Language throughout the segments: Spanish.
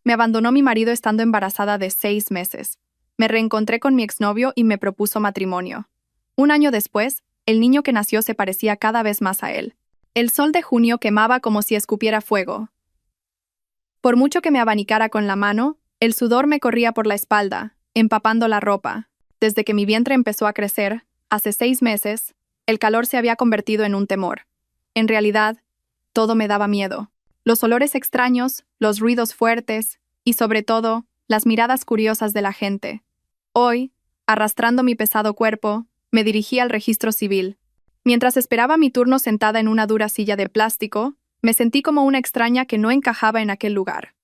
Me abandonó mi marido estando embarazada de 6 meses. Me reencontré con mi exnovio y me propuso matrimonio. Un año después, el niño que nació se parecía cada vez más a él. El sol de junio quemaba como si escupiera fuego. Por mucho que me abanicara con la mano, el sudor me corría por la espalda, empapando la ropa. Desde que mi vientre empezó a crecer, hace 6 meses, el calor se había convertido en un temor. En realidad, todo me daba miedo. Los olores extraños, los ruidos fuertes y, sobre todo, las miradas curiosas de la gente. Hoy, arrastrando mi pesado cuerpo, me dirigí al registro civil. Mientras esperaba mi turno sentada en una dura silla de plástico, me sentí como una extraña que no encajaba en aquel lugar.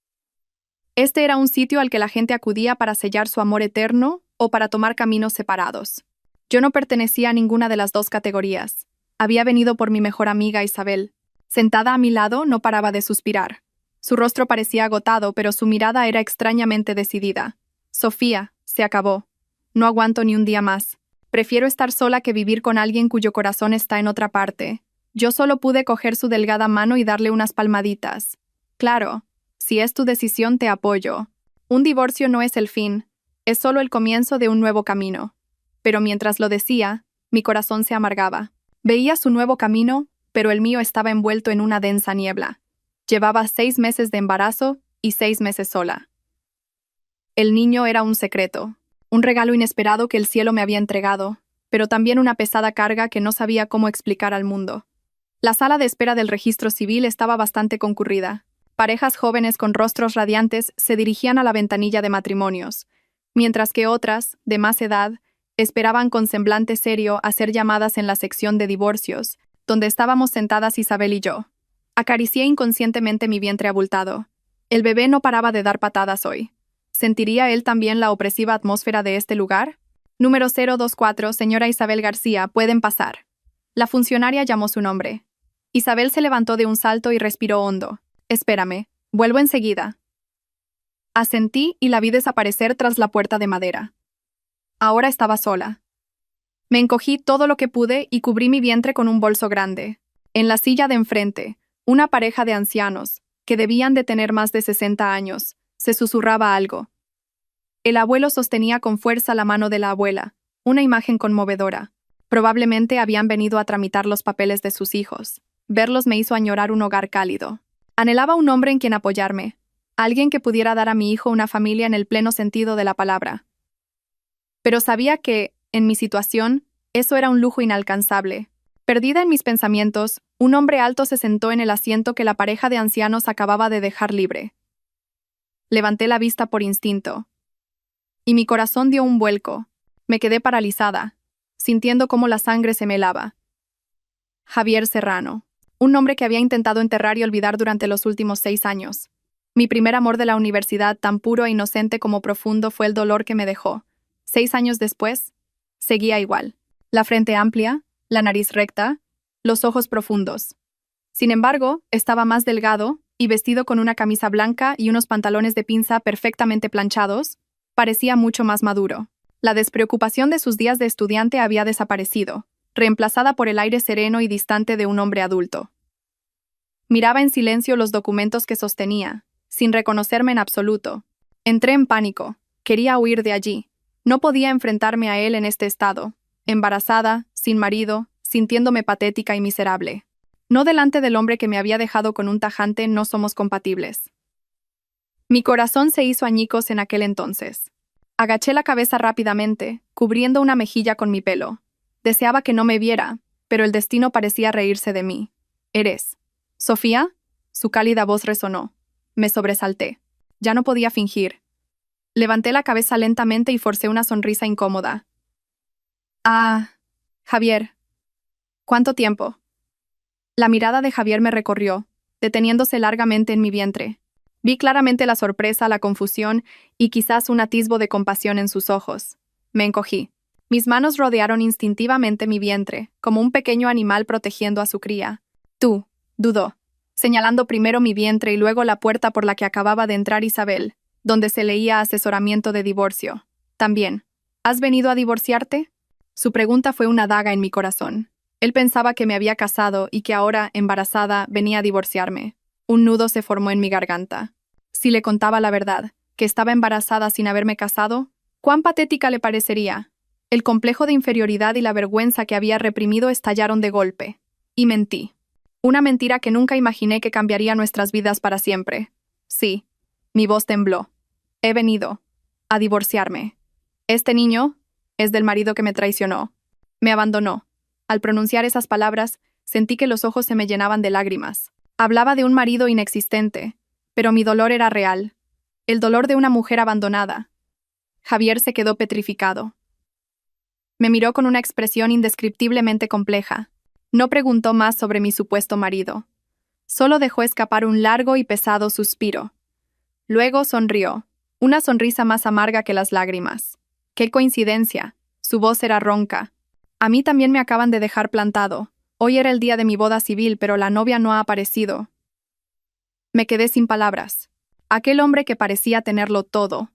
Este era un sitio al que la gente acudía para sellar su amor eterno o para tomar caminos separados. Yo no pertenecía a ninguna de las dos categorías. Había venido por mi mejor amiga Isabel. Sentada a mi lado, no paraba de suspirar. Su rostro parecía agotado, pero su mirada era extrañamente decidida. Sofía, se acabó. No aguanto ni un día más. Prefiero estar sola que vivir con alguien cuyo corazón está en otra parte. Yo solo pude coger su delgada mano y darle unas palmaditas. Claro, si es tu decisión te apoyo. Un divorcio no es el fin, es solo el comienzo de un nuevo camino. Pero mientras lo decía, mi corazón se amargaba. Veía su nuevo camino, pero el mío estaba envuelto en una densa niebla. Llevaba 6 meses de embarazo y 6 meses sola. El niño era un secreto, un regalo inesperado que el cielo me había entregado, pero también una pesada carga que no sabía cómo explicar al mundo. La sala de espera del registro civil estaba bastante concurrida. Parejas jóvenes con rostros radiantes se dirigían a la ventanilla de matrimonios, mientras que otras, de más edad, esperaban con semblante serio a ser llamadas en la sección de divorcios, donde estábamos sentadas Isabel y yo. Acaricié inconscientemente mi vientre abultado. El bebé no paraba de dar patadas hoy. ¿Sentiría él también la opresiva atmósfera de este lugar? Número 024, señora Isabel García, pueden pasar. La funcionaria llamó su nombre. Isabel se levantó de un salto y respiró hondo. Espérame, vuelvo enseguida. Asentí y la vi desaparecer tras la puerta de madera. Ahora estaba sola. Me encogí todo lo que pude y cubrí mi vientre con un bolso grande. En la silla de enfrente, una pareja de ancianos, que debían de tener más de 60 años, se susurraba algo. El abuelo sostenía con fuerza la mano de la abuela, una imagen conmovedora. Probablemente habían venido a tramitar los papeles de sus hijos. Verlos me hizo añorar un hogar cálido. Anhelaba un hombre en quien apoyarme, alguien que pudiera dar a mi hijo una familia en el pleno sentido de la palabra. Pero sabía que, en mi situación, eso era un lujo inalcanzable. Perdida en mis pensamientos, un hombre alto se sentó en el asiento que la pareja de ancianos acababa de dejar libre. Levanté la vista por instinto. Y mi corazón dio un vuelco. Me quedé paralizada, sintiendo cómo la sangre se me helaba. Javier Serrano. Un nombre que había intentado enterrar y olvidar durante los últimos 6 años. Mi primer amor de la universidad, tan puro e inocente como profundo, fue el dolor que me dejó. 6 años después, seguía igual. La frente amplia, la nariz recta, los ojos profundos. Sin embargo, estaba más delgado y vestido con una camisa blanca y unos pantalones de pinza perfectamente planchados, parecía mucho más maduro. La despreocupación de sus días de estudiante había desaparecido, reemplazada por el aire sereno y distante de un hombre adulto. Miraba en silencio los documentos que sostenía, sin reconocerme en absoluto. Entré en pánico. Quería huir de allí. No podía enfrentarme a él en este estado, embarazada, sin marido, sintiéndome patética y miserable. No delante del hombre que me había dejado con un tajante "no somos compatibles". Mi corazón se hizo añicos en aquel entonces. Agaché la cabeza rápidamente, cubriendo una mejilla con mi pelo. Deseaba que no me viera, pero el destino parecía reírse de mí. ¿Eres Sofía? Su cálida voz resonó. Me sobresalté. Ya no podía fingir. Levanté la cabeza lentamente y forcé una sonrisa incómoda. Ah, Javier. ¿Cuánto tiempo? La mirada de Javier me recorrió, deteniéndose largamente en mi vientre. Vi claramente la sorpresa, la confusión y quizás un atisbo de compasión en sus ojos. Me encogí. Mis manos rodearon instintivamente mi vientre, como un pequeño animal protegiendo a su cría. Tú, dudó, señalando primero mi vientre y luego la puerta por la que acababa de entrar Isabel, donde se leía asesoramiento de divorcio. También, ¿has venido a divorciarte? Su pregunta fue una daga en mi corazón. Él pensaba que me había casado y que ahora, embarazada, venía a divorciarme. Un nudo se formó en mi garganta. Si le contaba la verdad, que estaba embarazada sin haberme casado, ¿cuán patética le parecería? El complejo de inferioridad y la vergüenza que había reprimido estallaron de golpe. Y mentí. Una mentira que nunca imaginé que cambiaría nuestras vidas para siempre. Sí, mi voz tembló. He venido a divorciarme. Este niño es del marido que me traicionó. Me abandonó. Al pronunciar esas palabras, sentí que los ojos se me llenaban de lágrimas. Hablaba de un marido inexistente, pero mi dolor era real. El dolor de una mujer abandonada. Javier se quedó petrificado. Me miró con una expresión indescriptiblemente compleja. No preguntó más sobre mi supuesto marido. Solo dejó escapar un largo y pesado suspiro. Luego sonrió, una sonrisa más amarga que las lágrimas. ¡Qué coincidencia! Su voz era ronca. A mí también me acaban de dejar plantado. Hoy era el día de mi boda civil, pero la novia no ha aparecido. Me quedé sin palabras. Aquel hombre que parecía tenerlo todo,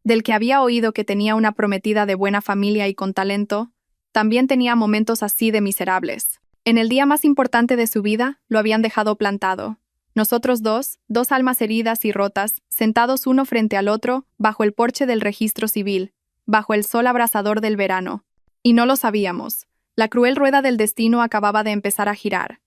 del que había oído que tenía una prometida de buena familia y con talento, también tenía momentos así de miserables. En el día más importante de su vida, lo habían dejado plantado. Nosotros dos almas heridas y rotas, sentados uno frente al otro, bajo el porche del registro civil, bajo el sol abrasador del verano. Y no lo sabíamos. La cruel rueda del destino acababa de empezar a girar.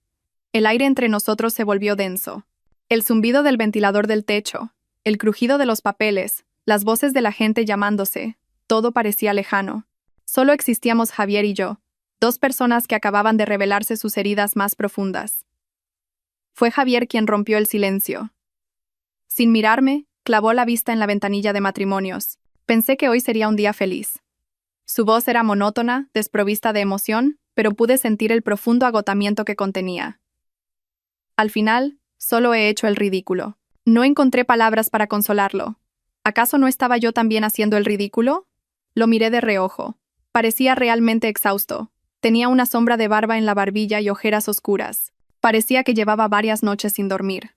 El aire entre nosotros se volvió denso. El zumbido del ventilador del techo, el crujido de los papeles, las voces de la gente llamándose, todo parecía lejano. Solo existíamos Javier y yo, dos personas que acababan de revelarse sus heridas más profundas. Fue Javier quien rompió el silencio. Sin mirarme, clavó la vista en la ventanilla de matrimonios. Pensé que hoy sería un día feliz. Su voz era monótona, desprovista de emoción, pero pude sentir el profundo agotamiento que contenía. Al final, solo he hecho el ridículo. No encontré palabras para consolarlo. ¿Acaso no estaba yo también haciendo el ridículo? Lo miré de reojo. Parecía realmente exhausto. Tenía una sombra de barba en la barbilla y ojeras oscuras. Parecía que llevaba varias noches sin dormir.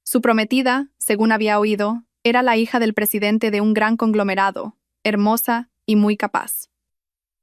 Su prometida, según había oído, era la hija del presidente de un gran conglomerado, hermosa y muy capaz.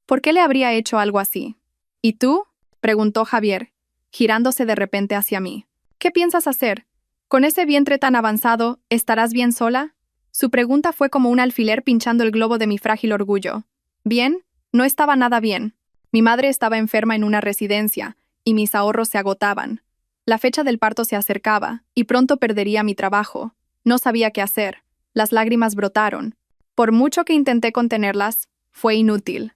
¿Por qué le habría hecho algo así? ¿Y tú? Preguntó Javier, girándose de repente hacia mí. ¿Qué piensas hacer? ¿Con ese vientre tan avanzado, estarás bien sola? Su pregunta fue como un alfiler pinchando el globo de mi frágil orgullo. Bien, no estaba nada bien. Mi madre estaba enferma en una residencia, y mis ahorros se agotaban. La fecha del parto se acercaba, y pronto perdería mi trabajo. No sabía qué hacer. Las lágrimas brotaron. Por mucho que intenté contenerlas, fue inútil.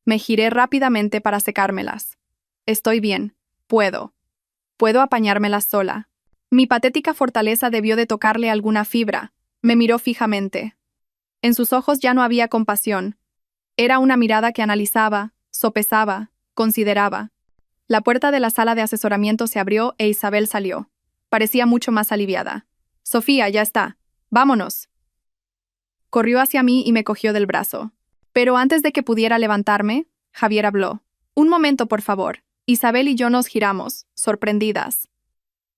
Me giré rápidamente para secármelas. Estoy bien. Puedo apañármelas sola. Mi patética fortaleza debió de tocarle alguna fibra. Me miró fijamente. En sus ojos ya no había compasión. Era una mirada que analizaba, sopesaba, consideraba. La puerta de la sala de asesoramiento se abrió e Isabel salió. Parecía mucho más aliviada. «Sofía, ya está. Vámonos». Corrió hacia mí y me cogió del brazo. Pero antes de que pudiera levantarme, Javier habló. «Un momento, por favor». Isabel y yo nos giramos, sorprendidas.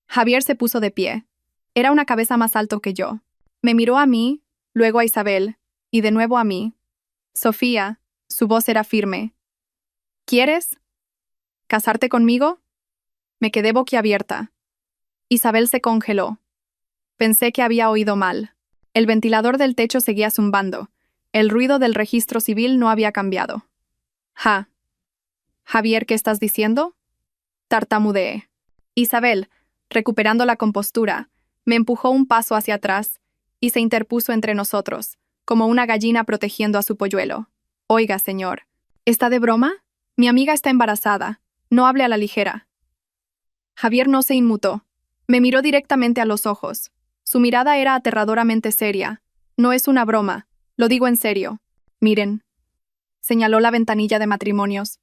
Javier se puso de pie. Era una cabeza más alto que yo. Me miró a mí, luego a Isabel, y de nuevo a mí. «Sofía», su voz era firme. «¿Quieres casarte conmigo?» Me quedé boquiabierta. Isabel se congeló. Pensé que había oído mal. El ventilador del techo seguía zumbando. El ruido del registro civil no había cambiado. «Javier, ¿qué estás diciendo?» Tartamudeé. Isabel, recuperando la compostura, me empujó un paso hacia atrás y se interpuso entre nosotros, como una gallina protegiendo a su polluelo. «Oiga, señor, ¿está de broma? Mi amiga está embarazada. No hable a la ligera». Javier no se inmutó. Me miró directamente a los ojos. Su mirada era aterradoramente seria. «No es una broma. Lo digo en serio. Miren». Señaló la ventanilla de matrimonios.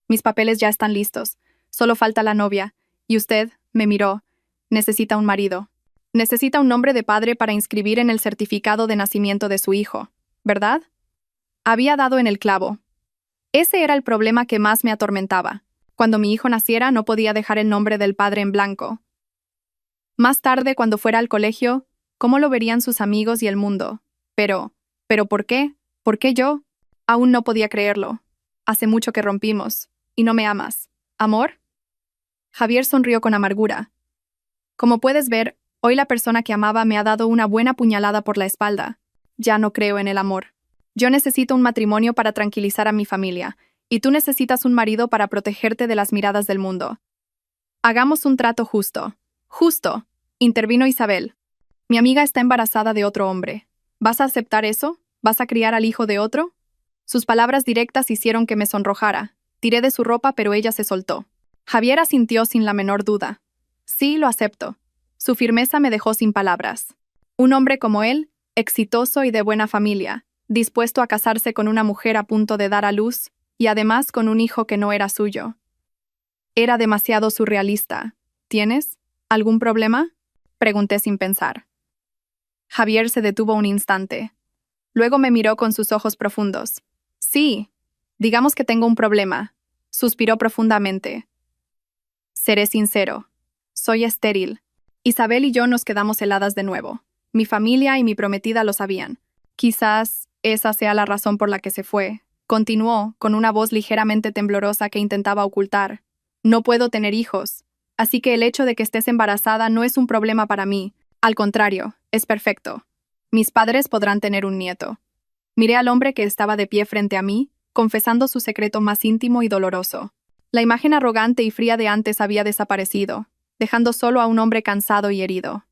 «Mis papeles ya están listos. Solo falta la novia. Y usted», me miró, «necesita un marido. Necesita un nombre de padre para inscribir en el certificado de nacimiento de su hijo, ¿verdad?» Había dado en el clavo. Ese era el problema que más me atormentaba. Cuando mi hijo naciera, no podía dejar el nombre del padre en blanco. Más tarde, cuando fuera al colegio, ¿cómo lo verían sus amigos y el mundo? Pero ¿por qué? ¿Por qué yo? Aún no podía creerlo. Hace mucho que rompimos. Y no me amas. ¿Amor? Javier sonrió con amargura. Como puedes ver, Hoy la persona que amaba me ha dado una buena puñalada por la espalda. Ya no creo en el amor. Yo necesito un matrimonio para tranquilizar a mi familia, y tú necesitas un marido para protegerte de las miradas del mundo. Hagamos un trato justo. Justo, intervino Isabel. Mi amiga está embarazada de otro hombre. ¿Vas a aceptar eso? ¿Vas a criar al hijo de otro? Sus palabras directas hicieron que me sonrojara. Tiré de su ropa, pero ella se soltó. Javier asintió sin la menor duda. Sí, lo acepto. Su firmeza me dejó sin palabras. Un hombre como él, exitoso y de buena familia, dispuesto a casarse con una mujer a punto de dar a luz, y además con un hijo que no era suyo. Era demasiado surrealista. ¿Tienes algún problema? Pregunté sin pensar. Javier se detuvo un instante. Luego me miró con sus ojos profundos. Sí, digamos que tengo un problema. Suspiró profundamente. Seré sincero. Soy estéril. Isabel y yo nos quedamos heladas de nuevo. Mi familia y mi prometida lo sabían. Quizás esa sea la razón por la que se fue. Continuó, con una voz ligeramente temblorosa que intentaba ocultar. No puedo tener hijos, así que el hecho de que estés embarazada no es un problema para mí. Al contrario, es perfecto. Mis padres podrán tener un nieto. Miré al hombre que estaba de pie frente a mí, confesando su secreto más íntimo y doloroso. La imagen arrogante y fría de antes había desaparecido, dejando solo a un hombre cansado y herido.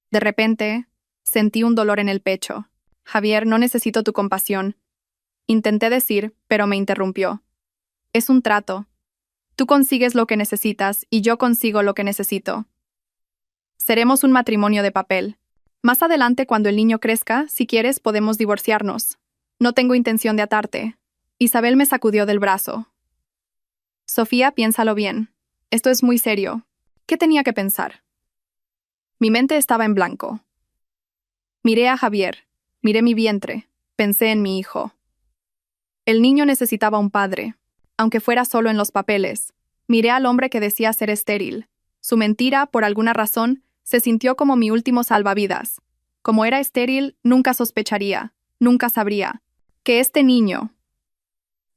De repente, sentí un dolor en el pecho. Javier, no necesito tu compasión. Intenté decir, pero me interrumpió. Es un trato. Tú consigues lo que necesitas y yo consigo lo que necesito. Seremos un matrimonio de papel. Más adelante, cuando el niño crezca, si quieres, podemos divorciarnos. No tengo intención de atarte. Isabel me sacudió del brazo. Sofía, piénsalo bien. Esto es muy serio. ¿Qué tenía que pensar? Mi mente estaba en blanco. Miré a Javier, miré mi vientre, pensé en mi hijo. El niño necesitaba un padre, aunque fuera solo en los papeles. Miré al hombre que decía ser estéril. Su mentira, por alguna razón, se sintió como mi último salvavidas. Como era estéril, nunca sospecharía, nunca sabría, que este niño...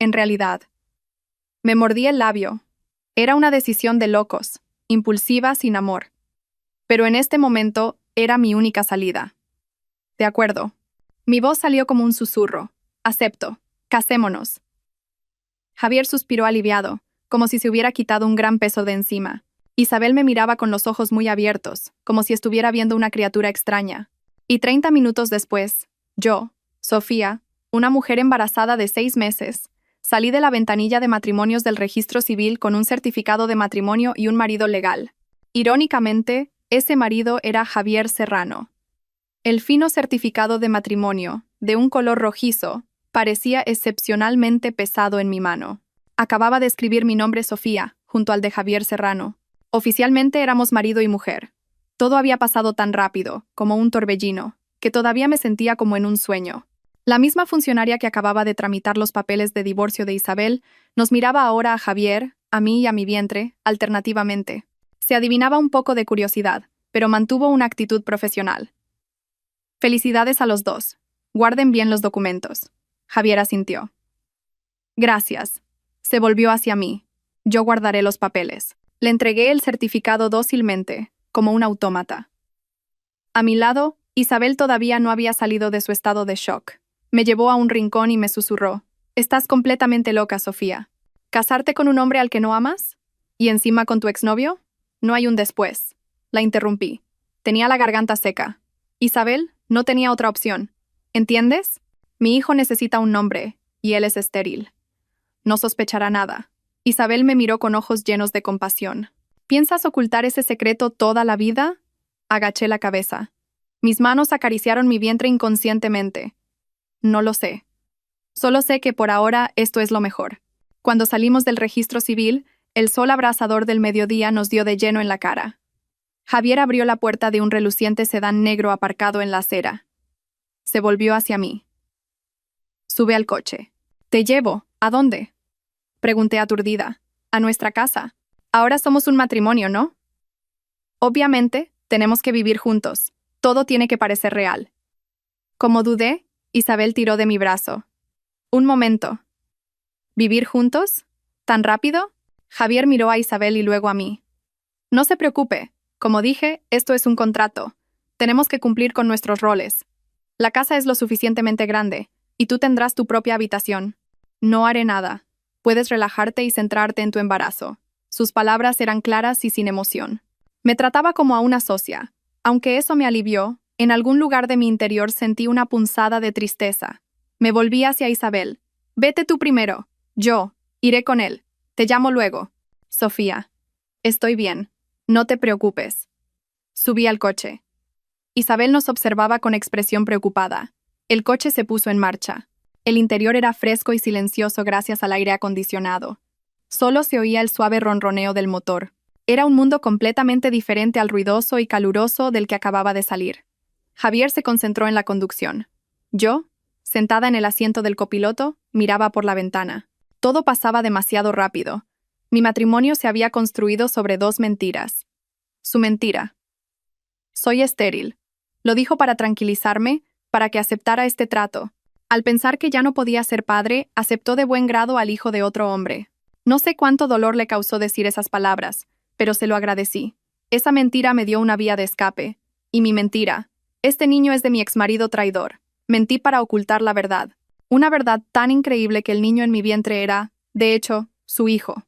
En realidad, me mordí el labio. Era una decisión de locos, impulsiva, sin amor. Pero en este momento era mi única salida. De acuerdo. Mi voz salió como un susurro. Acepto. Casémonos. Javier suspiró aliviado, como si se hubiera quitado un gran peso de encima. Isabel me miraba con los ojos muy abiertos, como si estuviera viendo una criatura extraña. Y 30 minutos después, yo, Sofía, una mujer embarazada de 6 meses, salí de la ventanilla de matrimonios del registro civil con un certificado de matrimonio y un marido legal. Irónicamente, ese marido era Javier Serrano. El fino certificado de matrimonio, de un color rojizo, parecía excepcionalmente pesado en mi mano. Acababa de escribir mi nombre Sofía, junto al de Javier Serrano. Oficialmente éramos marido y mujer. Todo había pasado tan rápido, como un torbellino, que todavía me sentía como en un sueño. La misma funcionaria que acababa de tramitar los papeles de divorcio de Isabel, nos miraba ahora a Javier, a mí y a mi vientre, alternativamente. Se adivinaba un poco de curiosidad, pero mantuvo una actitud profesional. Felicidades a los dos. Guarden bien los documentos. Javier asintió. Gracias. Se volvió hacia mí. Yo guardaré los papeles. Le entregué el certificado dócilmente, como un autómata. A mi lado, Isabel todavía no había salido de su estado de shock. Me llevó a un rincón y me susurró. Estás completamente loca, Sofía. ¿Casarte con un hombre al que no amas? ¿Y encima con tu exnovio? No hay un después. La interrumpí. Tenía la garganta seca. Isabel, no tenía otra opción. ¿Entiendes? Mi hijo necesita un nombre, y él es estéril. No sospechará nada. Isabel me miró con ojos llenos de compasión. ¿Piensas ocultar ese secreto toda la vida? Agaché la cabeza. Mis manos acariciaron mi vientre inconscientemente. No lo sé. Solo sé que por ahora esto es lo mejor. Cuando salimos del registro civil, el sol abrasador del mediodía nos dio de lleno en la cara. Javier abrió la puerta de un reluciente sedán negro aparcado en la acera. Se volvió hacia mí. Sube al coche. ¿Te llevo? ¿A dónde? Pregunté aturdida. A nuestra casa. Ahora somos un matrimonio, ¿no? Obviamente, tenemos que vivir juntos. Todo tiene que parecer real. Como dudé, Isabel tiró de mi brazo. Un momento. ¿Vivir juntos? ¿Tan rápido? Javier miró a Isabel y luego a mí. No se preocupe. Como dije, esto es un contrato. Tenemos que cumplir con nuestros roles. La casa es lo suficientemente grande, y tú tendrás tu propia habitación. No haré nada. Puedes relajarte y centrarte en tu embarazo. Sus palabras eran claras y sin emoción. Me trataba como a una socia. Aunque eso me alivió, en algún lugar de mi interior sentí una punzada de tristeza. Me volví hacia Isabel. Vete tú primero. Yo iré con él. Te llamo luego. Sofía. Estoy bien. No te preocupes. Subí al coche. Isabel nos observaba con expresión preocupada. El coche se puso en marcha. El interior era fresco y silencioso gracias al aire acondicionado. Solo se oía el suave ronroneo del motor. Era un mundo completamente diferente al ruidoso y caluroso del que acababa de salir. Javier se concentró en la conducción. Yo, sentada en el asiento del copiloto, miraba por la ventana. Todo pasaba demasiado rápido. Mi matrimonio se había construido sobre dos mentiras. Su mentira. Soy estéril. Lo dijo para tranquilizarme, para que aceptara este trato. Al pensar que ya no podía ser padre, aceptó de buen grado al hijo de otro hombre. No sé cuánto dolor le causó decir esas palabras, pero se lo agradecí. Esa mentira me dio una vía de escape. Y mi mentira. Este niño es de mi exmarido traidor. Mentí para ocultar la verdad. Una verdad tan increíble que el niño en mi vientre era, de hecho, su hijo.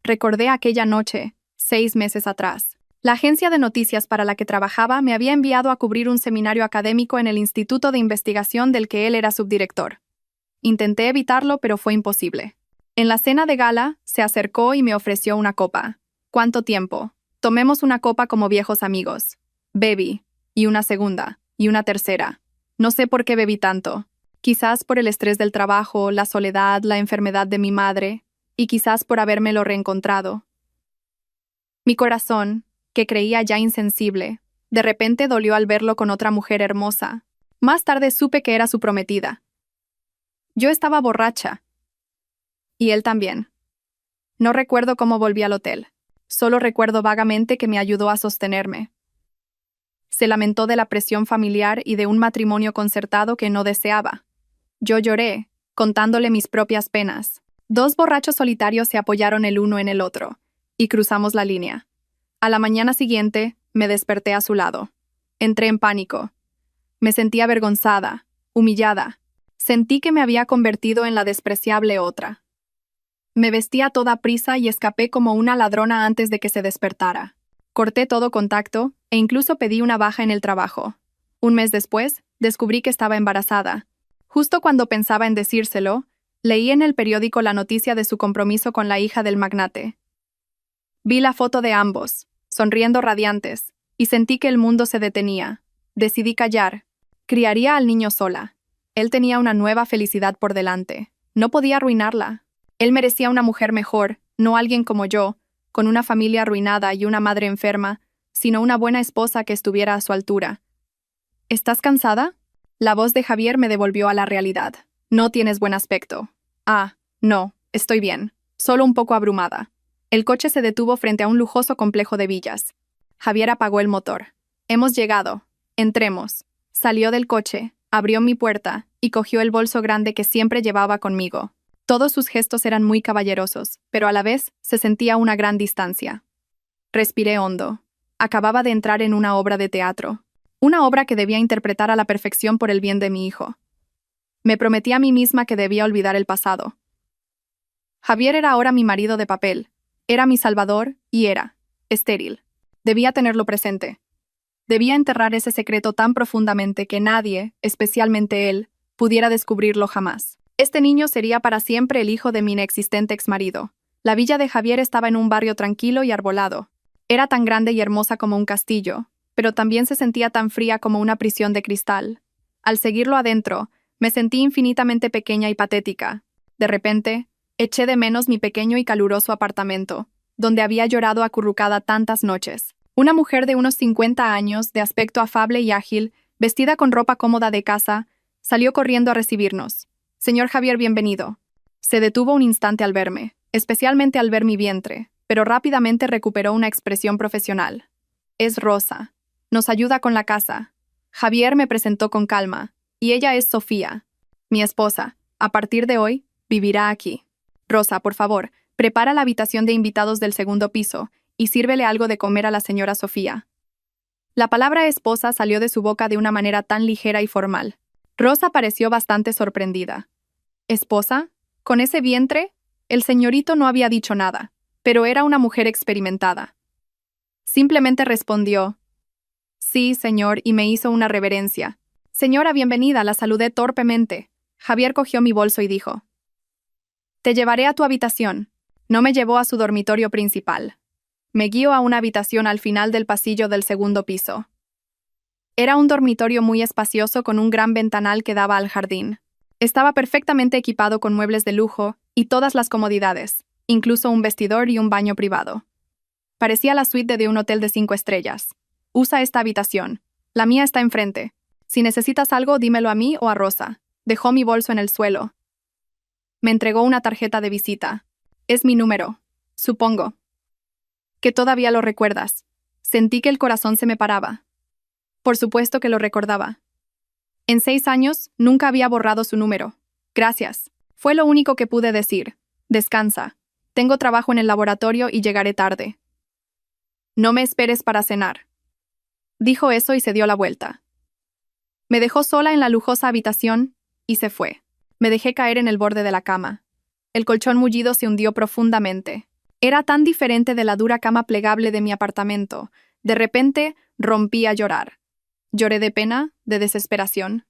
Recordé aquella noche, 6 meses atrás. La agencia de noticias para la que trabajaba me había enviado a cubrir un seminario académico en el instituto de investigación del que él era subdirector. Intenté evitarlo, pero fue imposible. En la cena de gala, se acercó y me ofreció una copa. ¿Cuánto tiempo? Tomemos una copa como viejos amigos. Bebí. Y una segunda. Y una tercera. No sé por qué bebí tanto. Quizás por el estrés del trabajo, la soledad, la enfermedad de mi madre, y quizás por habérmelo reencontrado. Mi corazón, que creía ya insensible, de repente dolió al verlo con otra mujer hermosa. Más tarde supe que era su prometida. Yo estaba borracha. Y él también. No recuerdo cómo volví al hotel. Solo recuerdo vagamente que me ayudó a sostenerme. Se lamentó de la presión familiar y de un matrimonio concertado que no deseaba. Yo lloré, contándole mis propias penas. 2 borrachos solitarios se apoyaron el uno en el otro, y cruzamos la línea. A la mañana siguiente, me desperté a su lado. Entré en pánico. Me sentí avergonzada, humillada. Sentí que me había convertido en la despreciable otra. Me vestí a toda prisa y escapé como una ladrona antes de que se despertara. Corté todo contacto e incluso pedí una baja en el trabajo. Un mes después, descubrí que estaba embarazada. Justo cuando pensaba en decírselo, leí en el periódico la noticia de su compromiso con la hija del magnate. Vi la foto de ambos, sonriendo radiantes, y sentí que el mundo se detenía. Decidí callar. Criaría al niño sola. Él tenía una nueva felicidad por delante. No podía arruinarla. Él merecía una mujer mejor, no alguien como yo, con una familia arruinada y una madre enferma, sino una buena esposa que estuviera a su altura. ¿Estás cansada? La voz de Javier me devolvió a la realidad. No tienes buen aspecto. Ah, no, estoy bien. Solo un poco abrumada. El coche se detuvo frente a un lujoso complejo de villas. Javier apagó el motor. Hemos llegado. Entremos. Salió del coche, abrió mi puerta y cogió el bolso grande que siempre llevaba conmigo. Todos sus gestos eran muy caballerosos, pero a la vez se sentía una gran distancia. Respiré hondo. Acababa de entrar en una obra de teatro. Una obra que debía interpretar a la perfección por el bien de mi hijo. Me prometí a mí misma que debía olvidar el pasado. Javier era ahora mi marido de papel. Era mi salvador y era estéril. Debía tenerlo presente. Debía enterrar ese secreto tan profundamente que nadie, especialmente él, pudiera descubrirlo jamás. Este niño sería para siempre el hijo de mi inexistente exmarido. La villa de Javier estaba en un barrio tranquilo y arbolado. Era tan grande y hermosa como un castillo, pero también se sentía tan fría como una prisión de cristal. Al seguirlo adentro, me sentí infinitamente pequeña y patética. De repente, eché de menos mi pequeño y caluroso apartamento, donde había llorado acurrucada tantas noches. Una mujer de unos 50 años, de aspecto afable y ágil, vestida con ropa cómoda de casa, salió corriendo a recibirnos. «Señor Javier, bienvenido». Se detuvo un instante al verme, especialmente al ver mi vientre, pero rápidamente recuperó una expresión profesional. «Es Rosa. Nos ayuda con la casa». Javier me presentó con calma, y ella es Sofía, mi esposa. A partir de hoy, vivirá aquí. Rosa, por favor, prepara la habitación de invitados del segundo piso y sírvele algo de comer a la señora Sofía. La palabra esposa salió de su boca de una manera tan ligera y formal. Rosa pareció bastante sorprendida. ¿Esposa? ¿Con ese vientre? El señorito no había dicho nada, pero era una mujer experimentada. Simplemente respondió, sí, señor, y me hizo una reverencia. Señora, bienvenida, la saludé torpemente. Javier cogió mi bolso y dijo, te llevaré a tu habitación. No me llevó a su dormitorio principal. Me guió a una habitación al final del pasillo del segundo piso. Era un dormitorio muy espacioso con un gran ventanal que daba al jardín. Estaba perfectamente equipado con muebles de lujo y todas las comodidades, incluso un vestidor y un baño privado. Parecía la suite de un hotel de 5 estrellas. Usa esta habitación. La mía está enfrente. Si necesitas algo, dímelo a mí o a Rosa. Dejó mi bolso en el suelo. Me entregó una tarjeta de visita. Es mi número. Supongo que todavía lo recuerdas. Sentí que el corazón se me paraba. Por supuesto que lo recordaba. En 6 años, nunca había borrado su número. Gracias. Fue lo único que pude decir. Descansa. Tengo trabajo en el laboratorio y llegaré tarde. No me esperes para cenar. Dijo eso y se dio la vuelta. Me dejó sola en la lujosa habitación y se fue. Me dejé caer en el borde de la cama. El colchón mullido se hundió profundamente. Era tan diferente de la dura cama plegable de mi apartamento. De repente, rompí a llorar. Lloré de pena, de desesperación.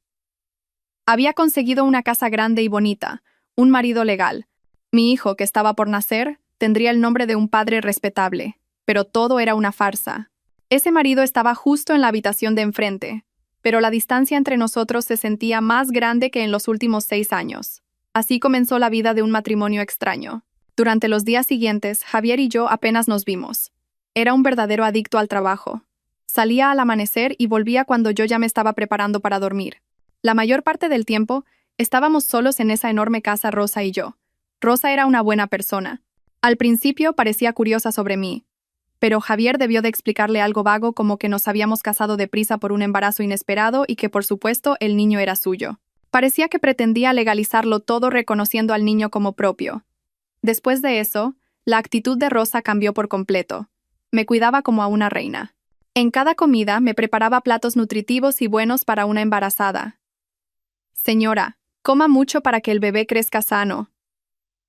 Había conseguido una casa grande y bonita, un marido legal. Mi hijo, que estaba por nacer, tendría el nombre de un padre respetable. Pero todo era una farsa. Ese marido estaba justo en la habitación de enfrente, pero la distancia entre nosotros se sentía más grande que en los últimos 6 años. Así comenzó la vida de un matrimonio extraño. Durante los días siguientes, Javier y yo apenas nos vimos. Era un verdadero adicto al trabajo. Salía al amanecer y volvía cuando yo ya me estaba preparando para dormir. La mayor parte del tiempo, estábamos solos en esa enorme casa Rosa y yo. Rosa era una buena persona. Al principio parecía curiosa sobre mí, pero Javier debió de explicarle algo vago como que nos habíamos casado deprisa por un embarazo inesperado y que, por supuesto, el niño era suyo. Parecía que pretendía legalizarlo todo reconociendo al niño como propio. Después de eso, la actitud de Rosa cambió por completo. Me cuidaba como a una reina. En cada comida me preparaba platos nutritivos y buenos para una embarazada. Señora, coma mucho para que el bebé crezca sano.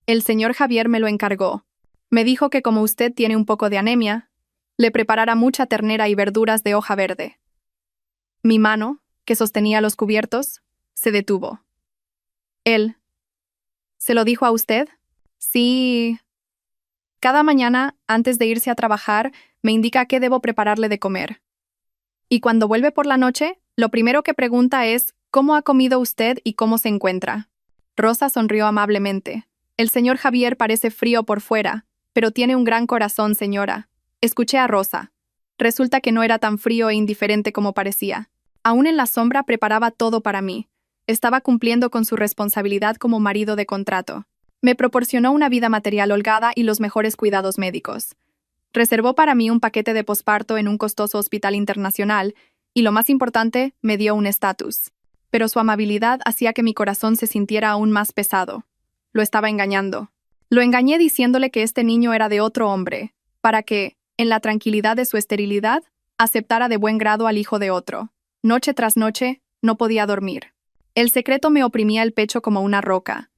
El señor Javier me lo encargó. Me dijo que como usted tiene un poco de anemia, le preparara mucha ternera y verduras de hoja verde. Mi mano, que sostenía los cubiertos, se detuvo. Él. ¿Se lo dijo a usted? Sí. Cada mañana, antes de irse a trabajar, me indica qué debo prepararle de comer. Y cuando vuelve por la noche, lo primero que pregunta es ¿cómo ha comido usted y cómo se encuentra? Rosa sonrió amablemente. El señor Javier parece frío por fuera, pero tiene un gran corazón, señora. Escuché a Rosa. Resulta que no era tan frío e indiferente como parecía. Aún en la sombra preparaba todo para mí. Estaba cumpliendo con su responsabilidad como marido de contrato. Me proporcionó una vida material holgada y los mejores cuidados médicos. Reservó para mí un paquete de posparto en un costoso hospital internacional y, lo más importante, me dio un estatus. Pero su amabilidad hacía que mi corazón se sintiera aún más pesado. Lo estaba engañando. Lo engañé diciéndole que este niño era de otro hombre, para que, en la tranquilidad de su esterilidad, aceptara de buen grado al hijo de otro. Noche tras noche, no podía dormir. El secreto me oprimía el pecho como una roca.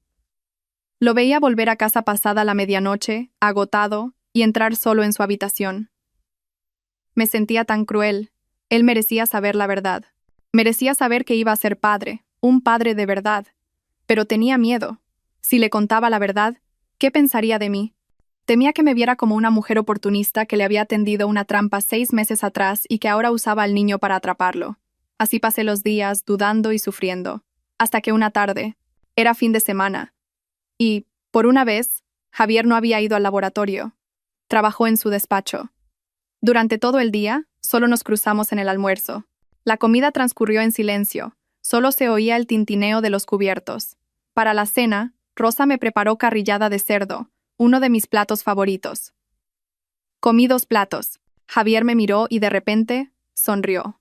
Lo veía volver a casa pasada la medianoche, agotado, y entrar solo en su habitación. Me sentía tan cruel. Él merecía saber la verdad. Merecía saber que iba a ser padre, un padre de verdad. Pero tenía miedo. Si le contaba la verdad, ¿qué pensaría de mí? Temía que me viera como una mujer oportunista que le había tendido una trampa 6 meses atrás y que ahora usaba al niño para atraparlo. Así pasé los días, dudando y sufriendo. Hasta que una tarde, era fin de semana, y, por una vez, Javier no había ido al laboratorio. Trabajó en su despacho. Durante todo el día, solo nos cruzamos en el almuerzo. La comida transcurrió en silencio. Solo se oía el tintineo de los cubiertos. Para la cena, Rosa me preparó carrillada de cerdo, uno de mis platos favoritos. Comí 2 platos. Javier me miró y de repente, sonrió.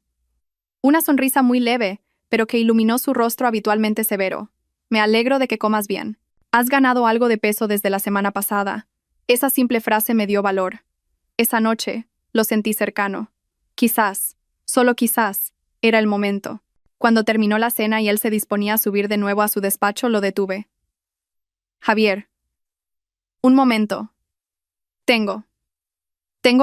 Una sonrisa muy leve, pero que iluminó su rostro habitualmente severo. Me alegro de que comas bien. Has ganado algo de peso desde la semana pasada. Esa simple frase me dio valor. Esa noche, lo sentí cercano. Quizás, Solo quizás, era el momento. Cuando terminó la cena y él se disponía a subir de nuevo a su despacho, lo detuve. Javier. Un momento. Tengo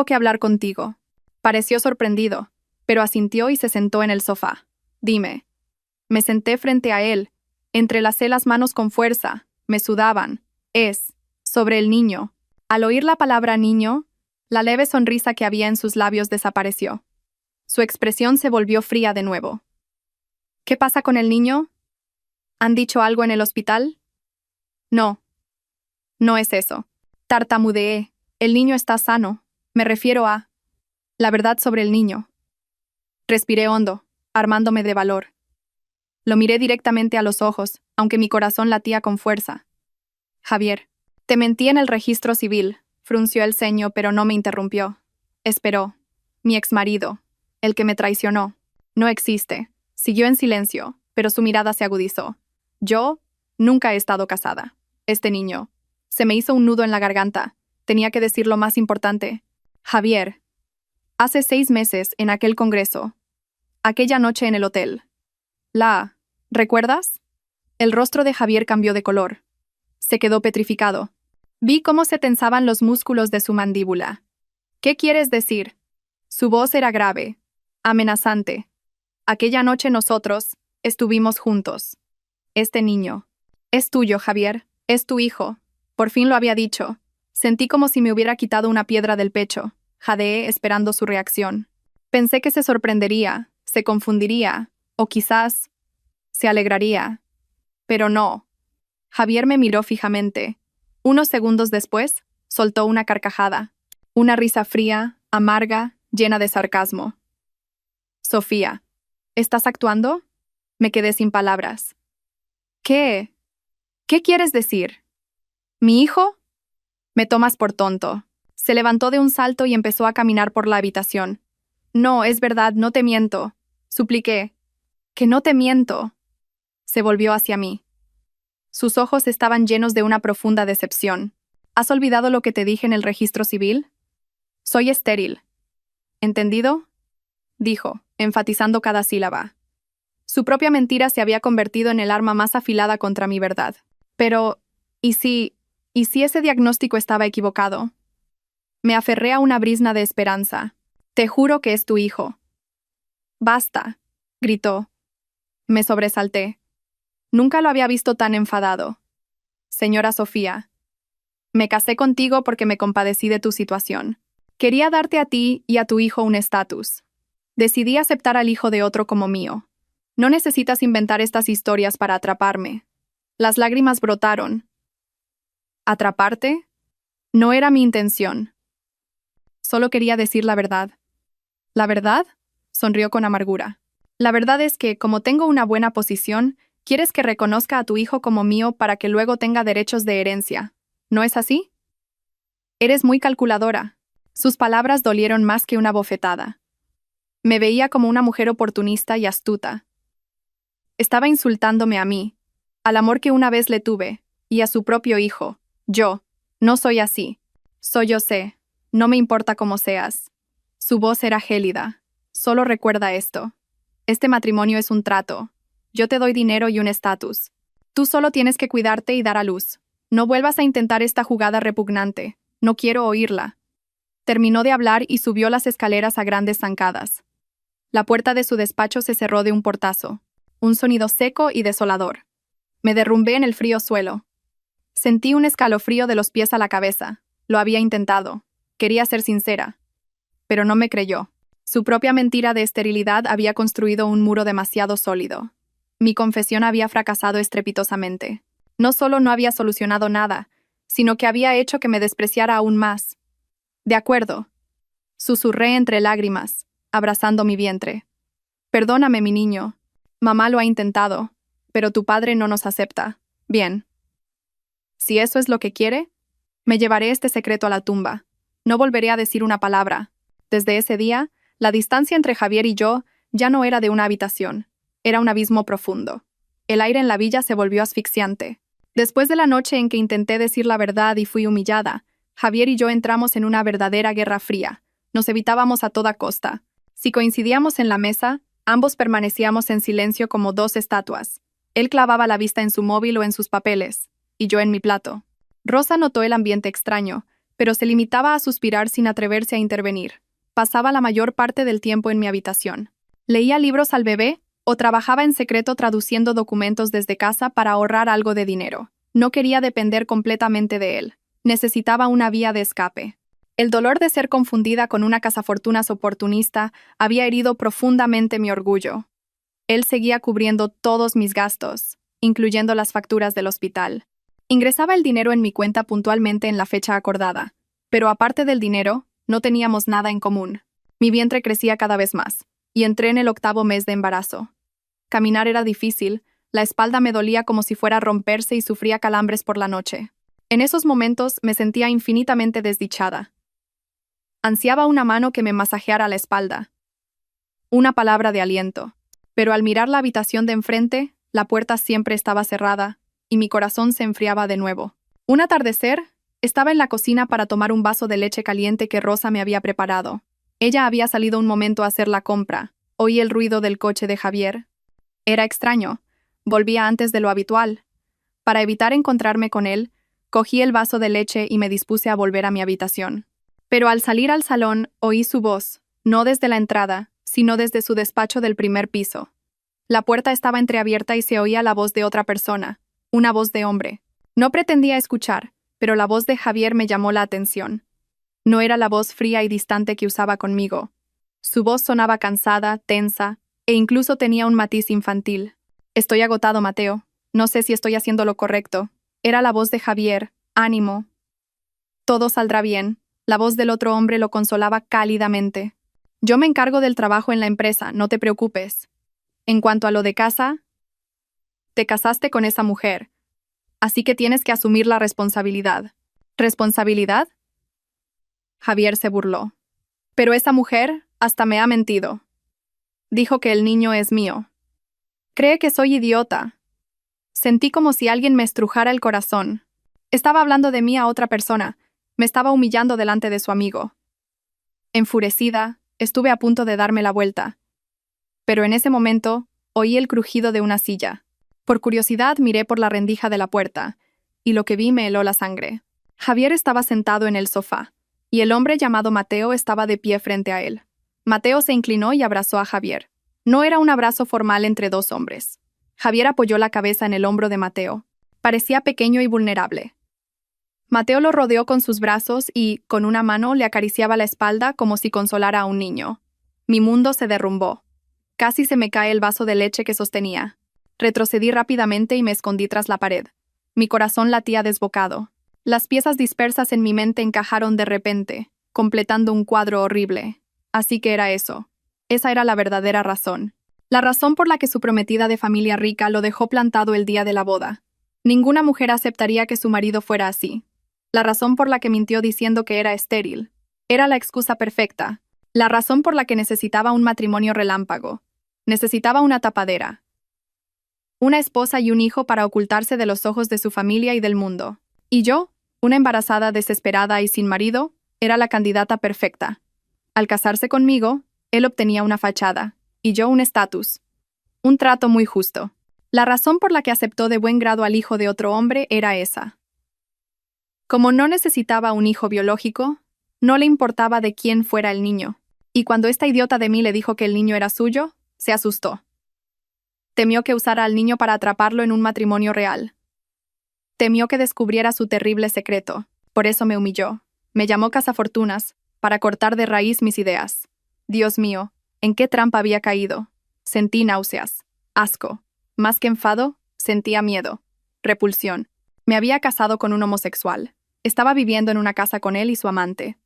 que hablar contigo. Pareció sorprendido, pero asintió y se sentó en el sofá. Dime. Me senté frente a él. Entrelacé las manos con fuerza. Me sudaban. Sobre el niño. Al oír la palabra niño, la leve sonrisa que había en sus labios desapareció. Su expresión se volvió fría de nuevo. ¿Qué pasa con el niño? ¿Han dicho algo en el hospital? No. No es eso. Tartamudeé. El niño está sano. Me refiero a... la verdad sobre el niño. Respiré hondo, armándome de valor. Lo miré directamente a los ojos, aunque mi corazón latía con fuerza. Javier, te mentí en el registro civil, frunció el ceño, pero no me interrumpió. Esperó. Mi exmarido, el que me traicionó, no existe. Siguió en silencio, pero su mirada se agudizó. Yo nunca he estado casada. Este niño. Se me hizo un nudo en la garganta. Tenía que decir lo más importante. Javier. Hace 6 meses, en aquel congreso. Aquella noche en el hotel. ¿Recuerdas? El rostro de Javier cambió de color. Se quedó petrificado. Vi cómo se tensaban los músculos de su mandíbula. ¿Qué quieres decir? Su voz era grave, amenazante. Aquella noche nosotros estuvimos juntos. Este niño. Es tuyo, Javier. Es tu hijo. Por fin lo había dicho. Sentí como si me hubiera quitado una piedra del pecho. Jadeé esperando su reacción. Pensé que se sorprendería, se confundiría, o quizás se alegraría. Pero no. Javier me miró fijamente. Unos segundos después, soltó una carcajada. Una risa fría, amarga, llena de sarcasmo. Sofía, ¿estás actuando? Me quedé sin palabras. ¿Qué quieres decir? ¿Mi hijo? Me tomas por tonto. Se levantó de un salto y empezó a caminar por la habitación. No, es verdad, no te miento. Supliqué. Que no te miento. Se volvió hacia mí. Sus ojos estaban llenos de una profunda decepción. ¿Has olvidado lo que te dije en el registro civil? Soy estéril. ¿Entendido? Dijo, enfatizando cada sílaba. Su propia mentira se había convertido en el arma más afilada contra mi verdad. Pero, ¿y si ese diagnóstico estaba equivocado? Me aferré a una brizna de esperanza. Te juro que es tu hijo. Basta, gritó. Me sobresalté. Nunca lo había visto tan enfadado. Señora Sofía, me casé contigo porque me compadecí de tu situación. Quería darte a ti y a tu hijo un estatus. Decidí aceptar al hijo de otro como mío. No necesitas inventar estas historias para atraparme. Las lágrimas brotaron. ¿Atraparte? No era mi intención. Solo quería decir la verdad. ¿La verdad? Sonrió con amargura. La verdad es que, como tengo una buena posición, quieres que reconozca a tu hijo como mío para que luego tenga derechos de herencia. ¿No es así? Eres muy calculadora. Sus palabras dolieron más que una bofetada. Me veía como una mujer oportunista y astuta. Estaba insultándome a mí, al amor que una vez le tuve, y a su propio hijo. Yo, no soy así. Soy José. No me importa cómo seas. Su voz era gélida. Solo recuerda esto. Este matrimonio es un trato. Yo te doy dinero y un estatus. Tú solo tienes que cuidarte y dar a luz. No vuelvas a intentar esta jugada repugnante. No quiero oírla. Terminó de hablar y subió las escaleras a grandes zancadas. La puerta de su despacho se cerró de un portazo. Un sonido seco y desolador. Me derrumbé en el frío suelo. Sentí un escalofrío de los pies a la cabeza. Lo había intentado. Quería ser sincera. Pero no me creyó. Su propia mentira de esterilidad había construido un muro demasiado sólido. Mi confesión había fracasado estrepitosamente. No solo no había solucionado nada, sino que había hecho que me despreciara aún más. De acuerdo. Susurré entre lágrimas, abrazando mi vientre. Perdóname, mi niño. Mamá lo ha intentado, pero tu padre no nos acepta. Bien. Si eso es lo que quiere, me llevaré este secreto a la tumba. No volveré a decir una palabra. Desde ese día, la distancia entre Javier y yo ya no era de una habitación. Era un abismo profundo. El aire en la villa se volvió asfixiante. Después de la noche en que intenté decir la verdad y fui humillada, Javier y yo entramos en una verdadera guerra fría. Nos evitábamos a toda costa. Si coincidíamos en la mesa, ambos permanecíamos en silencio como dos estatuas. Él clavaba la vista en su móvil o en sus papeles, y yo en mi plato. Rosa notó el ambiente extraño, pero se limitaba a suspirar sin atreverse a intervenir. Pasaba la mayor parte del tiempo en mi habitación. Leía libros al bebé o trabajaba en secreto traduciendo documentos desde casa para ahorrar algo de dinero. No quería depender completamente de él. Necesitaba una vía de escape. El dolor de ser confundida con una cazafortunas oportunista había herido profundamente mi orgullo. Él seguía cubriendo todos mis gastos, incluyendo las facturas del hospital. Ingresaba el dinero en mi cuenta puntualmente en la fecha acordada, pero aparte del dinero, no teníamos nada en común. Mi vientre crecía cada vez más, y entré en el 8º mes de embarazo. Caminar era difícil, la espalda me dolía como si fuera a romperse y sufría calambres por la noche. En esos momentos me sentía infinitamente desdichada. Ansiaba una mano que me masajeara la espalda. Una palabra de aliento. Pero al mirar la habitación de enfrente, la puerta siempre estaba cerrada, y mi corazón se enfriaba de nuevo. Un atardecer, estaba en la cocina para tomar un vaso de leche caliente que Rosa me había preparado. Ella había salido un momento a hacer la compra. Oí el ruido del coche de Javier. Era extraño. Volvía antes de lo habitual. Para evitar encontrarme con él, cogí el vaso de leche y me dispuse a volver a mi habitación. Pero al salir al salón, oí su voz, no desde la entrada, sino desde su despacho del primer piso. La puerta estaba entreabierta y se oía la voz de otra persona, una voz de hombre. No pretendía escuchar, pero la voz de Javier me llamó la atención. No era la voz fría y distante que usaba conmigo. Su voz sonaba cansada, tensa, e incluso tenía un matiz infantil. Estoy agotado, Mateo. No sé si estoy haciendo lo correcto. Era la voz de Javier. Ánimo. Todo saldrá bien. La voz del otro hombre lo consolaba cálidamente. Yo me encargo del trabajo en la empresa, no te preocupes. En cuanto a lo de casa, te casaste con esa mujer, así que tienes que asumir la responsabilidad. ¿Responsabilidad? Javier se burló. Pero esa mujer hasta me ha mentido. Dijo que el niño es mío. Cree que soy idiota. Sentí como si alguien me estrujara el corazón. Estaba hablando de mí a otra persona. Me estaba humillando delante de su amigo. Enfurecida, estuve a punto de darme la vuelta. Pero en ese momento, oí el crujido de una silla. Por curiosidad miré por la rendija de la puerta, y lo que vi me heló la sangre. Javier estaba sentado en el sofá, y el hombre llamado Mateo estaba de pie frente a él. Mateo se inclinó y abrazó a Javier. No era un abrazo formal entre dos hombres. Javier apoyó la cabeza en el hombro de Mateo. Parecía pequeño y vulnerable. Mateo lo rodeó con sus brazos y, con una mano, le acariciaba la espalda como si consolara a un niño. Mi mundo se derrumbó. Casi se me cae el vaso de leche que sostenía. Retrocedí rápidamente y me escondí tras la pared. Mi corazón latía desbocado. Las piezas dispersas en mi mente encajaron de repente, completando un cuadro horrible. Así que era eso. Esa era la verdadera razón. La razón por la que su prometida de familia rica lo dejó plantado el día de la boda. Ninguna mujer aceptaría que su marido fuera así. La razón por la que mintió diciendo que era estéril. Era la excusa perfecta. La razón por la que necesitaba un matrimonio relámpago. Necesitaba una tapadera. Una esposa y un hijo para ocultarse de los ojos de su familia y del mundo. Y yo, una embarazada desesperada y sin marido, era la candidata perfecta. Al casarse conmigo, él obtenía una fachada, y yo un estatus. Un trato muy justo. La razón por la que aceptó de buen grado al hijo de otro hombre era esa. Como no necesitaba un hijo biológico, no le importaba de quién fuera el niño. Y cuando esta idiota de mí le dijo que el niño era suyo, se asustó. Temió que usara al niño para atraparlo en un matrimonio real. Temió que descubriera su terrible secreto. Por eso me humilló. Me llamó cazafortunas, para cortar de raíz mis ideas. Dios mío, ¿en qué trampa había caído? Sentí náuseas, asco. Más que enfado, sentía miedo, repulsión. Me había casado con un homosexual. Estaba viviendo en una casa con él y su amante.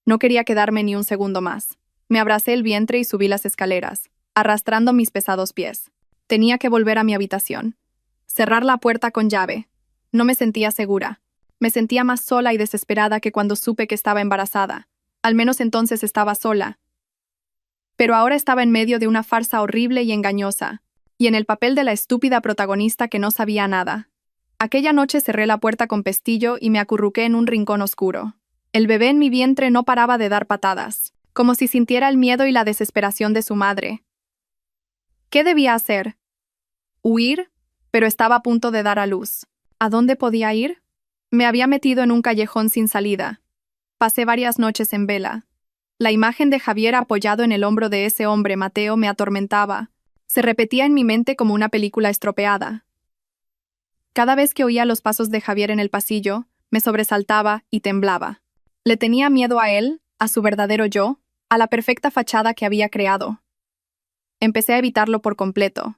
No quería quedarme ni un segundo más. Me abracé el vientre y subí las escaleras, arrastrando mis pesados pies. Tenía que volver a mi habitación. Cerrar la puerta con llave. No me sentía segura. Me sentía más sola y desesperada que cuando supe que estaba embarazada. Al menos entonces estaba sola. Pero ahora estaba en medio de una farsa horrible y engañosa, y en el papel de la estúpida protagonista que no sabía nada. Aquella noche cerré la puerta con pestillo y me acurruqué en un rincón oscuro. El bebé en mi vientre no paraba de dar patadas. como si sintiera el miedo y la desesperación de su madre. ¿Qué debía hacer? ¿Huir? Pero estaba a punto de dar a luz. ¿A dónde podía ir? Me había metido en un callejón sin salida. Pasé varias noches en vela. La imagen de Javier apoyado en el hombro de ese hombre, Mateo, me atormentaba. Se repetía en mi mente como una película estropeada. Cada vez que oía los pasos de Javier en el pasillo, me sobresaltaba y temblaba. Le tenía miedo a él, a su verdadero yo, a la perfecta fachada que había creado. Empecé a evitarlo por completo.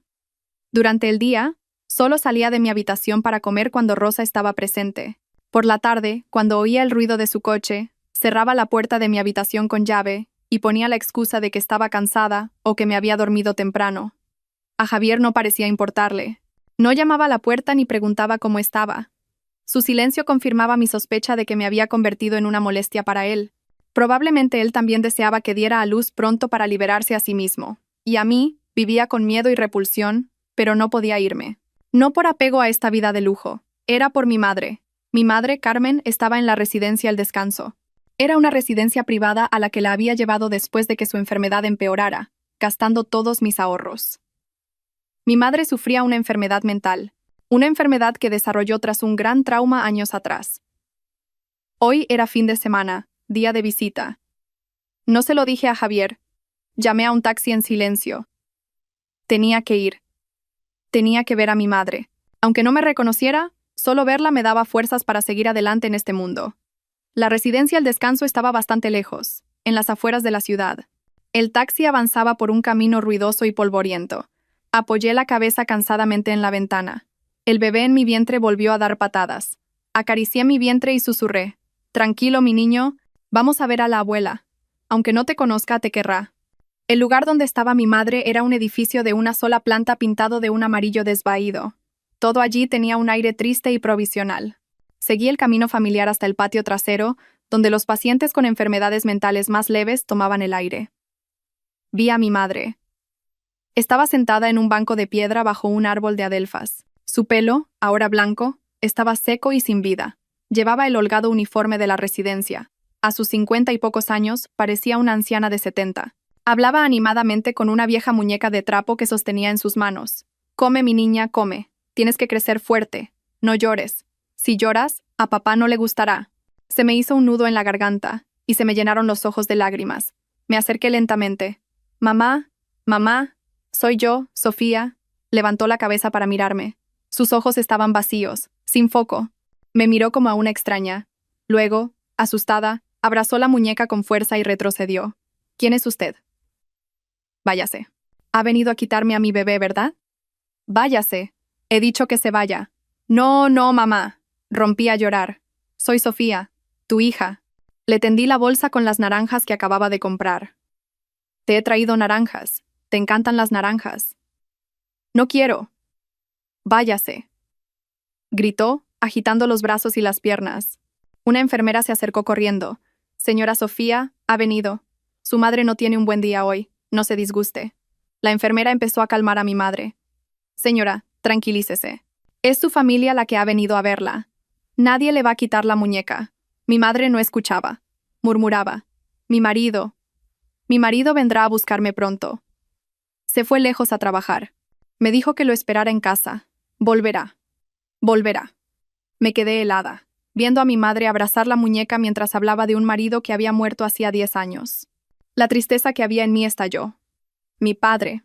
Durante el día, solo salía de mi habitación para comer cuando Rosa estaba presente. Por la tarde, cuando oía el ruido de su coche, cerraba la puerta de mi habitación con llave y ponía la excusa de que estaba cansada o que me había dormido temprano. A Javier no parecía importarle. No llamaba a la puerta ni preguntaba cómo estaba. Su silencio confirmaba mi sospecha de que me había convertido en una molestia para él. Probablemente él también deseaba que diera a luz pronto para liberarse a sí mismo. Y a mí, vivía con miedo y repulsión, pero no podía irme. No por apego a esta vida de lujo. Era por mi madre. Mi madre, Carmen, estaba en la residencia El Descanso. Era una residencia privada a la que la había llevado después de que su enfermedad empeorara, gastando todos mis ahorros. Mi madre sufría una enfermedad mental, una enfermedad que desarrolló tras un gran trauma años atrás. Hoy era fin de semana, día de visita. No se lo dije a Javier. Llamé a un taxi en silencio. Tenía que ir. Tenía que ver a mi madre. Aunque no me reconociera, solo verla me daba fuerzas para seguir adelante en este mundo. La residencia El Descanso estaba bastante lejos, en las afueras de la ciudad. El taxi avanzaba por un camino ruidoso y polvoriento. Apoyé la cabeza cansadamente en la ventana. El bebé en mi vientre volvió a dar patadas. Acaricié mi vientre y susurré: «Tranquilo, mi niño, vamos a ver a la abuela. Aunque no te conozca, te querrá». El lugar donde estaba mi madre era un edificio de una sola planta pintado de un amarillo desvaído. Todo allí tenía un aire triste y provisional. Seguí el camino familiar hasta el patio trasero, donde los pacientes con enfermedades mentales más leves tomaban el aire. Vi a mi madre. Estaba sentada en un banco de piedra bajo un árbol de adelfas. Su pelo, ahora blanco, estaba seco y sin vida. Llevaba el holgado uniforme de la residencia. A sus 50 y pocos años, parecía una anciana de 70. Hablaba animadamente con una vieja muñeca de trapo que sostenía en sus manos. «Come, mi niña, come. Tienes que crecer fuerte. No llores. Si lloras, a papá no le gustará». Se me hizo un nudo en la garganta, y se me llenaron los ojos de lágrimas. Me acerqué lentamente. «Mamá, mamá, soy yo, Sofía». Levantó la cabeza para mirarme. Sus ojos estaban vacíos, sin foco. Me miró como a una extraña. Luego, asustada, abrazó la muñeca con fuerza y retrocedió. «¿Quién es usted?» «Váyase. Ha venido a quitarme a mi bebé, ¿verdad?» «Váyase. He dicho que se vaya». «No, no, mamá». Rompí a llorar. «Soy Sofía, tu hija». Le tendí la bolsa con las naranjas que acababa de comprar. «Te he traído naranjas. ¿Te encantan las naranjas?» «No quiero». «Váyase», gritó, agitando los brazos y las piernas. Una enfermera se acercó corriendo. «Señora Sofía, ha venido. Su madre no tiene un buen día hoy. No se disguste». La enfermera empezó a calmar a mi madre. «Señora, tranquilícese. Es su familia la que ha venido a verla. Nadie le va a quitar la muñeca». Mi madre no escuchaba. Murmuraba: Mi marido vendrá a buscarme pronto». Se fue lejos a trabajar. Me dijo que lo esperara en casa. Volverá. Me quedé helada, viendo a mi madre abrazar la muñeca mientras hablaba de un marido que había muerto hacía 10 años. La tristeza que había en mí estalló. Mi padre.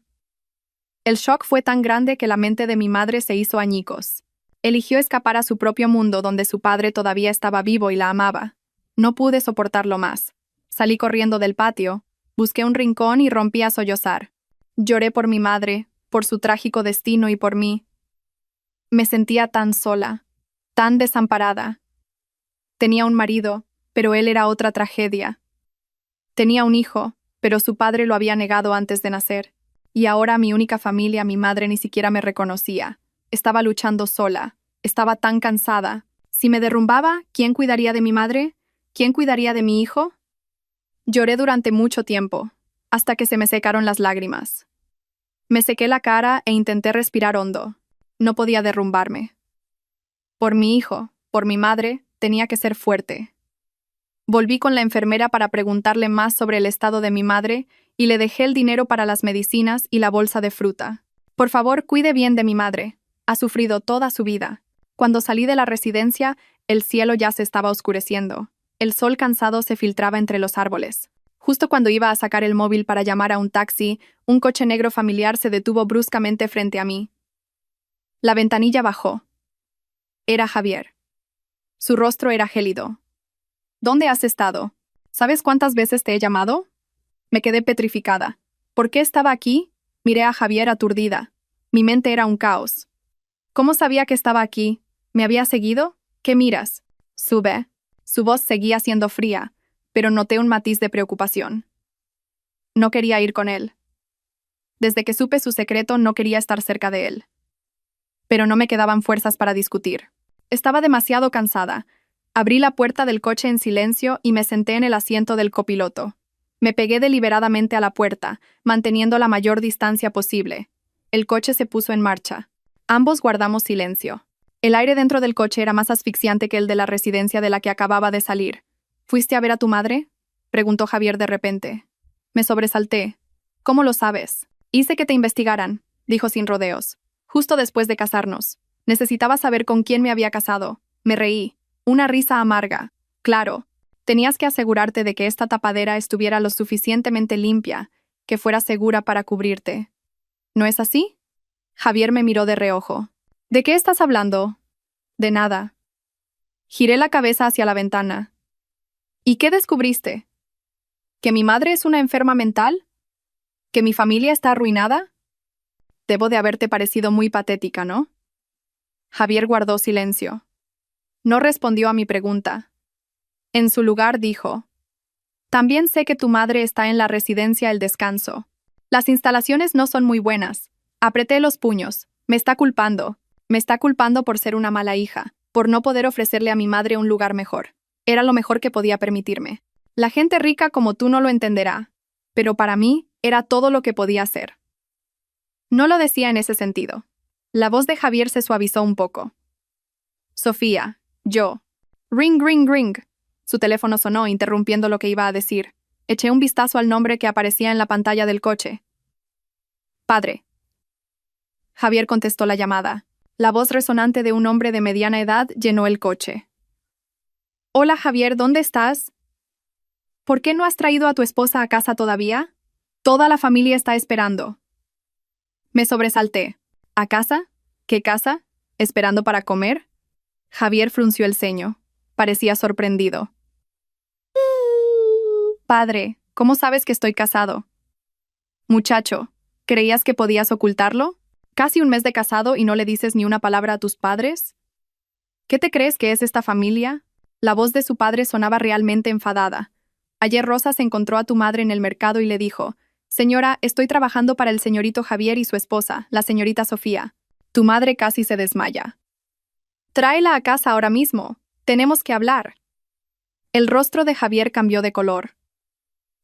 El shock fue tan grande que la mente de mi madre se hizo añicos. Eligió escapar a su propio mundo donde su padre todavía estaba vivo y la amaba. No pude soportarlo más. Salí corriendo del patio, busqué un rincón y rompí a sollozar. Lloré por mi madre, por su trágico destino y por mí. Me sentía tan sola, tan desamparada. Tenía un marido, pero él era otra tragedia. Tenía un hijo, pero su padre lo había negado antes de nacer. Y ahora mi única familia, mi madre, ni siquiera me reconocía. Estaba luchando sola. Estaba tan cansada. Si me derrumbaba, ¿quién cuidaría de mi madre? ¿Quién cuidaría de mi hijo? Lloré durante mucho tiempo, hasta que se me secaron las lágrimas. Me sequé la cara e intenté respirar hondo. No podía derrumbarme. Por mi hijo, por mi madre, tenía que ser fuerte. Volví con la enfermera para preguntarle más sobre el estado de mi madre y le dejé el dinero para las medicinas y la bolsa de fruta. Por favor, cuide bien de mi madre. Ha sufrido toda su vida. Cuando salí de la residencia, el cielo ya se estaba oscureciendo. El sol cansado se filtraba entre los árboles. Justo cuando iba a sacar el móvil para llamar a un taxi, un coche negro familiar se detuvo bruscamente frente a mí. La ventanilla bajó. Era Javier. Su rostro era gélido. ¿Dónde has estado? ¿Sabes cuántas veces te he llamado? Me quedé petrificada. ¿Por qué estaba aquí? Miré a Javier aturdida. Mi mente era un caos. ¿Cómo sabía que estaba aquí? ¿Me había seguido? ¿Qué miras? Sube. Su voz seguía siendo fría, pero noté un matiz de preocupación. No quería ir con él. Desde que supe su secreto, no quería estar cerca de él. Pero no me quedaban fuerzas para discutir. Estaba demasiado cansada. Abrí la puerta del coche en silencio y me senté en el asiento del copiloto. Me pegué deliberadamente a la puerta, manteniendo la mayor distancia posible. El coche se puso en marcha. Ambos guardamos silencio. El aire dentro del coche era más asfixiante que el de la residencia de la que acababa de salir. ¿Fuiste a ver a tu madre?, preguntó Javier de repente. Me sobresalté. ¿Cómo lo sabes? Hice que te investigaran, dijo sin rodeos. Justo después de casarnos. Necesitaba saber con quién me había casado. Me reí. Una risa amarga. Claro. Tenías que asegurarte de que esta tapadera estuviera lo suficientemente limpia, que fuera segura para cubrirte. ¿No es así? Javier me miró de reojo. ¿De qué estás hablando? De nada. Giré la cabeza hacia la ventana. ¿Y qué descubriste? ¿Que mi madre es una enferma mental? ¿Que mi familia está arruinada? Debo de haberte parecido muy patética, ¿no? Javier guardó silencio. No respondió a mi pregunta. En su lugar dijo: También sé que tu madre está en la residencia El Descanso. Las instalaciones no son muy buenas. Apreté los puños. Me está culpando. Me está culpando por ser una mala hija, por no poder ofrecerle a mi madre un lugar mejor. Era lo mejor que podía permitirme. La gente rica como tú no lo entenderá, pero para mí era todo lo que podía hacer. No lo decía en ese sentido. La voz de Javier se suavizó un poco. Sofía, yo. Ring, ring, ring. Su teléfono sonó, interrumpiendo lo que iba a decir. Eché un vistazo al nombre que aparecía en la pantalla del coche. Padre. Javier contestó la llamada. La voz resonante de un hombre de mediana edad llenó el coche. Hola Javier, ¿dónde estás? ¿Por qué no has traído a tu esposa a casa todavía? Toda la familia está esperando. Me sobresalté. ¿A casa? ¿Qué casa? ¿Esperando para comer? Javier frunció el ceño. Parecía sorprendido. Padre, ¿cómo sabes que estoy casado? Muchacho, ¿creías que podías ocultarlo? ¿Casi un mes de casado y no le dices ni una palabra a tus padres? ¿Qué te crees que es esta familia? La voz de su padre sonaba realmente enfadada. Ayer Rosa se encontró a tu madre en el mercado y le dijo: Señora, estoy trabajando para el señorito Javier y su esposa, la señorita Sofía. Tu madre casi se desmaya. Tráela a casa ahora mismo. Tenemos que hablar. El rostro de Javier cambió de color.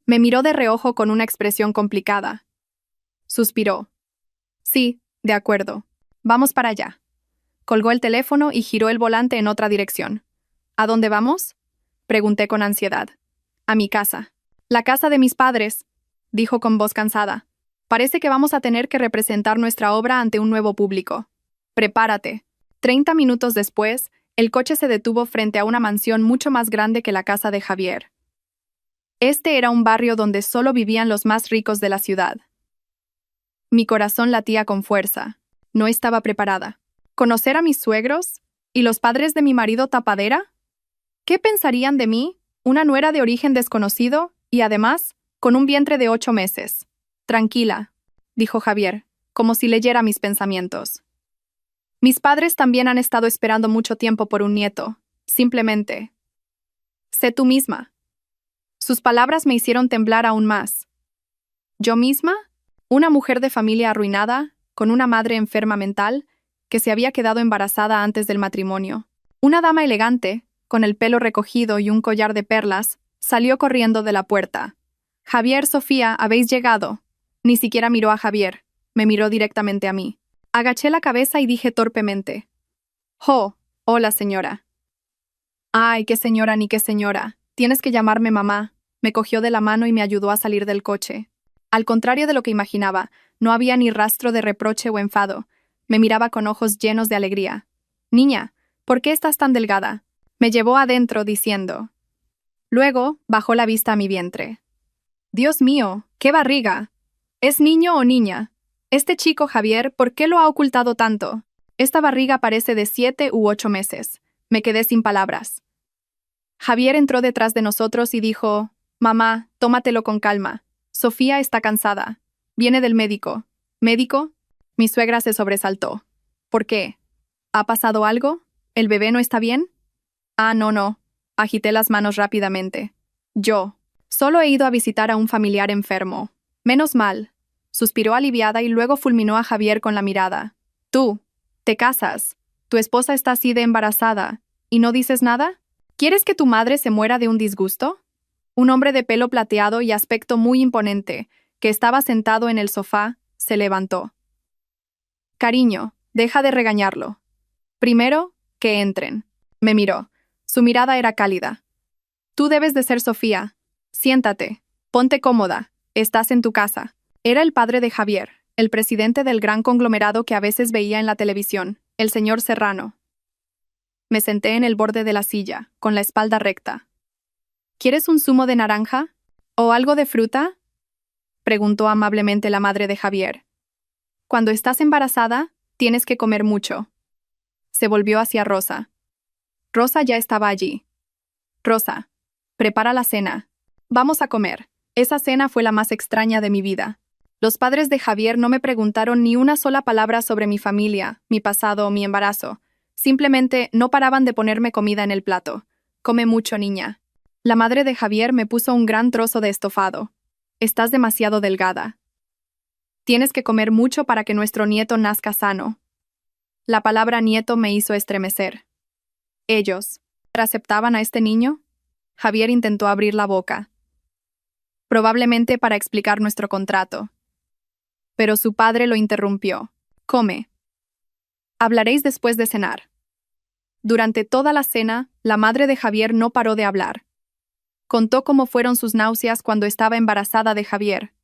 Me miró de reojo con una expresión complicada. Suspiró. Sí, de acuerdo. Vamos para allá. Colgó el teléfono y giró el volante en otra dirección. ¿A dónde vamos?, pregunté con ansiedad. A mi casa. La casa de mis padres, dijo con voz cansada. Parece que vamos a tener que representar nuestra obra ante un nuevo público. Prepárate. 30 minutos después, el coche se detuvo frente a una mansión mucho más grande que la casa de Javier. Este era un barrio donde solo vivían los más ricos de la ciudad. Mi corazón latía con fuerza. No estaba preparada. ¿Conocer a mis suegros? ¿Y los padres de mi marido tapadera? ¿Qué pensarían de mí, una nuera de origen desconocido, y además, con un vientre de 8 meses? Tranquila, dijo Javier, como si leyera mis pensamientos. Mis padres también han estado esperando mucho tiempo por un nieto. Simplemente. Sé tú misma. Sus palabras me hicieron temblar aún más. ¿Yo misma? Una mujer de familia arruinada, con una madre enferma mental, que se había quedado embarazada antes del matrimonio. Una dama elegante, con el pelo recogido y un collar de perlas, salió corriendo de la puerta. Javier, Sofía, habéis llegado. Ni siquiera miró a Javier, me miró directamente a mí. Agaché la cabeza y dije torpemente: hola señora. Ay, qué señora ni qué señora, Tienes que llamarme mamá. Me cogió de la mano y me ayudó a salir del coche. Al contrario de lo que imaginaba, no había ni rastro de reproche o enfado. Me miraba con ojos llenos de alegría. Niña, ¿por qué estás tan delgada? Me llevó adentro diciendo. Luego, bajó la vista a mi vientre. Dios mío, qué barriga. ¿Es niño o niña? Este chico, Javier, ¿por qué lo ha ocultado tanto? Esta barriga parece de 7 u 8 meses. Me quedé sin palabras. Javier entró detrás de nosotros y dijo, mamá, tómatelo con calma. Sofía está cansada. Viene del médico. ¿Médico? Mi suegra se sobresaltó. ¿Por qué? ¿Ha pasado algo? ¿El bebé no está bien? Ah, no. Agité las manos rápidamente. Yo. Solo he ido a visitar a un familiar enfermo. Menos mal. Suspiró aliviada y luego fulminó a Javier con la mirada. Tú, te casas. Tu esposa está así de embarazada. ¿Y no dices nada? ¿Quieres que tu madre se muera de un disgusto? Un hombre de pelo plateado y aspecto muy imponente, que estaba sentado en el sofá, se levantó. Cariño, deja de regañarlo. Primero, que entren. Me miró. Su mirada era cálida. Tú debes de ser Sofía. Siéntate. Ponte cómoda. Estás en tu casa. Era el padre de Javier, el presidente del gran conglomerado que a veces veía en la televisión, el señor Serrano. Me senté en el borde de la silla, con la espalda recta. ¿Quieres un zumo de naranja? ¿O algo de fruta? Preguntó amablemente la madre de Javier. Cuando estás embarazada, tienes que comer mucho. Se volvió hacia Rosa. Rosa ya estaba allí. Rosa, prepara la cena. Vamos a comer. Esa cena fue la más extraña de mi vida. Los padres de Javier no me preguntaron ni una sola palabra sobre mi familia, mi pasado o mi embarazo. Simplemente no paraban de ponerme comida en el plato. Come mucho, niña. La madre de Javier me puso un gran trozo de estofado. Estás demasiado delgada. Tienes que comer mucho para que nuestro nieto nazca sano. La palabra nieto me hizo estremecer. ¿Ellos aceptaban a este niño? Javier intentó abrir la boca. Probablemente para explicar nuestro contrato. Pero su padre lo interrumpió. Come. Hablaréis después de cenar. Durante toda la cena, la madre de Javier no paró de hablar. Contó cómo fueron sus náuseas cuando estaba embarazada de Javier.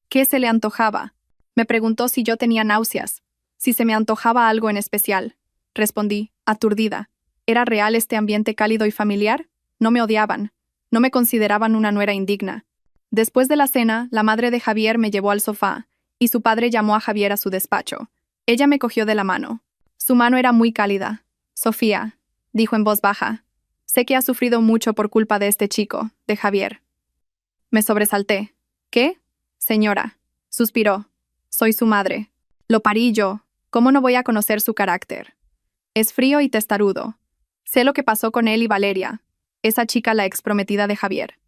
¿Qué se le antojaba? Me preguntó si yo tenía náuseas, si se me antojaba algo en especial. Respondí, aturdida. ¿Era real este ambiente cálido y familiar? No me odiaban. No me consideraban una nuera indigna. Después de la cena, la madre de Javier me llevó al sofá, y su padre llamó a Javier a su despacho. Ella me cogió de la mano. Su mano era muy cálida. Sofía, dijo en voz baja, sé que has sufrido mucho por culpa de este chico, de Javier. Me sobresalté. ¿Qué? Señora, suspiró. Soy su madre. Lo parí yo. ¿Cómo no voy a conocer su carácter? Es frío y testarudo. Sé lo que pasó con él y Valeria, esa chica la exprometida de Javier.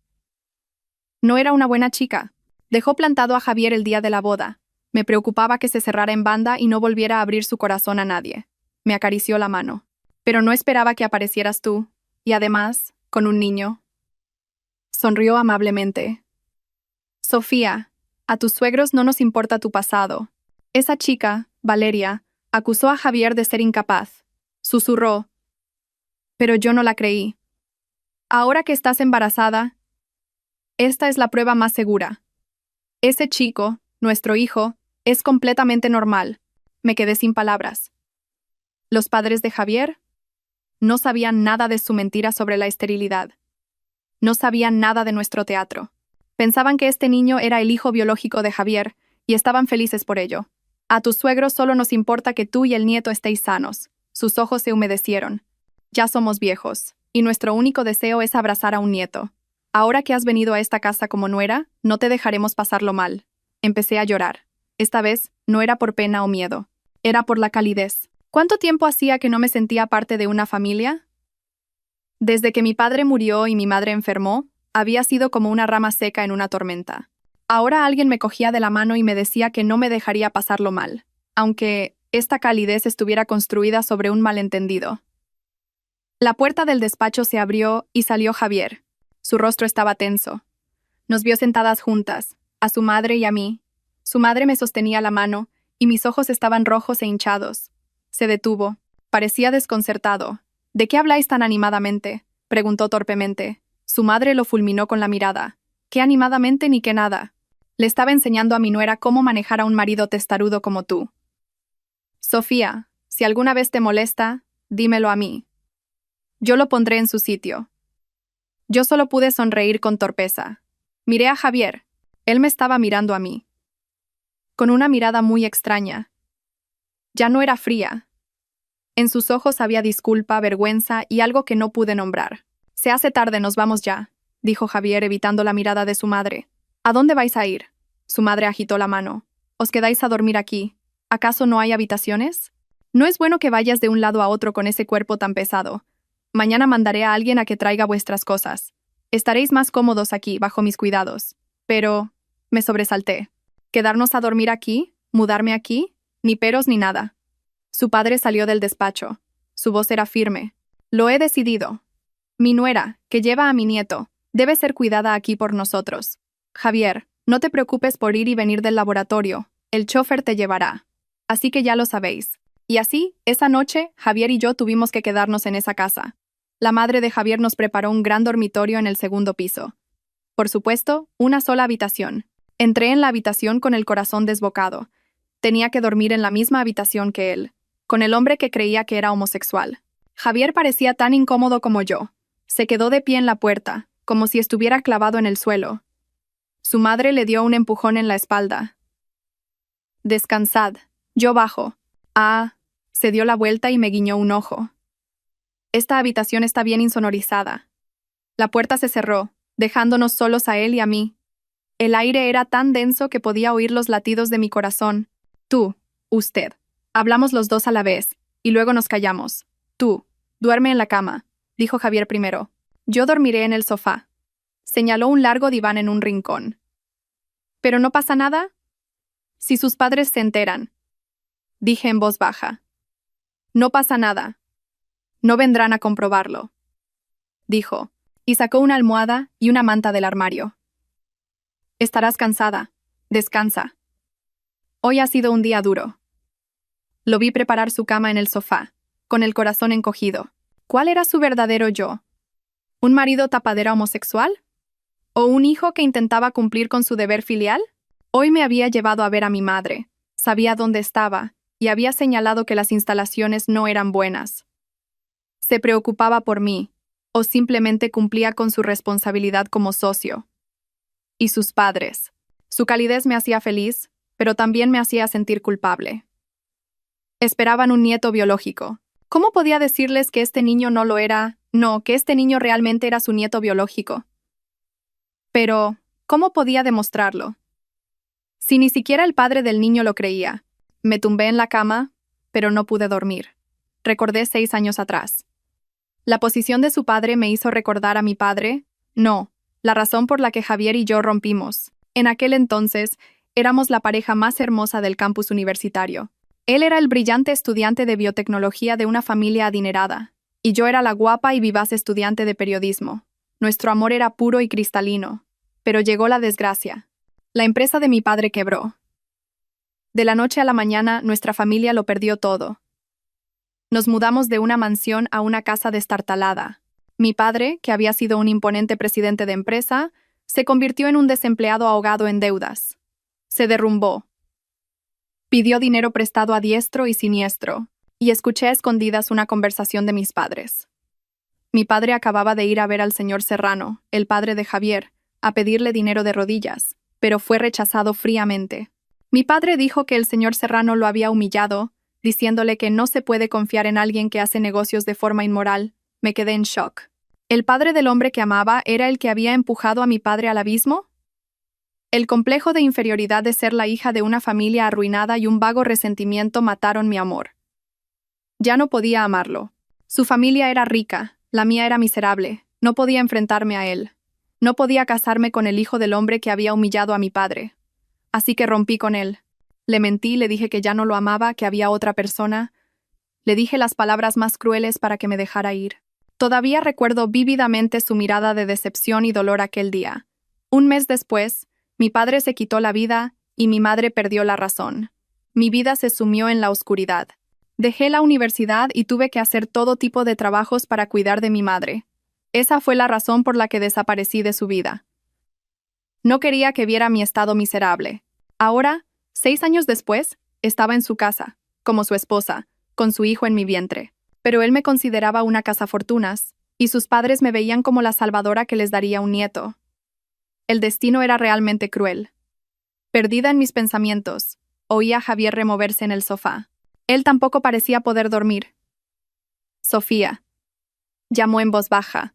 No era una buena chica. Dejó plantado a Javier el día de la boda. Me preocupaba que se cerrara en banda y no volviera a abrir su corazón a nadie. Me acarició la mano. Pero no esperaba que aparecieras tú. Y además, con un niño. Sonrió amablemente. Sofía, a tus suegros no nos importa tu pasado. Esa chica, Valeria, acusó a Javier de ser incapaz. Susurró. Pero yo no la creí. Ahora que estás embarazada, esta es la prueba más segura. Ese chico, nuestro hijo, es completamente normal. Me quedé sin palabras. Los padres de Javier no sabían nada de su mentira sobre la esterilidad. No sabían nada de nuestro teatro. Pensaban que este niño era el hijo biológico de Javier y estaban felices por ello. A tus suegros solo nos importa que tú y el nieto estéis sanos. Sus ojos se humedecieron. Ya somos viejos, y nuestro único deseo es abrazar a un nieto. Ahora que has venido a esta casa como nuera, no te dejaremos pasarlo mal. Empecé a llorar. Esta vez, no era por pena o miedo. Era por la calidez. ¿Cuánto tiempo hacía que no me sentía parte de una familia? Desde que mi padre murió y mi madre enfermó, había sido como una rama seca en una tormenta. Ahora alguien me cogía de la mano y me decía que no me dejaría pasarlo mal, aunque esta calidez estuviera construida sobre un malentendido. La puerta del despacho se abrió y salió Javier. Su rostro estaba tenso. Nos vio sentadas juntas, a su madre y a mí. Su madre me sostenía la mano y mis ojos estaban rojos e hinchados. Se detuvo. Parecía desconcertado. ¿De qué habláis tan animadamente?, preguntó torpemente. Su madre lo fulminó con la mirada. Qué animadamente ni qué nada. Le estaba enseñando a mi nuera cómo manejar a un marido testarudo como tú. Sofía, si alguna vez te molesta, dímelo a mí. Yo lo pondré en su sitio. Yo solo pude sonreír con torpeza. Miré a Javier. Él me estaba mirando a mí. Con una mirada muy extraña. Ya no era fría. En sus ojos había disculpa, vergüenza y algo que no pude nombrar. Se hace tarde, nos vamos ya, dijo Javier evitando la mirada de su madre. ¿A dónde vais a ir? Su madre agitó la mano. ¿Os quedáis a dormir aquí? ¿Acaso no hay habitaciones? No es bueno que vayas de un lado a otro con ese cuerpo tan pesado. Mañana mandaré a alguien a que traiga vuestras cosas. Estaréis más cómodos aquí, bajo mis cuidados. Pero... me sobresalté. ¿Quedarnos a dormir aquí? ¿Mudarme aquí? Ni peros ni nada. Su padre salió del despacho. Su voz era firme. Lo he decidido. Mi nuera, que lleva a mi nieto, debe ser cuidada aquí por nosotros. Javier, no te preocupes por ir y venir del laboratorio. El chofer te llevará. Así que ya lo sabéis. Y así, esa noche, Javier y yo tuvimos que quedarnos en esa casa. La madre de Javier nos preparó un gran dormitorio en el segundo piso. Por supuesto, una sola habitación. Entré en la habitación con el corazón desbocado. Tenía que dormir en la misma habitación que él, con el hombre que creía que era homosexual. Javier parecía tan incómodo como yo. Se quedó de pie en la puerta, como si estuviera clavado en el suelo. Su madre le dio un empujón en la espalda. Descansad. Yo bajo. Ah, se dio la vuelta y me guiñó un ojo. Esta habitación está bien insonorizada. La puerta se cerró, dejándonos solos a él y a mí. El aire era tan denso que podía oír los latidos de mi corazón. Tú, usted. Hablamos los dos a la vez, y luego nos callamos. Tú, duerme en la cama, dijo Javier primero. Yo dormiré en el sofá. Señaló un largo diván en un rincón. ¿Pero no pasa nada? Si sus padres se enteran, dije en voz baja. No pasa nada. No vendrán a comprobarlo, dijo, y sacó una almohada y una manta del armario. Estarás cansada. Descansa. Hoy ha sido un día duro. Lo vi preparar su cama en el sofá, con el corazón encogido. ¿Cuál era su verdadero yo? ¿Un marido tapadera homosexual? ¿O un hijo que intentaba cumplir con su deber filial? Hoy me había llevado a ver a mi madre. Sabía dónde estaba, y había señalado que las instalaciones no eran buenas. Se preocupaba por mí, o simplemente cumplía con su responsabilidad como socio. Y sus padres. Su calidez me hacía feliz, pero también me hacía sentir culpable. Esperaban un nieto biológico. ¿Cómo podía decirles que este niño no lo era? No, que este niño realmente era su nieto biológico. Pero, ¿cómo podía demostrarlo? Si ni siquiera el padre del niño lo creía. Me tumbé en la cama, pero no pude dormir. Recordé 6 años atrás. La posición de su padre me hizo recordar a mi padre. No, la razón por la que Javier y yo rompimos. En aquel entonces, éramos la pareja más hermosa del campus universitario. Él era el brillante estudiante de biotecnología de una familia adinerada, y yo era la guapa y vivaz estudiante de periodismo. Nuestro amor era puro y cristalino. Pero llegó la desgracia. La empresa de mi padre quebró. De la noche a la mañana, nuestra familia lo perdió todo. Nos mudamos de una mansión a una casa destartalada. Mi padre, que había sido un imponente presidente de empresa, se convirtió en un desempleado ahogado en deudas. Se derrumbó. Pidió dinero prestado a diestro y siniestro, y escuché a escondidas una conversación de mis padres. Mi padre acababa de ir a ver al señor Serrano, el padre de Javier, a pedirle dinero de rodillas, pero fue rechazado fríamente. Mi padre dijo que el señor Serrano lo había humillado, diciéndole que no se puede confiar en alguien que hace negocios de forma inmoral. Me quedé en shock. ¿El padre del hombre que amaba era el que había empujado a mi padre al abismo? El complejo de inferioridad de ser la hija de una familia arruinada y un vago resentimiento mataron mi amor. Ya no podía amarlo. Su familia era rica, la mía era miserable. No podía enfrentarme a él. No podía casarme con el hijo del hombre que había humillado a mi padre. Así que rompí con él. Le mentí, le dije que ya no lo amaba, que había otra persona. Le dije las palabras más crueles para que me dejara ir. Todavía recuerdo vívidamente su mirada de decepción y dolor aquel día. Un mes después, mi padre se quitó la vida y mi madre perdió la razón. Mi vida se sumió en la oscuridad. Dejé la universidad y tuve que hacer todo tipo de trabajos para cuidar de mi madre. Esa fue la razón por la que desaparecí de su vida. No quería que viera mi estado miserable. Ahora, 6 años después, estaba en su casa, como su esposa, con su hijo en mi vientre. Pero él me consideraba una cazafortunas, y sus padres me veían como la salvadora que les daría un nieto. El destino era realmente cruel. Perdida en mis pensamientos, oía a Javier removerse en el sofá. Él tampoco parecía poder dormir. Sofía, llamó en voz baja.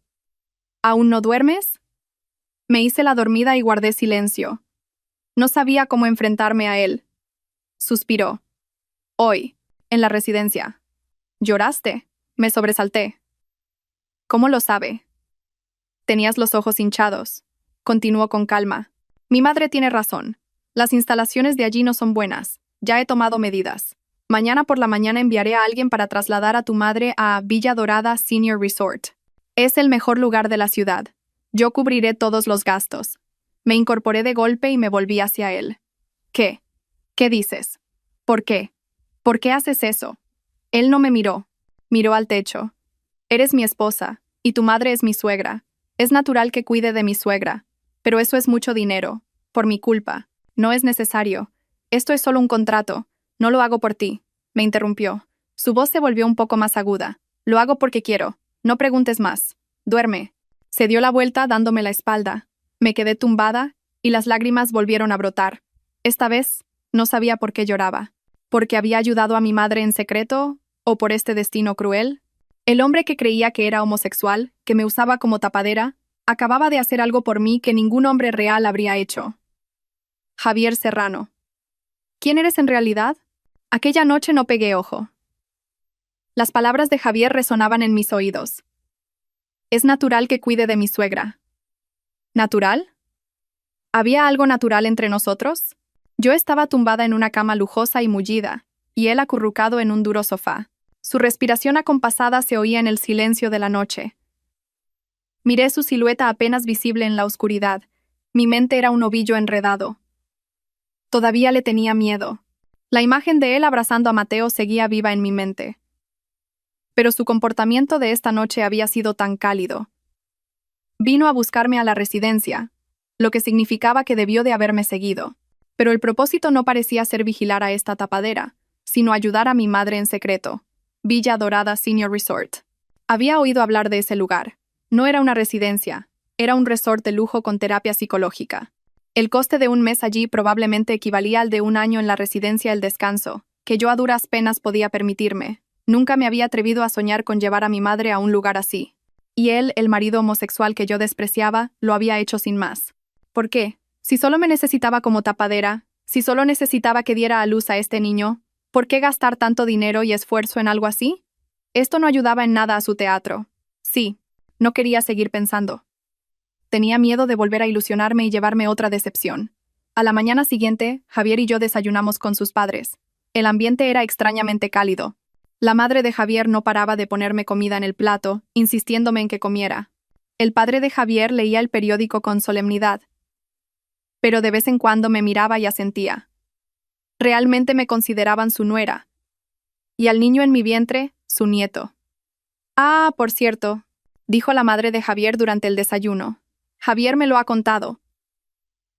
¿Aún no duermes? Me hice la dormida y guardé silencio. No sabía cómo enfrentarme a él. Suspiró. Hoy, en la residencia. ¿Lloraste? Me sobresalté. ¿Cómo lo sabe? Tenías los ojos hinchados. Continuó con calma. Mi madre tiene razón. Las instalaciones de allí no son buenas. Ya he tomado medidas. Mañana por la mañana enviaré a alguien para trasladar a tu madre a Villa Dorada Senior Resort. Es el mejor lugar de la ciudad. Yo cubriré todos los gastos. Me incorporé de golpe y me volví hacia él. ¿Qué? ¿Qué dices? ¿Por qué? ¿Por qué haces eso? Él no me miró. Miró al techo. Eres mi esposa, y tu madre es mi suegra. Es natural que cuide de mi suegra. Pero eso es mucho dinero. Por mi culpa. No es necesario. Esto es solo un contrato. No lo hago por ti. Me interrumpió. Su voz se volvió un poco más aguda. Lo hago porque quiero. No preguntes más. Duerme. Se dio la vuelta dándome la espalda. Me quedé tumbada, y las lágrimas volvieron a brotar. Esta vez, no sabía por qué lloraba. ¿Porque había ayudado a mi madre en secreto? ¿O por este destino cruel? El hombre que creía que era homosexual, que me usaba como tapadera, acababa de hacer algo por mí que ningún hombre real habría hecho. Javier Serrano. ¿Quién eres en realidad? Aquella noche no pegué ojo. Las palabras de Javier resonaban en mis oídos. Es natural que cuide de mi suegra. ¿Natural? ¿Había algo natural entre nosotros? Yo estaba tumbada en una cama lujosa y mullida, y él acurrucado en un duro sofá. Su respiración acompasada se oía en el silencio de la noche. Miré su silueta apenas visible en la oscuridad. Mi mente era un ovillo enredado. Todavía le tenía miedo. La imagen de él abrazando a Mateo seguía viva en mi mente. Pero su comportamiento de esta noche había sido tan cálido. Vino a buscarme a la residencia, lo que significaba que debió de haberme seguido. Pero el propósito no parecía ser vigilar a esta tapadera, sino ayudar a mi madre en secreto. Villa Dorada Senior Resort. Había oído hablar de ese lugar. No era una residencia, era un resort de lujo con terapia psicológica. El coste de un mes allí probablemente equivalía al de un año en la residencia El Descanso, que yo a duras penas podía permitirme. Nunca me había atrevido a soñar con llevar a mi madre a un lugar así. Y él, el marido homosexual que yo despreciaba, lo había hecho sin más. ¿Por qué? Si solo me necesitaba como tapadera, si solo necesitaba que diera a luz a este niño, ¿por qué gastar tanto dinero y esfuerzo en algo así? Esto no ayudaba en nada a su teatro. Sí, no quería seguir pensando. Tenía miedo de volver a ilusionarme y llevarme otra decepción. A la mañana siguiente, Javier y yo desayunamos con sus padres. El ambiente era extrañamente cálido. La madre de Javier no paraba de ponerme comida en el plato, insistiéndome en que comiera. El padre de Javier leía el periódico con solemnidad, pero de vez en cuando me miraba y asentía. Realmente me consideraban su nuera. Y al niño en mi vientre, su nieto. Ah, por cierto, dijo la madre de Javier durante el desayuno. Javier me lo ha contado.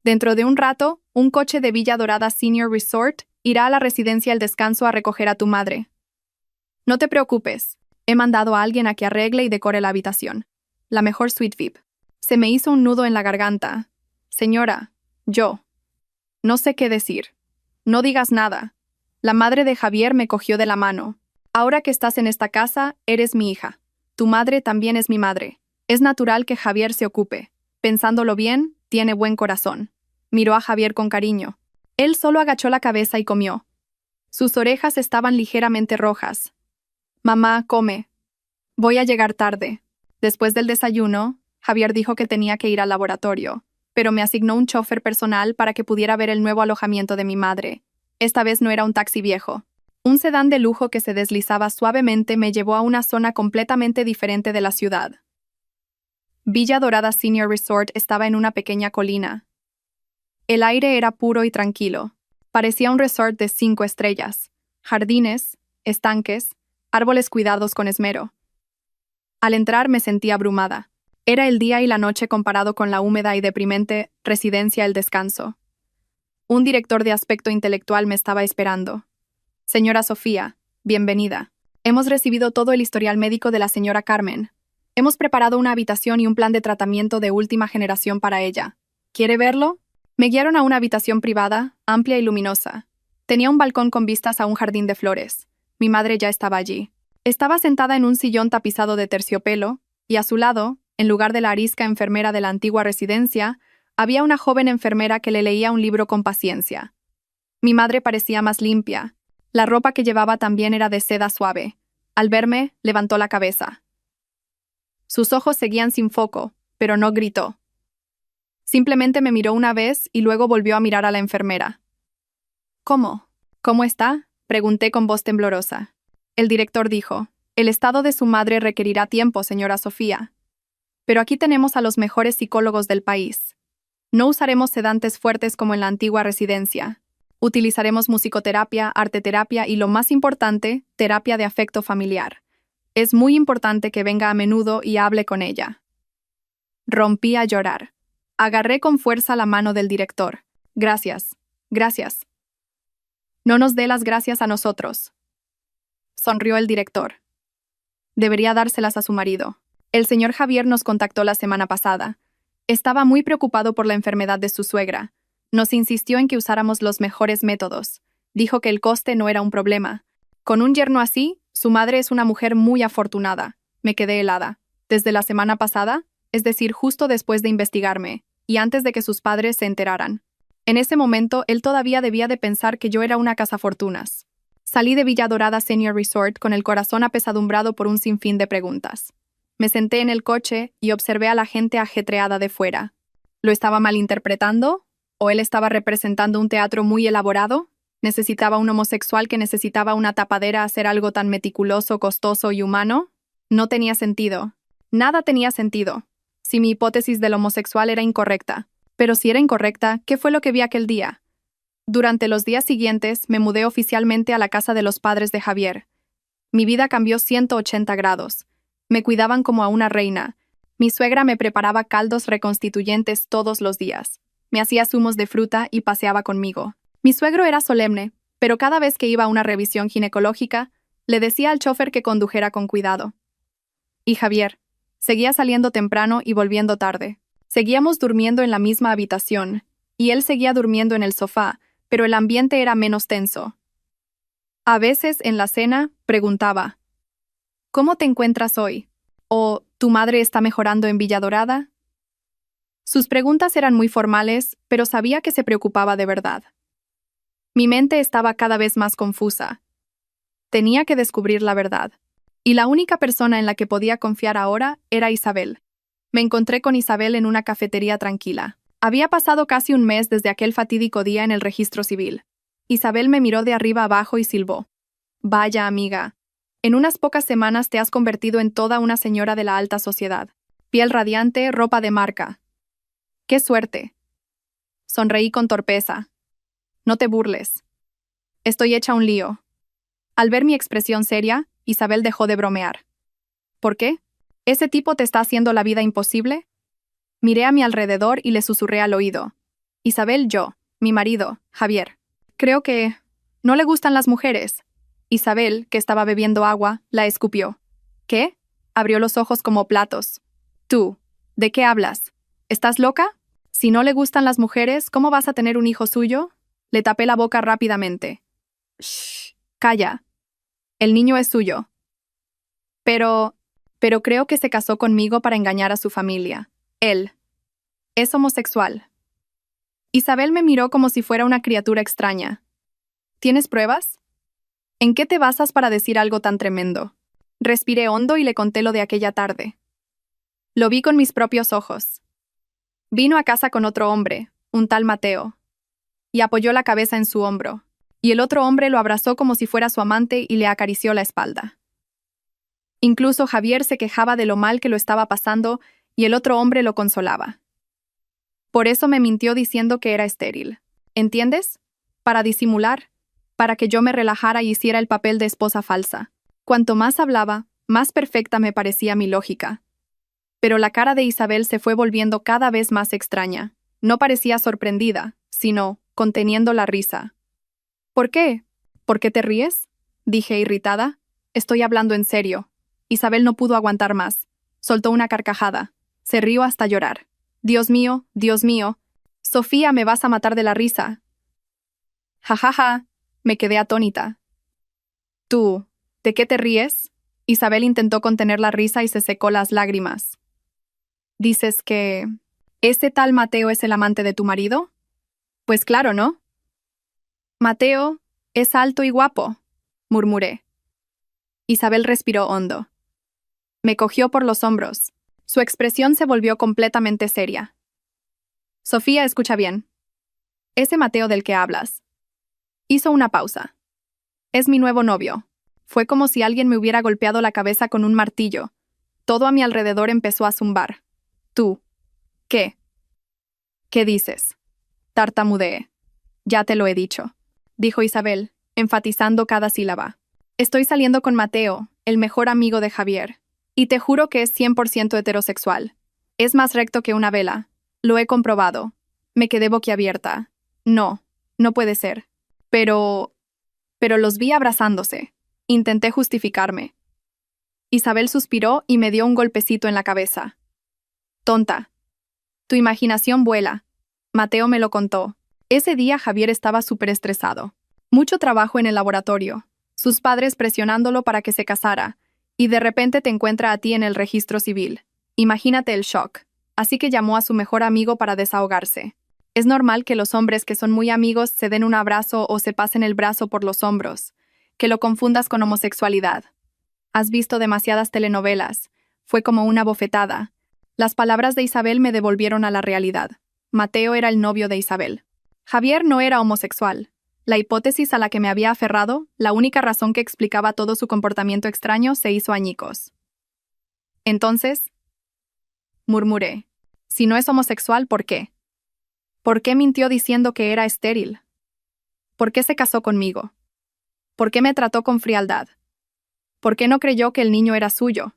Dentro de un rato, un coche de Villa Dorada Senior Resort irá a la residencia El Descanso a recoger a tu madre. No te preocupes, he mandado a alguien a que arregle y decore la habitación. La mejor suite VIP. Se me hizo un nudo en la garganta. Señora, yo. No sé qué decir. No digas nada. La madre de Javier me cogió de la mano. Ahora que estás en esta casa, eres mi hija. Tu madre también es mi madre. Es natural que Javier se ocupe. Pensándolo bien, tiene buen corazón. Miró a Javier con cariño. Él solo agachó la cabeza y comió. Sus orejas estaban ligeramente rojas. Mamá, come. Voy a llegar tarde. Después del desayuno, Javier dijo que tenía que ir al laboratorio, pero me asignó un chofer personal para que pudiera ver el nuevo alojamiento de mi madre. Esta vez no era un taxi viejo. Un sedán de lujo que se deslizaba suavemente me llevó a una zona completamente diferente de la ciudad. Villa Dorada Senior Resort estaba en una pequeña colina. El aire era puro y tranquilo. Parecía un resort de 5 estrellas. Jardines, estanques, árboles cuidados con esmero. Al entrar me sentí abrumada. Era el día y la noche comparado con la húmeda y deprimente residencia El Descanso. Un director de aspecto intelectual me estaba esperando. Señora Sofía, bienvenida. Hemos recibido todo el historial médico de la señora Carmen. Hemos preparado una habitación y un plan de tratamiento de última generación para ella. ¿Quiere verlo? Me guiaron a una habitación privada, amplia y luminosa. Tenía un balcón con vistas a un jardín de flores. Mi madre ya estaba allí. Estaba sentada en un sillón tapizado de terciopelo, y a su lado, en lugar de la arisca enfermera de la antigua residencia, había una joven enfermera que le leía un libro con paciencia. Mi madre parecía más limpia. La ropa que llevaba también era de seda suave. Al verme, levantó la cabeza. Sus ojos seguían sin foco, pero no gritó. Simplemente me miró una vez y luego volvió a mirar a la enfermera. ¿Cómo? ¿Cómo está?, pregunté con voz temblorosa. El director dijo: el estado de su madre requerirá tiempo, señora Sofía. Pero aquí tenemos a los mejores psicólogos del país. No usaremos sedantes fuertes como en la antigua residencia. Utilizaremos musicoterapia, arteterapia y, lo más importante, terapia de afecto familiar. Es muy importante que venga a menudo y hable con ella. Rompí a llorar. Agarré con fuerza la mano del director. Gracias. Gracias. No nos dé las gracias a nosotros. Sonrió el director. Debería dárselas a su marido. El señor Javier nos contactó la semana pasada. Estaba muy preocupado por la enfermedad de su suegra. Nos insistió en que usáramos los mejores métodos. Dijo que el coste no era un problema. Con un yerno así, su madre es una mujer muy afortunada. Me quedé helada. Desde la semana pasada, es decir, justo después de investigarme, y antes de que sus padres se enteraran. En ese momento, él todavía debía de pensar que yo era una cazafortunas. Salí de Villa Dorada Senior Resort con el corazón apesadumbrado por un sinfín de preguntas. Me senté en el coche y observé a la gente ajetreada de fuera. ¿Lo estaba malinterpretando? ¿O él estaba representando un teatro muy elaborado? ¿Necesitaba un homosexual que necesitaba una tapadera hacer algo tan meticuloso, costoso y humano? No tenía sentido. Nada tenía sentido. Si mi hipótesis del homosexual era incorrecta. Pero si era incorrecta, ¿qué fue lo que vi aquel día? Durante los días siguientes, me mudé oficialmente a la casa de los padres de Javier. Mi vida cambió 180 grados. Me cuidaban como a una reina. Mi suegra me preparaba caldos reconstituyentes todos los días. Me hacía zumos de fruta y paseaba conmigo. Mi suegro era solemne, pero cada vez que iba a una revisión ginecológica, le decía al chofer que condujera con cuidado. Y Javier seguía saliendo temprano y volviendo tarde. Seguíamos durmiendo en la misma habitación, y él seguía durmiendo en el sofá, pero el ambiente era menos tenso. A veces, en la cena, preguntaba: ¿cómo te encuentras hoy? ¿O ¿tu madre está mejorando en Villa Dorada? Sus preguntas eran muy formales, pero sabía que se preocupaba de verdad. Mi mente estaba cada vez más confusa. Tenía que descubrir la verdad. Y la única persona en la que podía confiar ahora era Isabel. Me encontré con Isabel en una cafetería tranquila. Había pasado casi un mes desde aquel fatídico día en el registro civil. Isabel me miró de arriba abajo y silbó. Vaya, amiga. En unas pocas semanas te has convertido en toda una señora de la alta sociedad. Piel radiante, ropa de marca. ¡Qué suerte! Sonreí con torpeza. No te burles. Estoy hecha un lío. Al ver mi expresión seria, Isabel dejó de bromear. ¿Por qué? ¿Ese tipo te está haciendo la vida imposible? Miré a mi alrededor y le susurré al oído. Isabel, mi marido, Javier. Creo que no le gustan las mujeres. Isabel, que estaba bebiendo agua, la escupió. ¿Qué? Abrió los ojos como platos. Tú, ¿de qué hablas? ¿Estás loca? Si no le gustan las mujeres, ¿cómo vas a tener un hijo suyo? Le tapé la boca rápidamente. Shh, calla. El niño es suyo. Pero creo que se casó conmigo para engañar a su familia. Él es homosexual. Isabel me miró como si fuera una criatura extraña. ¿Tienes pruebas? ¿En qué te basas para decir algo tan tremendo? Respiré hondo y le conté lo de aquella tarde. Lo vi con mis propios ojos. Vino a casa con otro hombre, un tal Mateo, y apoyó la cabeza en su hombro, y el otro hombre lo abrazó como si fuera su amante y le acarició la espalda. Incluso Javier se quejaba de lo mal que lo estaba pasando y el otro hombre lo consolaba. Por eso me mintió diciendo que era estéril. ¿Entiendes? Para disimular, para que yo me relajara y hiciera el papel de esposa falsa. Cuanto más hablaba, más perfecta me parecía mi lógica. Pero la cara de Isabel se fue volviendo cada vez más extraña. No parecía sorprendida, sino conteniendo la risa. ¿Por qué? ¿Por qué te ríes? Dije irritada. Estoy hablando en serio. Isabel no pudo aguantar más. Soltó una carcajada. Se rió hasta llorar. Dios mío, Dios mío. Sofía, me vas a matar de la risa. Ja, ja, ja. Me quedé atónita. ¿Tú, de qué te ríes? Isabel intentó contener la risa y se secó las lágrimas. ¿Dices que ese tal Mateo es el amante de tu marido? Pues claro, ¿no? Mateo es alto y guapo, murmuré. Isabel respiró hondo. Me cogió por los hombros. Su expresión se volvió completamente seria. Sofía, escucha bien. Ese Mateo del que hablas. Hizo una pausa. Es mi nuevo novio. Fue como si alguien me hubiera golpeado la cabeza con un martillo. Todo a mi alrededor empezó a zumbar. Tú. ¿Qué? ¿Qué dices? Tartamudeé. Ya te lo he dicho, dijo Isabel, enfatizando cada sílaba. Estoy saliendo con Mateo, el mejor amigo de Javier. Y te juro que es 100% heterosexual. Es más recto que una vela. Lo he comprobado. Me quedé boquiabierta. No, no puede ser. Pero los vi abrazándose. Intenté justificarme. Isabel suspiró y me dio un golpecito en la cabeza. Tonta. Tu imaginación vuela. Mateo me lo contó. Ese día Javier estaba súper estresado. Mucho trabajo en el laboratorio. Sus padres presionándolo para que se casara. Y de repente te encuentra a ti en el registro civil. Imagínate el shock. Así que llamó a su mejor amigo para desahogarse. Es normal que los hombres que son muy amigos se den un abrazo o se pasen el brazo por los hombros. Que lo confundas con homosexualidad. Has visto demasiadas telenovelas. Fue como una bofetada. Las palabras de Isabel me devolvieron a la realidad. Mateo era el novio de Isabel. Javier no era homosexual. La hipótesis a la que me había aferrado, la única razón que explicaba todo su comportamiento extraño, se hizo añicos. Entonces, murmuré, si no es homosexual, ¿por qué? ¿Por qué mintió diciendo que era estéril? ¿Por qué se casó conmigo? ¿Por qué me trató con frialdad? ¿Por qué no creyó que el niño era suyo?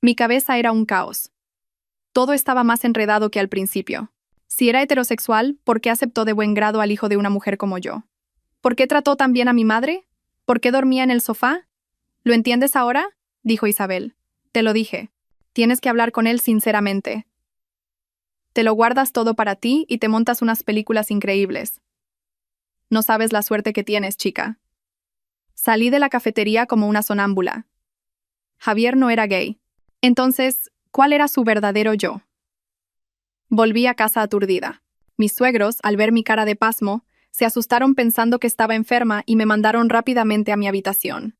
Mi cabeza era un caos. Todo estaba más enredado que al principio. Si era heterosexual, ¿por qué aceptó de buen grado al hijo de una mujer como yo? ¿Por qué trató tan bien a mi madre? ¿Por qué dormía en el sofá? ¿Lo entiendes ahora? Dijo Isabel. Te lo dije. Tienes que hablar con él sinceramente. Te lo guardas todo para ti y te montas unas películas increíbles. No sabes la suerte que tienes, chica. Salí de la cafetería como una sonámbula. Javier no era gay. Entonces, ¿cuál era su verdadero yo? Volví a casa aturdida. Mis suegros, al ver mi cara de pasmo, se asustaron pensando que estaba enferma y me mandaron rápidamente a mi habitación.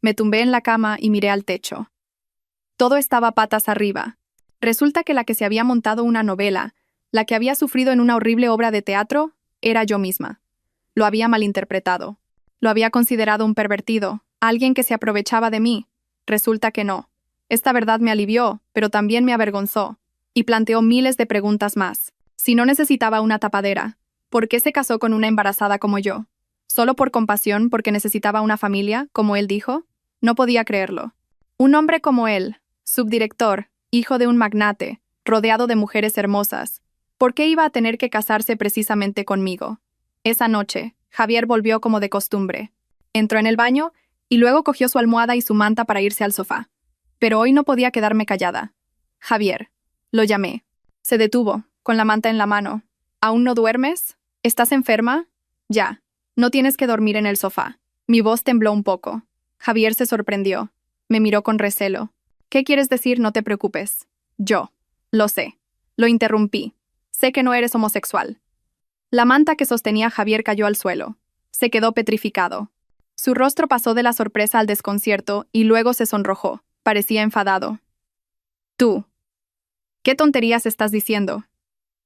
Me tumbé en la cama y miré al techo. Todo estaba patas arriba. Resulta que la que se había montado una novela, la que había sufrido en una horrible obra de teatro, era yo misma. Lo había malinterpretado. Lo había considerado un pervertido, alguien que se aprovechaba de mí. Resulta que no. Esta verdad me alivió, pero también me avergonzó, y planteó miles de preguntas más. Si no necesitaba una tapadera, ¿por qué se casó con una embarazada como yo? ¿Solo por compasión porque necesitaba una familia, como él dijo? No podía creerlo. Un hombre como él, subdirector, hijo de un magnate, rodeado de mujeres hermosas, ¿por qué iba a tener que casarse precisamente conmigo? Esa noche, Javier volvió como de costumbre. Entró en el baño y luego cogió su almohada y su manta para irse al sofá. Pero hoy no podía quedarme callada. Javier. Lo llamé. Se detuvo, con la manta en la mano. ¿Aún no duermes? ¿Estás enferma? Ya. No tienes que dormir en el sofá. Mi voz tembló un poco. Javier se sorprendió. Me miró con recelo. ¿Qué quieres decir? No te preocupes. Yo. Lo sé. Lo interrumpí. Sé que no eres homosexual. La manta que sostenía a Javier cayó al suelo. Se quedó petrificado. Su rostro pasó de la sorpresa al desconcierto y luego se sonrojó. Parecía enfadado. Tú. ¿Qué tonterías estás diciendo?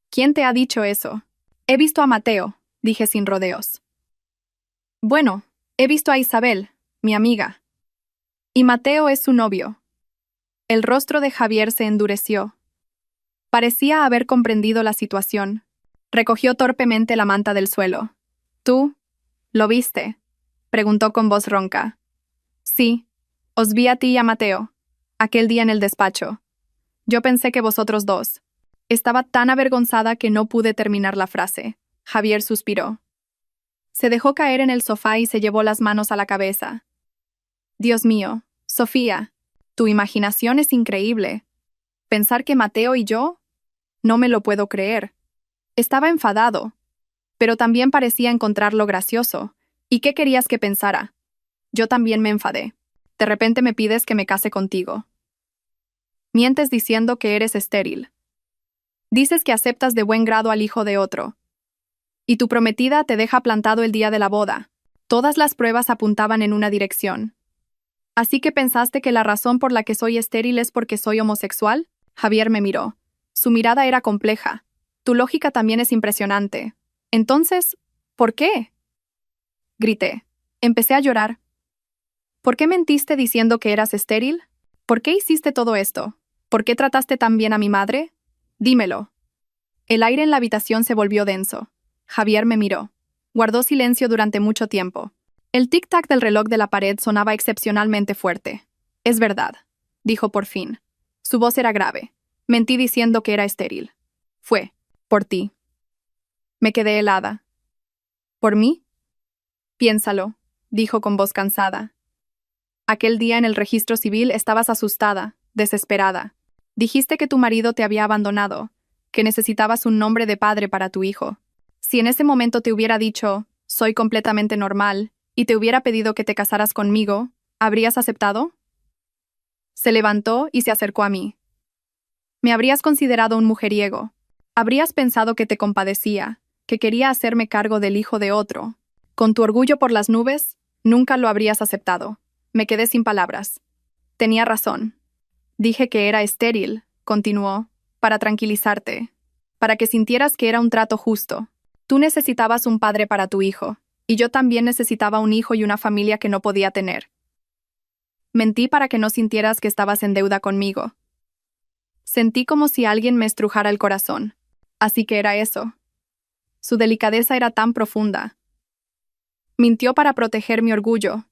¿Quién te ha dicho eso? He visto a Mateo, dije sin rodeos. Bueno, he visto a Isabel, mi amiga. Y Mateo es su novio. El rostro de Javier se endureció. Parecía haber comprendido la situación. Recogió torpemente la manta del suelo. ¿Tú? ¿Lo viste? Preguntó con voz ronca. Sí, os vi a ti y a Mateo, aquel día en el despacho. Yo pensé que vosotros dos. Estaba tan avergonzada que no pude terminar la frase. Javier suspiró. Se dejó caer en el sofá y se llevó las manos a la cabeza. Dios mío, Sofía, tu imaginación es increíble. Pensar que Mateo y yo... No me lo puedo creer. Estaba enfadado, pero también parecía encontrarlo gracioso. ¿Y qué querías que pensara? Yo también me enfadé. De repente me pides que me case contigo. Mientes diciendo que eres estéril. Dices que aceptas de buen grado al hijo de otro. Y tu prometida te deja plantado el día de la boda. Todas las pruebas apuntaban en una dirección. ¿Así que pensaste que la razón por la que soy estéril es porque soy homosexual? Javier me miró. Su mirada era compleja. Tu lógica también es impresionante. Entonces, ¿por qué? Grité. Empecé a llorar. ¿Por qué mentiste diciendo que eras estéril? ¿Por qué hiciste todo esto? ¿Por qué trataste tan bien a mi madre? Dímelo. El aire en la habitación se volvió denso. Javier me miró. Guardó silencio durante mucho tiempo. El tic-tac del reloj de la pared sonaba excepcionalmente fuerte. Es verdad, dijo por fin. Su voz era grave. Mentí diciendo que era estéril. Fue, por ti. Me quedé helada. ¿Por mí? Piénsalo, dijo con voz cansada. Aquel día en el registro civil estabas asustada, desesperada. Dijiste que tu marido te había abandonado, que necesitabas un nombre de padre para tu hijo. Si en ese momento te hubiera dicho, soy completamente normal, y te hubiera pedido que te casaras conmigo, ¿habrías aceptado? Se levantó y se acercó a mí. Me habrías considerado un mujeriego. Habrías pensado que te compadecía, que quería hacerme cargo del hijo de otro. Con tu orgullo por las nubes, nunca lo habrías aceptado. Me quedé sin palabras. Tenía razón. Dije que era estéril, continuó, para tranquilizarte, para que sintieras que era un trato justo. Tú necesitabas un padre para tu hijo, y yo también necesitaba un hijo y una familia que no podía tener. Mentí para que no sintieras que estabas en deuda conmigo. Sentí como si alguien me estrujara el corazón. Así que era eso. Su delicadeza era tan profunda. Mintió para proteger mi orgullo.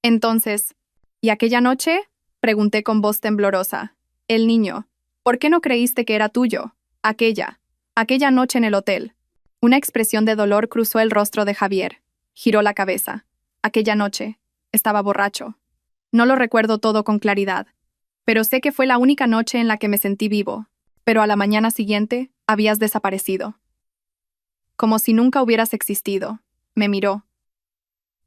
Entonces, ¿y aquella noche? Pregunté con voz temblorosa. El niño. ¿Por qué no creíste que era tuyo? Aquella noche en el hotel. Una expresión de dolor cruzó el rostro de Javier. Giró la cabeza. Aquella noche. Estaba borracho. No lo recuerdo todo con claridad. Pero sé que fue la única noche en la que me sentí vivo. Pero a la mañana siguiente, habías desaparecido. Como si nunca hubieras existido. Me miró.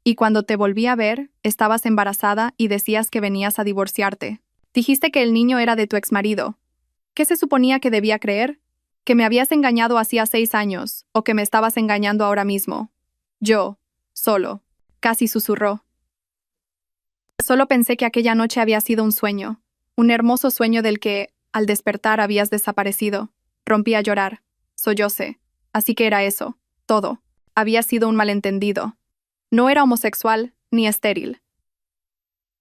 Y cuando te volví a ver, estabas embarazada y decías que venías a divorciarte. Dijiste que el niño era de tu exmarido. ¿Qué se suponía que debía creer? ¿Que me habías engañado hacía 6 años, o que me estabas engañando ahora mismo? Yo, solo, casi susurró. Solo pensé que aquella noche había sido un sueño, un hermoso sueño del que, al despertar, habías desaparecido. Rompí a llorar. Sollocé. Así que era eso, todo. Había sido un malentendido. No era homosexual, ni estéril.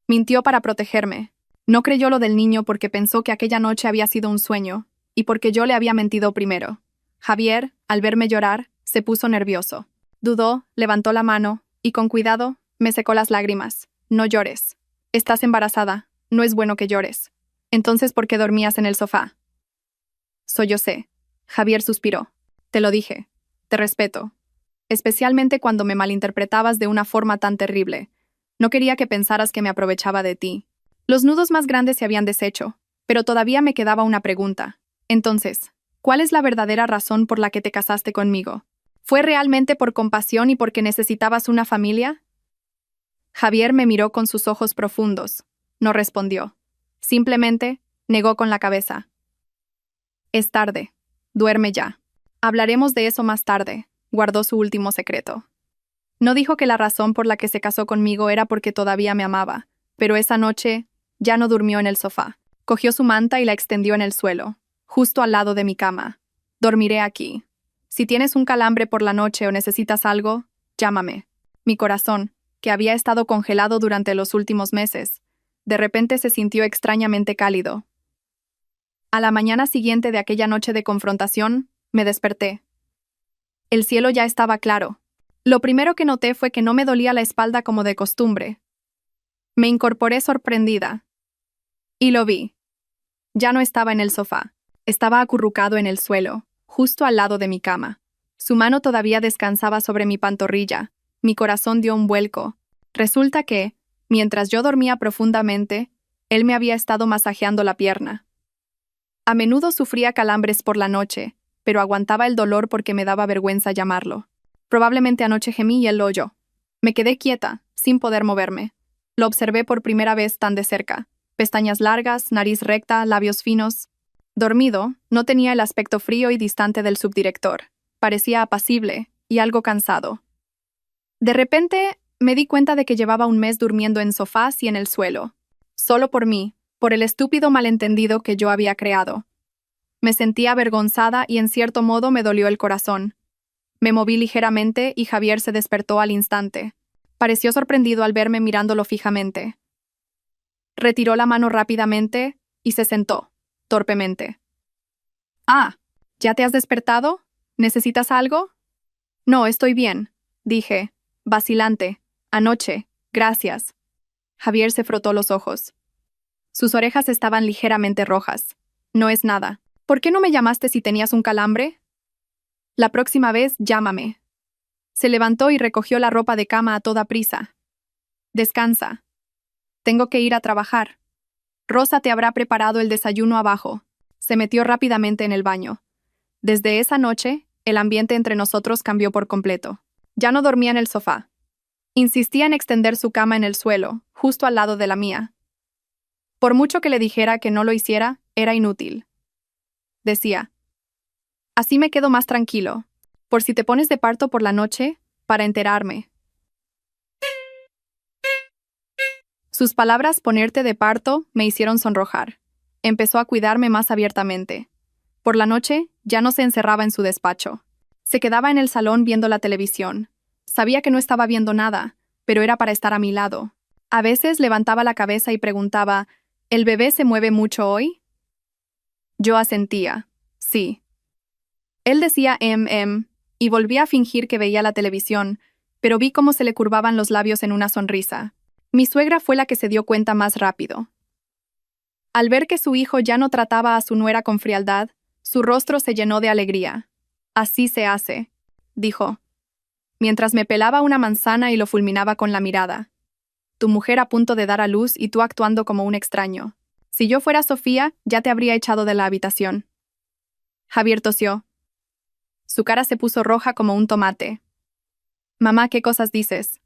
Mintió para protegerme. No creyó lo del niño porque pensó que aquella noche había sido un sueño, y porque yo le había mentido primero. Javier, al verme llorar, se puso nervioso. Dudó, levantó la mano, y con cuidado, me secó las lágrimas. No llores. Estás embarazada. No es bueno que llores. Entonces, ¿por qué dormías en el sofá? Sollocé. Javier suspiró. Te lo dije. Te respeto. Especialmente cuando me malinterpretabas de una forma tan terrible. No quería que pensaras que me aprovechaba de ti. Los nudos más grandes se habían deshecho, pero todavía me quedaba una pregunta. Entonces, ¿cuál es la verdadera razón por la que te casaste conmigo? ¿Fue realmente por compasión y porque necesitabas una familia? Javier me miró con sus ojos profundos. No respondió. Simplemente, negó con la cabeza. Es tarde. Duerme ya. Hablaremos de eso más tarde. Guardó su último secreto. No dijo que la razón por la que se casó conmigo era porque todavía me amaba, pero esa noche ya no durmió en el sofá. Cogió su manta y la extendió en el suelo, justo al lado de mi cama. Dormiré aquí. Si tienes un calambre por la noche o necesitas algo, llámame. Mi corazón, que había estado congelado durante los últimos meses, de repente se sintió extrañamente cálido. A la mañana siguiente de aquella noche de confrontación, me desperté. El cielo ya estaba claro. Lo primero que noté fue que no me dolía la espalda como de costumbre. Me incorporé sorprendida. Y lo vi. Ya no estaba en el sofá. Estaba acurrucado en el suelo, justo al lado de mi cama. Su mano todavía descansaba sobre mi pantorrilla. Mi corazón dio un vuelco. Resulta que, mientras yo dormía profundamente, él me había estado masajeando la pierna. A menudo sufría calambres por la noche, pero aguantaba el dolor porque me daba vergüenza llamarlo. Probablemente anoche gemí y él lo oyó. Me quedé quieta, sin poder moverme. Lo observé por primera vez tan de cerca. Pestañas largas, nariz recta, labios finos. Dormido, no tenía el aspecto frío y distante del subdirector. Parecía apacible y algo cansado. De repente, me di cuenta de que llevaba un mes durmiendo en sofás y en el suelo. Solo por mí, por el estúpido malentendido que yo había creado. Me sentía avergonzada y en cierto modo me dolió el corazón. Me moví ligeramente y Javier se despertó al instante. Pareció sorprendido al verme mirándolo fijamente. Retiró la mano rápidamente y se sentó, torpemente. «Ah, ¿ya te has despertado? ¿Necesitas algo?» «No, estoy bien», dije, vacilante. «Anoche, gracias». Javier se frotó los ojos. Sus orejas estaban ligeramente rojas. «No es nada. ¿Por qué no me llamaste si tenías un calambre?» «La próxima vez, llámame». Se levantó y recogió la ropa de cama a toda prisa. «Descansa. Tengo que ir a trabajar. Rosa te habrá preparado el desayuno abajo». Se metió rápidamente en el baño. Desde esa noche, el ambiente entre nosotros cambió por completo. Ya no dormía en el sofá. Insistía en extender su cama en el suelo, justo al lado de la mía. Por mucho que le dijera que no lo hiciera, era inútil. Decía, «Así me quedo más tranquilo, por si te pones de parto por la noche, para enterarme». Sus palabras «ponerte de parto» me hicieron sonrojar. Empezó a cuidarme más abiertamente. Por la noche, ya no se encerraba en su despacho. Se quedaba en el salón viendo la televisión. Sabía que no estaba viendo nada, pero era para estar a mi lado. A veces levantaba la cabeza y preguntaba, «¿El bebé se mueve mucho hoy?» Yo asentía, sí. Él decía y volvía a fingir que veía la televisión, pero vi cómo se le curvaban los labios en una sonrisa. Mi suegra fue la que se dio cuenta más rápido. Al ver que su hijo ya no trataba a su nuera con frialdad, su rostro se llenó de alegría. «Así se hace», dijo, mientras me pelaba una manzana y lo fulminaba con la mirada. «Tu mujer a punto de dar a luz y tú actuando como un extraño. Si yo fuera Sofía, ya te habría echado de la habitación». Javier tosió. Su cara se puso roja como un tomate. «Mamá, ¿qué cosas dices?»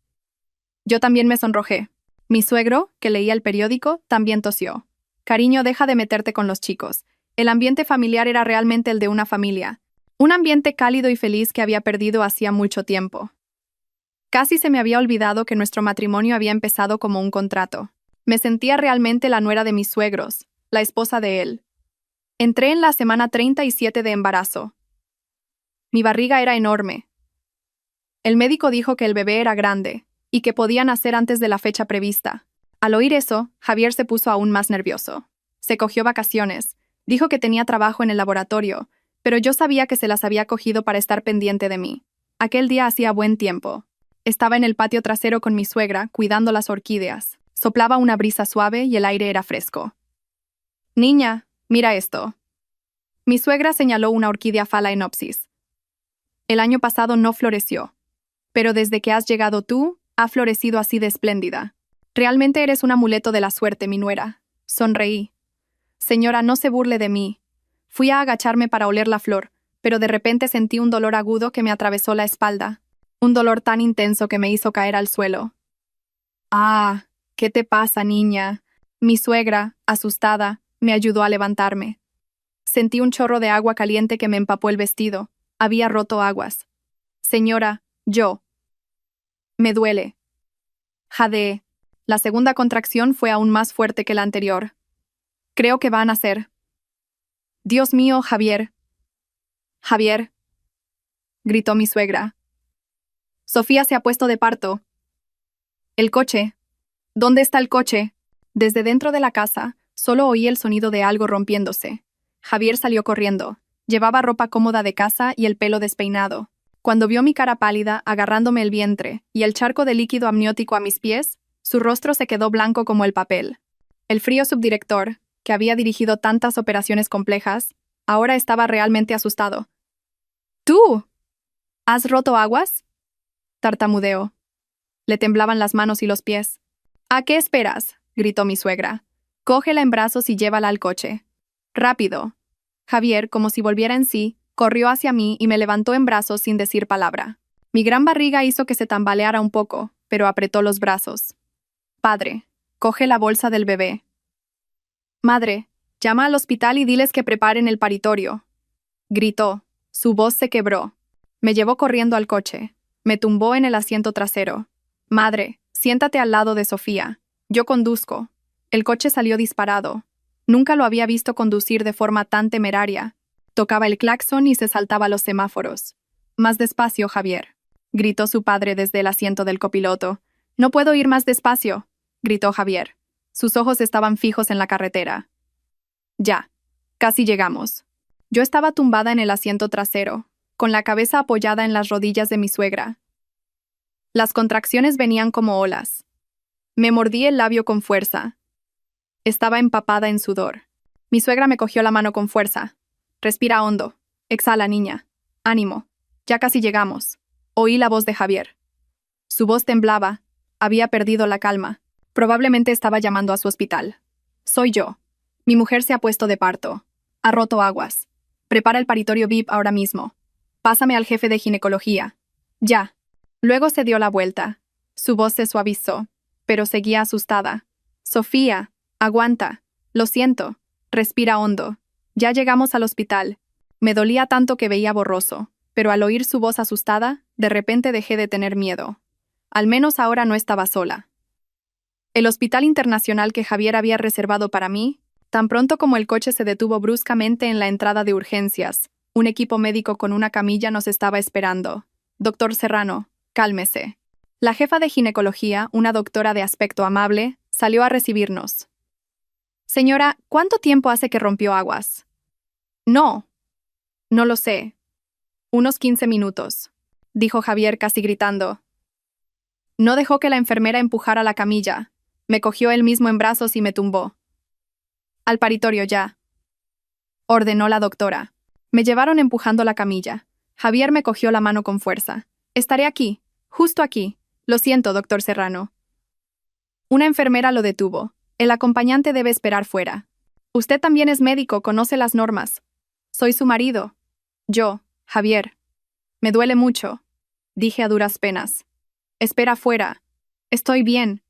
Yo también me sonrojé. Mi suegro, que leía el periódico, también tosió. «Cariño, deja de meterte con los chicos. El ambiente familiar era realmente el de una familia. Un ambiente cálido y feliz que había perdido hacía mucho tiempo. Casi se me había olvidado que nuestro matrimonio había empezado como un contrato. Me sentía realmente la nuera de mis suegros, la esposa de él. Entré en la semana 37 de embarazo. Mi barriga era enorme. El médico dijo que el bebé era grande y que podía nacer antes de la fecha prevista. Al oír eso, Javier se puso aún más nervioso. Se cogió vacaciones. Dijo que tenía trabajo en el laboratorio, pero yo sabía que se las había cogido para estar pendiente de mí. Aquel día hacía buen tiempo. Estaba en el patio trasero con mi suegra, cuidando las orquídeas. Soplaba una brisa suave y el aire era fresco. «Niña, mira esto». Mi suegra señaló una orquídea Phalaenopsis. «El año pasado no floreció, pero desde que has llegado tú, ha florecido así de espléndida. Realmente eres un amuleto de la suerte, mi nuera». Sonreí. «Señora, no se burle de mí». Fui a agacharme para oler la flor, pero de repente sentí un dolor agudo que me atravesó la espalda. Un dolor tan intenso que me hizo caer al suelo. «Ah, ¿qué te pasa, niña?» Mi suegra, asustada, me ayudó a levantarme. Sentí un chorro de agua caliente que me empapó el vestido. Había roto aguas. «Señora, yo». «Me duele». Jadeé. La segunda contracción fue aún más fuerte que la anterior. «Creo que va a nacer». «Dios mío, Javier». «Javier», gritó mi suegra. «Sofía se ha puesto de parto». «El coche. ¿Dónde está el coche?» Desde dentro de la casa, solo oí el sonido de algo rompiéndose. Javier salió corriendo. Llevaba ropa cómoda de casa y el pelo despeinado. Cuando vio mi cara pálida, agarrándome el vientre, y el charco de líquido amniótico a mis pies, su rostro se quedó blanco como el papel. «El frío, subdirector», que había dirigido tantas operaciones complejas, ahora estaba realmente asustado. ¿Tú? ¿Has roto aguas? Tartamudeó. Le temblaban las manos y los pies. ¿A qué esperas? Gritó mi suegra. Cógela en brazos y llévala al coche. Rápido. Javier, como si volviera en sí, corrió hacia mí y me levantó en brazos sin decir palabra. Mi gran barriga hizo que se tambaleara un poco, pero apretó los brazos. Padre, coge la bolsa del bebé. Madre, llama al hospital y diles que preparen el paritorio. Gritó. Su voz se quebró. Me llevó corriendo al coche. Me tumbó en el asiento trasero. Madre, siéntate al lado de Sofía. Yo conduzco. El coche salió disparado. Nunca lo había visto conducir de forma tan temeraria. Tocaba el claxon y se saltaba los semáforos. Más despacio, Javier, gritó su padre desde el asiento del copiloto. No puedo ir más despacio, gritó Javier. Sus ojos estaban fijos en la carretera. Ya. Casi llegamos. Yo estaba tumbada en el asiento trasero, con la cabeza apoyada en las rodillas de mi suegra. Las contracciones venían como olas. Me mordí el labio con fuerza. Estaba empapada en sudor. Mi suegra me cogió la mano con fuerza. Respira hondo. Exhala, niña. Ánimo. Ya casi llegamos. Oí la voz de Javier. Su voz temblaba. Había perdido la calma. Probablemente estaba llamando a su hospital. Soy yo. Mi mujer se ha puesto de parto. Ha roto aguas. Prepara el paritorio VIP ahora mismo. Pásame al jefe de ginecología. Ya. Luego se dio la vuelta. Su voz se suavizó, pero seguía asustada. Sofía, aguanta. Lo siento. Respira hondo. Ya llegamos al hospital. Me dolía tanto que veía borroso, pero al oír su voz asustada, de repente dejé de tener miedo. Al menos ahora no estaba sola. El hospital internacional que Javier había reservado para mí, tan pronto como el coche se detuvo bruscamente en la entrada de urgencias, un equipo médico con una camilla nos estaba esperando. Doctor Serrano, cálmese. La jefa de ginecología, una doctora de aspecto amable, salió a recibirnos. Señora, ¿cuánto tiempo hace que rompió aguas? No lo sé. Unos 15 minutos, dijo Javier casi gritando. No dejó que la enfermera empujara la camilla. Me cogió él mismo en brazos y me tumbó. Al paritorio ya, ordenó la doctora. Me llevaron empujando la camilla. Javier me cogió la mano con fuerza. Estaré aquí, justo aquí. Lo siento, doctor Serrano. Una enfermera lo detuvo. El acompañante debe esperar fuera. Usted también es médico, conoce las normas. Soy su marido. Yo, Javier. Me duele mucho, dije a duras penas. Espera fuera. Estoy bien.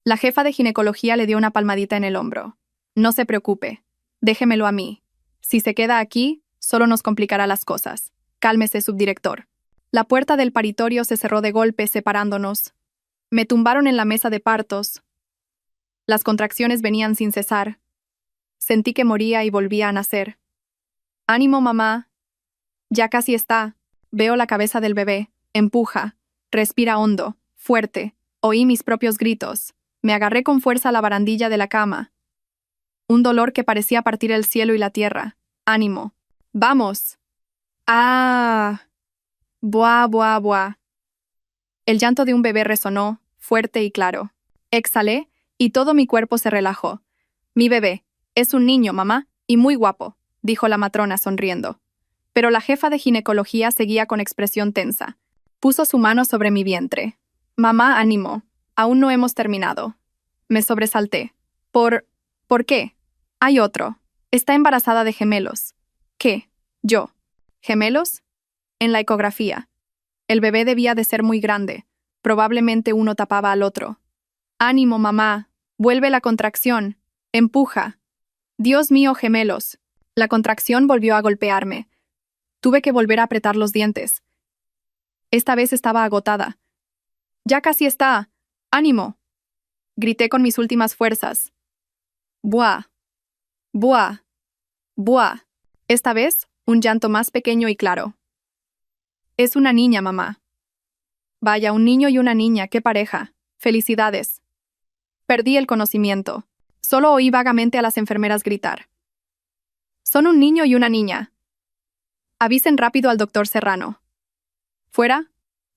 La jefa de ginecología le dio una palmadita en el hombro. No se preocupe. Déjemelo a mí. Si se queda aquí, solo nos complicará las cosas. Cálmese, subdirector. La puerta del paritorio se cerró de golpe, separándonos. Me tumbaron en la mesa de partos. Las contracciones venían sin cesar. Sentí que moría y volvía a nacer. Ánimo, mamá. Ya casi está. Veo la cabeza del bebé. Empuja. Respira hondo, fuerte. Oí mis propios gritos. Me agarré con fuerza a la barandilla de la cama. Un dolor que parecía partir el cielo y la tierra. Ánimo. ¡Vamos! ¡Ah! Buah, buah, buah. El llanto de un bebé resonó, fuerte y claro. Exhalé, y todo mi cuerpo se relajó. Mi bebé. Es un niño, mamá, y muy guapo, dijo la matrona sonriendo. Pero la jefa de ginecología seguía con expresión tensa. Puso su mano sobre mi vientre. Mamá, ánimo. Aún no hemos terminado. Me sobresalté. ¿Por qué? Hay otro. Está embarazada de gemelos. ¿Qué? ¿Yo? ¿Gemelos? En la ecografía. El bebé debía de ser muy grande. Probablemente uno tapaba al otro. Ánimo, mamá. Vuelve la contracción. Empuja. Dios mío, gemelos. La contracción volvió a golpearme. Tuve que volver a apretar los dientes. Esta vez estaba agotada. Ya casi está. ¡Ánimo! Grité con mis últimas fuerzas. Buah. Buah. Buah. Esta vez, un llanto más pequeño y claro. Es una niña, mamá. Vaya, un niño y una niña, qué pareja. Felicidades. Perdí el conocimiento. Solo oí vagamente a las enfermeras gritar. Son un niño y una niña. Avisen rápido al doctor Serrano. ¿Fuera?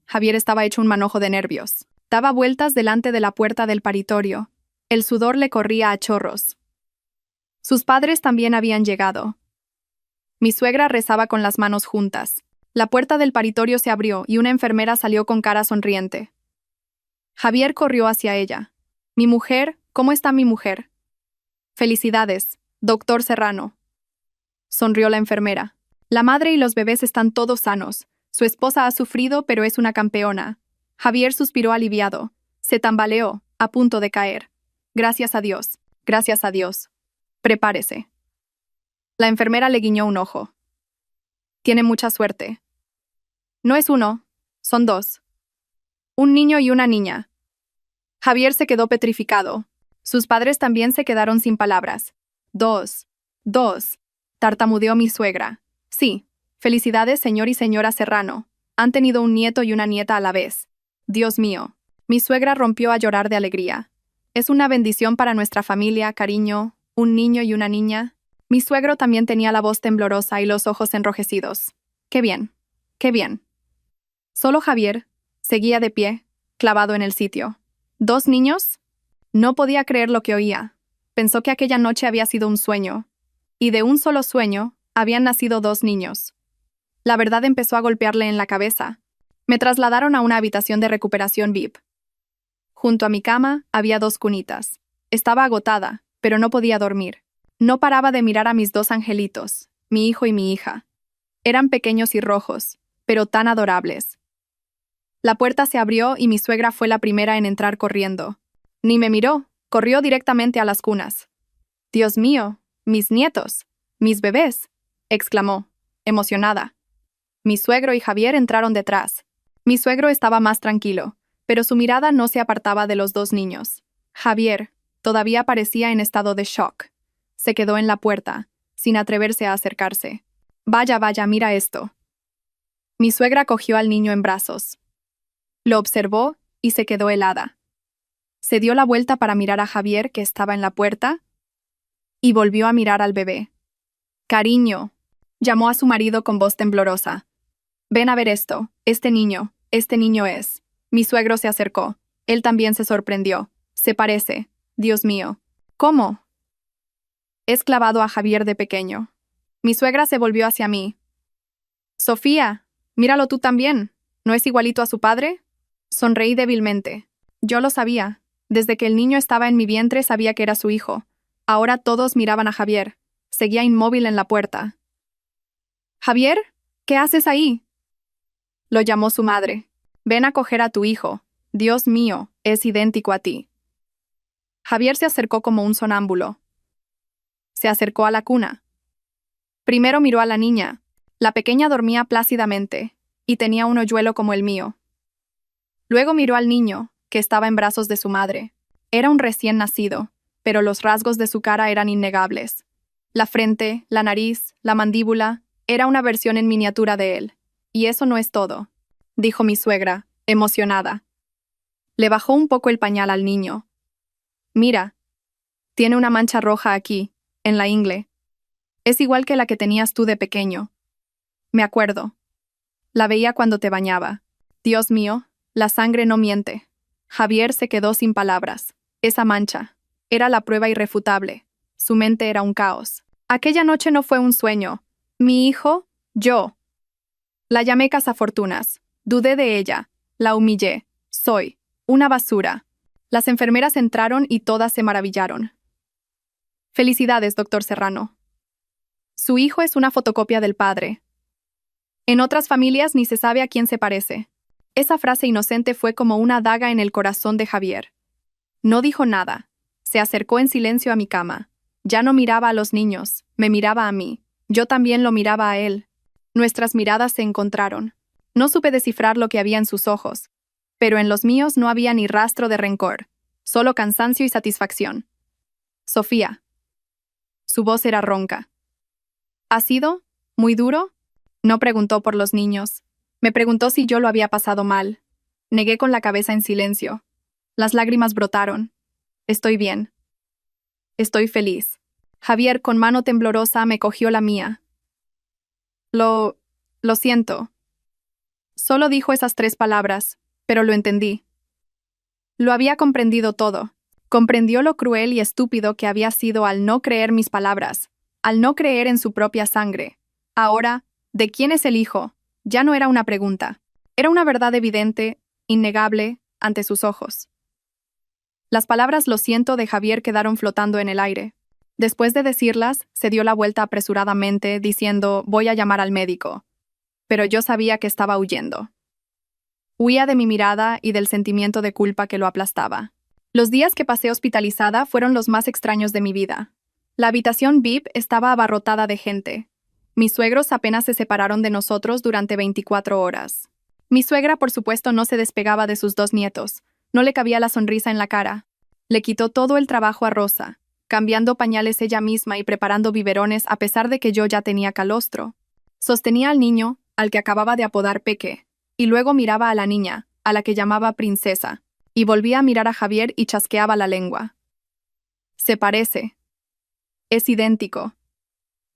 Javier estaba hecho un manojo de nervios. Daba vueltas delante de la puerta del paritorio. El sudor le corría a chorros. Sus padres también habían llegado. Mi suegra rezaba con las manos juntas. La puerta del paritorio se abrió y una enfermera salió con cara sonriente. Javier corrió hacia ella. «Mi mujer, ¿cómo está mi mujer?» «Felicidades, doctor Serrano», sonrió la enfermera. «La madre y los bebés están todos sanos. Su esposa ha sufrido, pero es una campeona». Javier suspiró aliviado. Se tambaleó, a punto de caer. «Gracias a Dios, gracias a Dios. Prepárese». La enfermera le guiñó un ojo. «Tiene mucha suerte. No es uno, son dos. Un niño y una niña». Javier se quedó petrificado. Sus padres también se quedaron sin palabras. Dos, tartamudeó mi suegra. «Sí, felicidades, señor y señora Serrano. Han tenido un nieto y una nieta a la vez. Dios mío». Mi suegra rompió a llorar de alegría. «Es una bendición para nuestra familia, cariño, un niño y una niña». Mi suegro también tenía la voz temblorosa y los ojos enrojecidos. «Qué bien, qué bien». Solo Javier seguía de pie, clavado en el sitio. ¿2 niños? No podía creer lo que oía. Pensó que aquella noche había sido un sueño. Y de un solo sueño, habían nacido 2 niños. La verdad empezó a golpearle en la cabeza. Me trasladaron a una habitación de recuperación VIP. Junto a mi cama había 2 cunitas. Estaba agotada, pero no podía dormir. No paraba de mirar a mis 2 angelitos, mi hijo y mi hija. Eran pequeños y rojos, pero tan adorables. La puerta se abrió y mi suegra fue la primera en entrar corriendo. Ni me miró, corrió directamente a las cunas. «Dios mío, mis nietos, mis bebés», exclamó, emocionada. Mi suegro y Javier entraron detrás. Mi suegro estaba más tranquilo, pero su mirada no se apartaba de los 2 niños. Javier todavía parecía en estado de shock. Se quedó en la puerta, sin atreverse a acercarse. «Vaya, vaya, mira esto». Mi suegra cogió al niño en brazos. Lo observó y se quedó helada. Se dio la vuelta para mirar a Javier, que estaba en la puerta, y volvió a mirar al bebé. «Cariño», llamó a su marido con voz temblorosa. «Ven a ver esto, este niño es». Mi suegro se acercó. Él también se sorprendió. «Se parece. Dios mío. ¿Cómo?» «Es clavado a Javier de pequeño». Mi suegra se volvió hacia mí. «Sofía, míralo tú también. ¿No es igualito a su padre?» Sonreí débilmente. Yo lo sabía. Desde que el niño estaba en mi vientre sabía que era su hijo. Ahora todos miraban a Javier. Seguía inmóvil en la puerta. «Javier, ¿qué haces ahí?», lo llamó su madre. «Ven a coger a tu hijo. Dios mío, es idéntico a ti». Javier se acercó como un sonámbulo. Se acercó a la cuna. Primero miró a la niña. La pequeña dormía plácidamente, y tenía un hoyuelo como el mío. Luego miró al niño, que estaba en brazos de su madre. Era un recién nacido, pero los rasgos de su cara eran innegables. La frente, la nariz, la mandíbula, era una versión en miniatura de él. «Y eso no es todo», dijo mi suegra, emocionada. Le bajó un poco el pañal al niño. «Mira, tiene una mancha roja aquí, en la ingle. Es igual que la que tenías tú de pequeño. Me acuerdo. La veía cuando te bañaba. Dios mío, la sangre no miente». Javier se quedó sin palabras. Esa mancha era la prueba irrefutable. Su mente era un caos. Aquella noche no fue un sueño. Mi hijo, yo. La llamé cazafortunas. Dudé de ella. La humillé. Soy una basura. Las enfermeras entraron y todas se maravillaron. «Felicidades, doctor Serrano. Su hijo es una fotocopia del padre. En otras familias ni se sabe a quién se parece». Esa frase inocente fue como una daga en el corazón de Javier. No dijo nada. Se acercó en silencio a mi cama. Ya no miraba a los niños, me miraba a mí. Yo también lo miraba a él. Nuestras miradas se encontraron. No supe descifrar lo que había en sus ojos, pero en los míos no había ni rastro de rencor, solo cansancio y satisfacción. «Sofía». Su voz era ronca. «¿Ha sido muy duro?». No preguntó por los niños. Me preguntó si yo lo había pasado mal. Negué con la cabeza en silencio. Las lágrimas brotaron. «Estoy bien. Estoy feliz». Javier, con mano temblorosa, me cogió la mía. Lo siento». Solo dijo esas 3 palabras, pero lo entendí. Lo había comprendido todo. Comprendió lo cruel y estúpido que había sido al no creer mis palabras, al no creer en su propia sangre. Ahora, ¿de quién es el hijo? Ya no era una pregunta. Era una verdad evidente, innegable, ante sus ojos. Las palabras "lo siento" de Javier quedaron flotando en el aire. Después de decirlas, se dio la vuelta apresuradamente, diciendo: voy a llamar al médico. Pero yo sabía que estaba huyendo. Huía de mi mirada y del sentimiento de culpa que lo aplastaba. Los días que pasé hospitalizada fueron los más extraños de mi vida. La habitación VIP estaba abarrotada de gente. Mis suegros apenas se separaron de nosotros durante 24 horas. Mi suegra, por supuesto, no se despegaba de sus 2 nietos. No le cabía la sonrisa en la cara. Le quitó todo el trabajo a Rosa, cambiando pañales ella misma y preparando biberones a pesar de que yo ya tenía calostro. Sostenía al niño, al que acababa de apodar Peque, y luego miraba a la niña, a la que llamaba Princesa, y volvía a mirar a Javier y chasqueaba la lengua. Se parece. Es idéntico.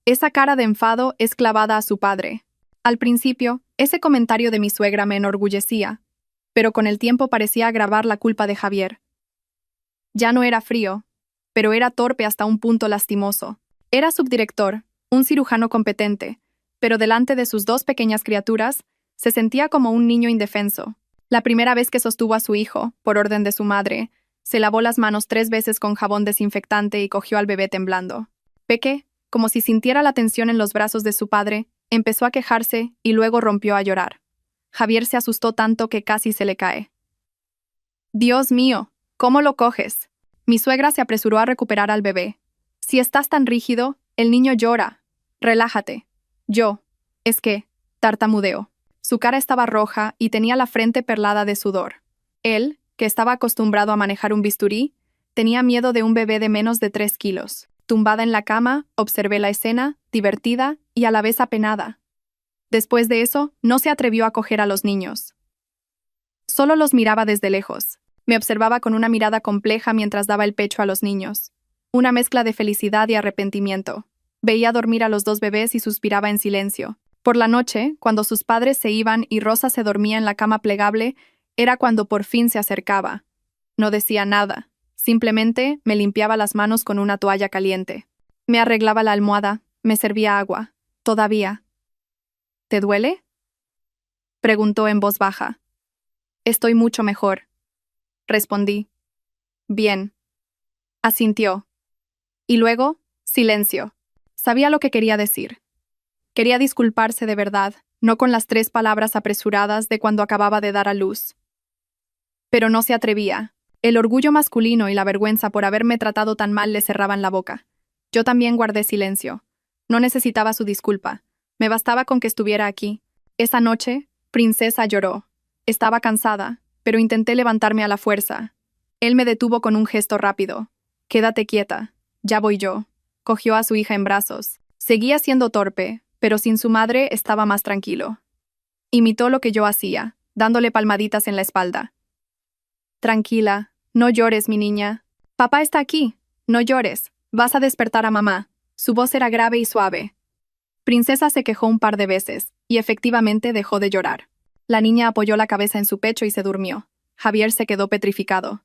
Esa cara de enfado es clavada a su padre. Al principio, ese comentario de mi suegra me enorgullecía, pero con el tiempo parecía agravar la culpa de Javier. Ya no era frío, pero era torpe hasta un punto lastimoso. Era subdirector, un cirujano competente, pero delante de sus 2 pequeñas criaturas, se sentía como un niño indefenso. La primera vez que sostuvo a su hijo, por orden de su madre, se lavó las manos 3 veces con jabón desinfectante y cogió al bebé temblando. Peque, como si sintiera la tensión en los brazos de su padre, empezó a quejarse y luego rompió a llorar. Javier se asustó tanto que casi se le cae. «Dios mío, ¿cómo lo coges?» Mi suegra se apresuró a recuperar al bebé. «Si estás tan rígido, el niño llora. Relájate». Es que, tartamudeó. Su cara estaba roja y tenía la frente perlada de sudor. Él, que estaba acostumbrado a manejar un bisturí, tenía miedo de un bebé de menos de 3 kilos. Tumbada en la cama, observé la escena, divertida y a la vez apenada. Después de eso, no se atrevió a coger a los niños. Solo los miraba desde lejos. Me observaba con una mirada compleja mientras daba el pecho a los niños. Una mezcla de felicidad y arrepentimiento. Veía dormir a los 2 bebés y suspiraba en silencio. Por la noche, cuando sus padres se iban y Rosa se dormía en la cama plegable, era cuando por fin se acercaba. No decía nada. Simplemente me limpiaba las manos con una toalla caliente. Me arreglaba la almohada, me servía agua. Todavía. ¿Te duele?, preguntó en voz baja. Estoy mucho mejor, respondí. Bien. Asintió. Y luego, silencio. Sabía lo que quería decir. Quería disculparse de verdad, no con las 3 palabras apresuradas de cuando acababa de dar a luz. Pero no se atrevía. El orgullo masculino y la vergüenza por haberme tratado tan mal le cerraban la boca. Yo también guardé silencio. No necesitaba su disculpa. Me bastaba con que estuviera aquí. Esa noche, Princesa lloró. Estaba cansada, pero intenté levantarme a la fuerza. Él me detuvo con un gesto rápido. «Quédate quieta. Ya voy yo». Cogió a su hija en brazos. Seguía siendo torpe, pero sin su madre estaba más tranquilo. Imitó lo que yo hacía, dándole palmaditas en la espalda. «Tranquila, no llores, mi niña. Papá está aquí. No llores. Vas a despertar a mamá». Su voz era grave y suave. Princesa se quejó un par de veces, y efectivamente dejó de llorar. La niña apoyó la cabeza en su pecho y se durmió. Javier se quedó petrificado.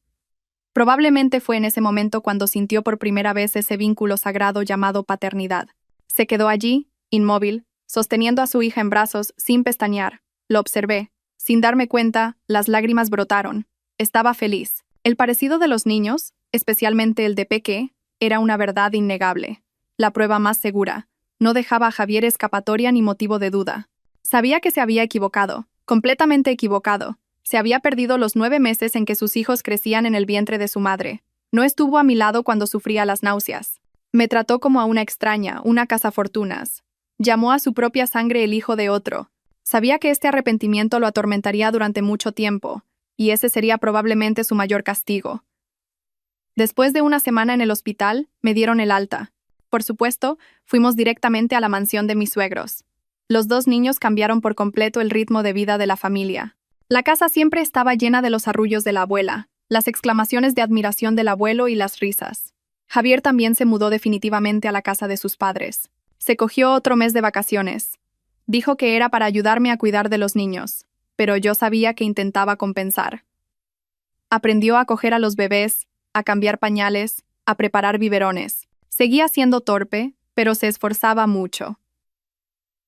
Probablemente fue en ese momento cuando sintió por primera vez ese vínculo sagrado llamado paternidad. Se quedó allí, inmóvil, sosteniendo a su hija en brazos sin pestañear. Lo observé. Sin darme cuenta, las lágrimas brotaron. Estaba feliz. El parecido de los niños, especialmente el de Peque, era una verdad innegable. La prueba más segura. No dejaba a Javier escapatoria ni motivo de duda. Sabía que se había equivocado, completamente equivocado. Se había perdido los 9 meses en que sus hijos crecían en el vientre de su madre. No estuvo a mi lado cuando sufría las náuseas. Me trató como a una extraña, una cazafortunas. Llamó a su propia sangre el hijo de otro. Sabía que este arrepentimiento lo atormentaría durante mucho tiempo, y ese sería probablemente su mayor castigo. Después de una semana en el hospital, me dieron el alta. Por supuesto, fuimos directamente a la mansión de mis suegros. Los 2 niños cambiaron por completo el ritmo de vida de la familia. La casa siempre estaba llena de los arrullos de la abuela, las exclamaciones de admiración del abuelo y las risas. Javier también se mudó definitivamente a la casa de sus padres. Se cogió otro mes de vacaciones. Dijo que era para ayudarme a cuidar de los niños, pero yo sabía que intentaba compensar. Aprendió a coger a los bebés, a cambiar pañales, a preparar biberones. Seguía siendo torpe, pero se esforzaba mucho.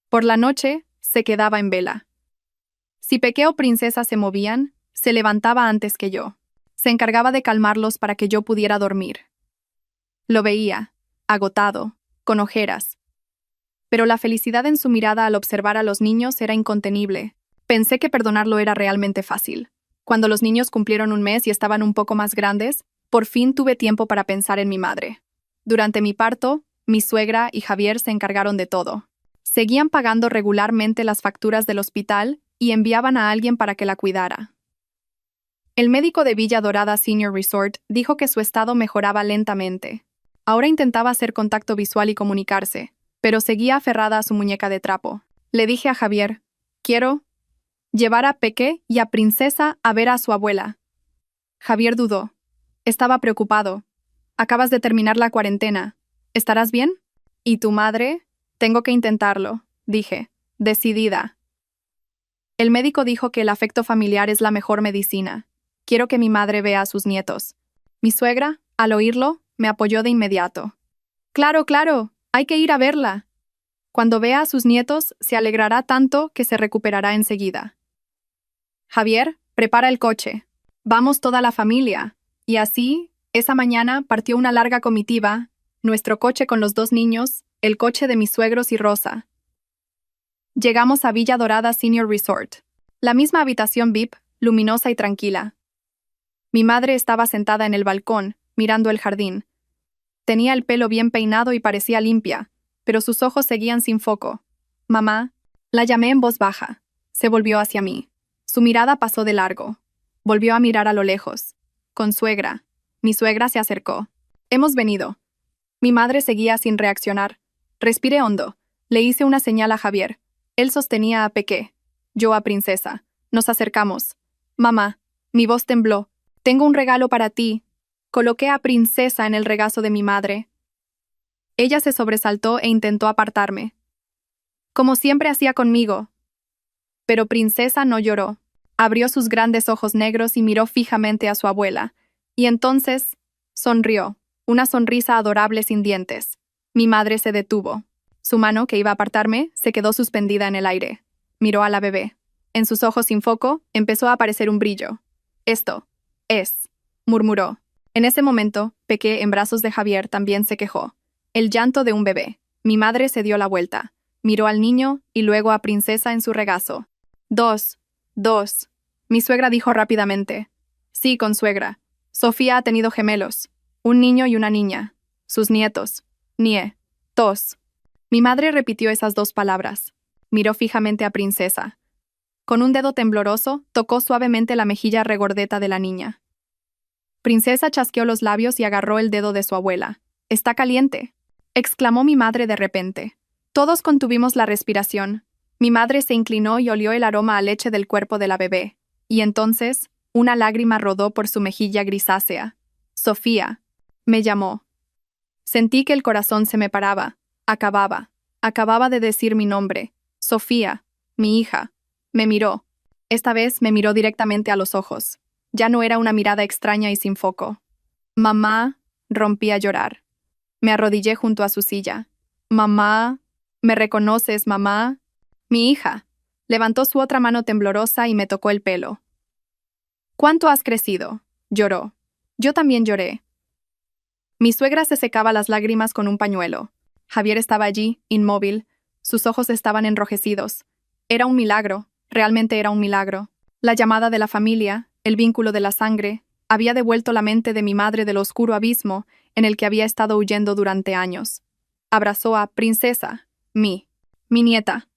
Por la noche, se quedaba en vela. Si Peque o Princesa se movían, se levantaba antes que yo. Se encargaba de calmarlos para que yo pudiera dormir. Lo veía, agotado, con ojeras. Pero la felicidad en su mirada al observar a los niños era incontenible. Pensé que perdonarlo era realmente fácil. Cuando los niños cumplieron un mes y estaban un poco más grandes, por fin tuve tiempo para pensar en mi madre. Durante mi parto, mi suegra y Javier se encargaron de todo. Seguían pagando regularmente las facturas del hospital y enviaban a alguien para que la cuidara. El médico de Villa Dorada Senior Resort dijo que su estado mejoraba lentamente. Ahora intentaba hacer contacto visual y comunicarse, pero seguía aferrada a su muñeca de trapo. Le dije a Javier, quiero llevar a Peque y a Princesa a ver a su abuela. Javier dudó. Estaba preocupado. Acabas de terminar la cuarentena. ¿Estarás bien? ¿Y tu madre? Tengo que intentarlo, dije, decidida. El médico dijo que el afecto familiar es la mejor medicina. Quiero que mi madre vea a sus nietos. Mi suegra, al oírlo, me apoyó de inmediato. Claro, claro, hay que ir a verla. Cuando vea a sus nietos, se alegrará tanto que se recuperará enseguida. Javier, prepara el coche. Vamos toda la familia. Y así, esa mañana partió una larga comitiva, nuestro coche con los dos niños, el coche de mis suegros y Rosa. Llegamos a Villa Dorada Senior Resort. La misma habitación VIP, luminosa y tranquila. Mi madre estaba sentada en el balcón, mirando el jardín. Tenía el pelo bien peinado y parecía limpia, pero sus ojos seguían sin foco. Mamá, la llamé en voz baja. Se volvió hacia mí. Su mirada pasó de largo. Volvió a mirar a lo lejos. Consuegra. Mi suegra se acercó. Hemos venido. Mi madre seguía sin reaccionar. Respiré hondo. Le hice una señal a Javier. Él sostenía a Peque. Yo a Princesa. Nos acercamos. Mamá. Mi voz tembló. Tengo un regalo para ti. Coloqué a Princesa en el regazo de mi madre. Ella se sobresaltó e intentó apartarme. Como siempre hacía conmigo. Pero Princesa no lloró. Abrió sus grandes ojos negros y miró fijamente a su abuela. Y entonces, sonrió. Una sonrisa adorable sin dientes. Mi madre se detuvo. Su mano, que iba a apartarme, se quedó suspendida en el aire. Miró a la bebé. En sus ojos sin foco, empezó a aparecer un brillo. Esto es, murmuró. En ese momento, Peque, en brazos de Javier, también se quejó. El llanto de un bebé. Mi madre se dio la vuelta. Miró al niño y luego a Princesa en su regazo. Dos. Mi suegra dijo rápidamente. Sí, consuegra. Sofía ha tenido gemelos. Un niño y una niña. Sus nietos. Tos. Mi madre repitió esas dos palabras. Miró fijamente a Princesa. Con un dedo tembloroso, tocó suavemente la mejilla regordeta de la niña. Princesa chasqueó los labios y agarró el dedo de su abuela. «Está caliente», exclamó mi madre de repente. Todos contuvimos la respiración. Mi madre se inclinó y olió el aroma a leche del cuerpo de la bebé. Y entonces, una lágrima rodó por su mejilla grisácea. «Sofía», me llamó. Sentí que el corazón se me paraba. Acababa de decir mi nombre. Sofía, mi hija. Me miró. Esta vez me miró directamente a los ojos. Ya no era una mirada extraña y sin foco. Mamá, rompí a llorar. Me arrodillé junto a su silla. Mamá, ¿me reconoces, mamá? Mi hija. Levantó su otra mano temblorosa y me tocó el pelo. ¿Cuánto has crecido? Lloró. Yo también lloré. Mi suegra se secaba las lágrimas con un pañuelo. Javier estaba allí, inmóvil. Sus ojos estaban enrojecidos. Era un milagro. Realmente era un milagro. La llamada de la familia, el vínculo de la sangre, había devuelto la mente de mi madre del oscuro abismo en el que había estado huyendo durante años. Abrazó a Princesa, mi nieta.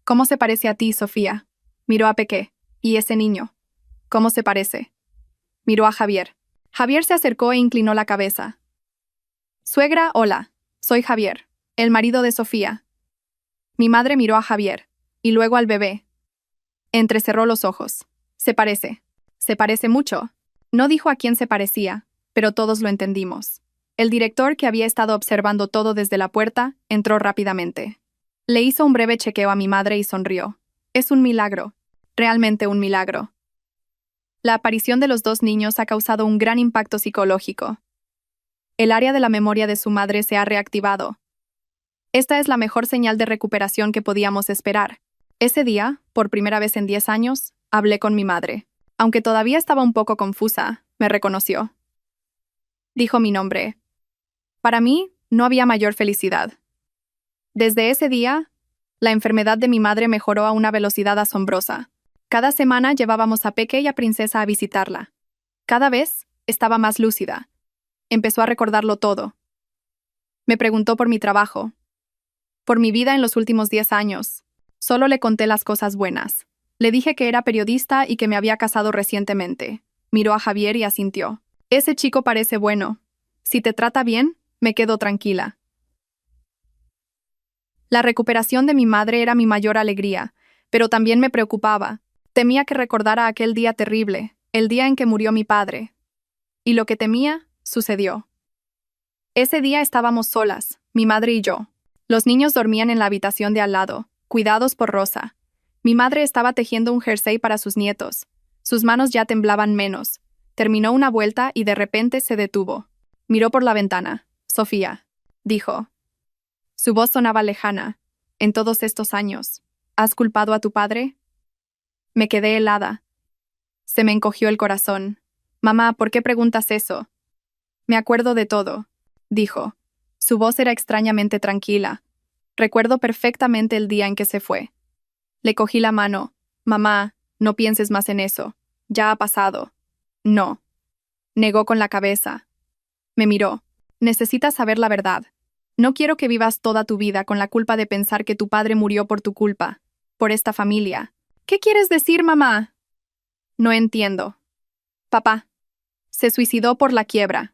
¿Cómo se parece a ti, Sofía? Miró a Peque. ¿Y ese niño? ¿Cómo se parece? Miró a Javier. Javier se acercó e inclinó la cabeza. Suegra, hola. Soy Javier, el marido de Sofía. Mi madre miró a Javier, y luego al bebé. Entrecerró los ojos. Se parece mucho. No dijo a quién se parecía, pero todos lo entendimos. El director, que había estado observando todo desde la puerta, entró rápidamente. Le hizo un breve chequeo a mi madre y sonrió. Es un milagro. Realmente un milagro. La aparición de los dos niños ha causado un gran impacto psicológico. El área de la memoria de su madre se ha reactivado. Esta es la mejor señal de recuperación que podíamos esperar. Ese día, por primera vez en 10 años, hablé con mi madre. Aunque todavía estaba un poco confusa, me reconoció. Dijo mi nombre. Para mí, no había mayor felicidad. Desde ese día, la enfermedad de mi madre mejoró a una velocidad asombrosa. Cada semana llevábamos a Peque y a Princesa a visitarla. Cada vez estaba más lúcida. Empezó a recordarlo todo. Me preguntó por mi trabajo, por mi vida en los últimos 10 años. Solo le conté las cosas buenas. Le dije que era periodista y que me había casado recientemente. Miró a Javier y asintió. Ese chico parece bueno. Si te trata bien, me quedo tranquila. La recuperación de mi madre era mi mayor alegría, pero también me preocupaba. Temía que recordara aquel día terrible, el día en que murió mi padre. Y lo que temía, sucedió. Ese día estábamos solas, mi madre y yo. Los niños dormían en la habitación de al lado, cuidados por Rosa. Mi madre estaba tejiendo un jersey para sus nietos. Sus manos ya temblaban menos. Terminó una vuelta y de repente se detuvo. Miró por la ventana. Sofía, dijo. Su voz sonaba lejana. En todos estos años, ¿has culpado a tu padre? Me quedé helada. Se me encogió el corazón. Mamá, ¿por qué preguntas eso? Me acuerdo de todo, dijo. Su voz era extrañamente tranquila. Recuerdo perfectamente el día en que se fue. Le cogí la mano. Mamá, no pienses más en eso. Ya ha pasado. No. Negó con la cabeza. Me miró. Necesitas saber la verdad. No quiero que vivas toda tu vida con la culpa de pensar que tu padre murió por tu culpa, por esta familia. ¿Qué quieres decir, mamá? No entiendo. Papá. Se suicidó por la quiebra.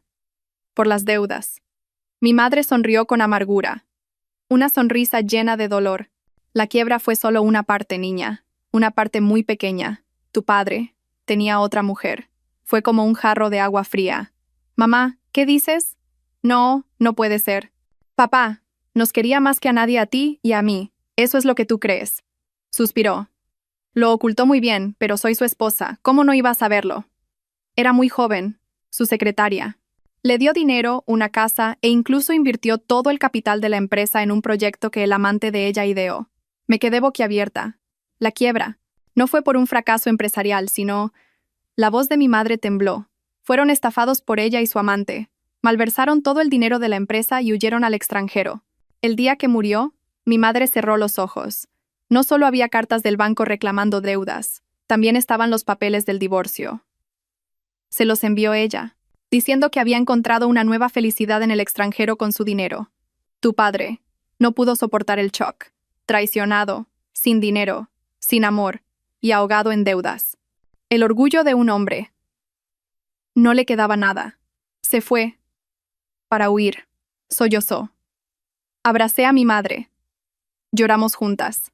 Por las deudas. Mi madre sonrió con amargura. Una sonrisa llena de dolor. La quiebra fue solo una parte, niña. Una parte muy pequeña. Tu padre tenía otra mujer. Fue como un jarro de agua fría. Mamá, ¿qué dices? No, no puede ser. Papá, nos quería más que a nadie, a ti y a mí. Eso es lo que tú crees. Suspiró. Lo ocultó muy bien, pero soy su esposa. ¿Cómo no iba a saberlo? Era muy joven. Su secretaria. Le dio dinero, una casa e incluso invirtió todo el capital de la empresa en un proyecto que el amante de ella ideó. Me quedé boquiabierta. La quiebra. No fue por un fracaso empresarial, sino... La voz de mi madre tembló. Fueron estafados por ella y su amante. Malversaron todo el dinero de la empresa y huyeron al extranjero. El día que murió, mi madre cerró los ojos. No solo había cartas del banco reclamando deudas, también estaban los papeles del divorcio. Se los envió ella, diciendo que había encontrado una nueva felicidad en el extranjero con su dinero. Tu padre no pudo soportar el shock. Traicionado, sin dinero, sin amor y ahogado en deudas. El orgullo de un hombre. No le quedaba nada. Se fue. Para huir. Sollozó. Abracé a mi madre. Lloramos juntas.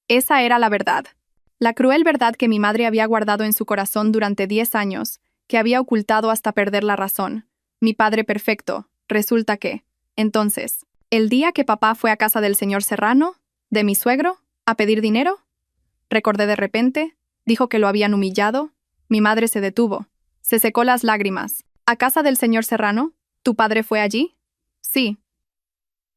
Esa era la verdad. La cruel verdad que mi madre había guardado en su corazón durante 10 años, que había ocultado hasta perder la razón. Mi padre perfecto. Resulta que, entonces, el día que papá fue a casa del señor Serrano, de mi suegro, a pedir dinero, recordé de repente, dijo que lo habían humillado. Mi madre se detuvo. Se secó las lágrimas. ¿A casa del señor Serrano? ¿Tu padre fue allí? Sí.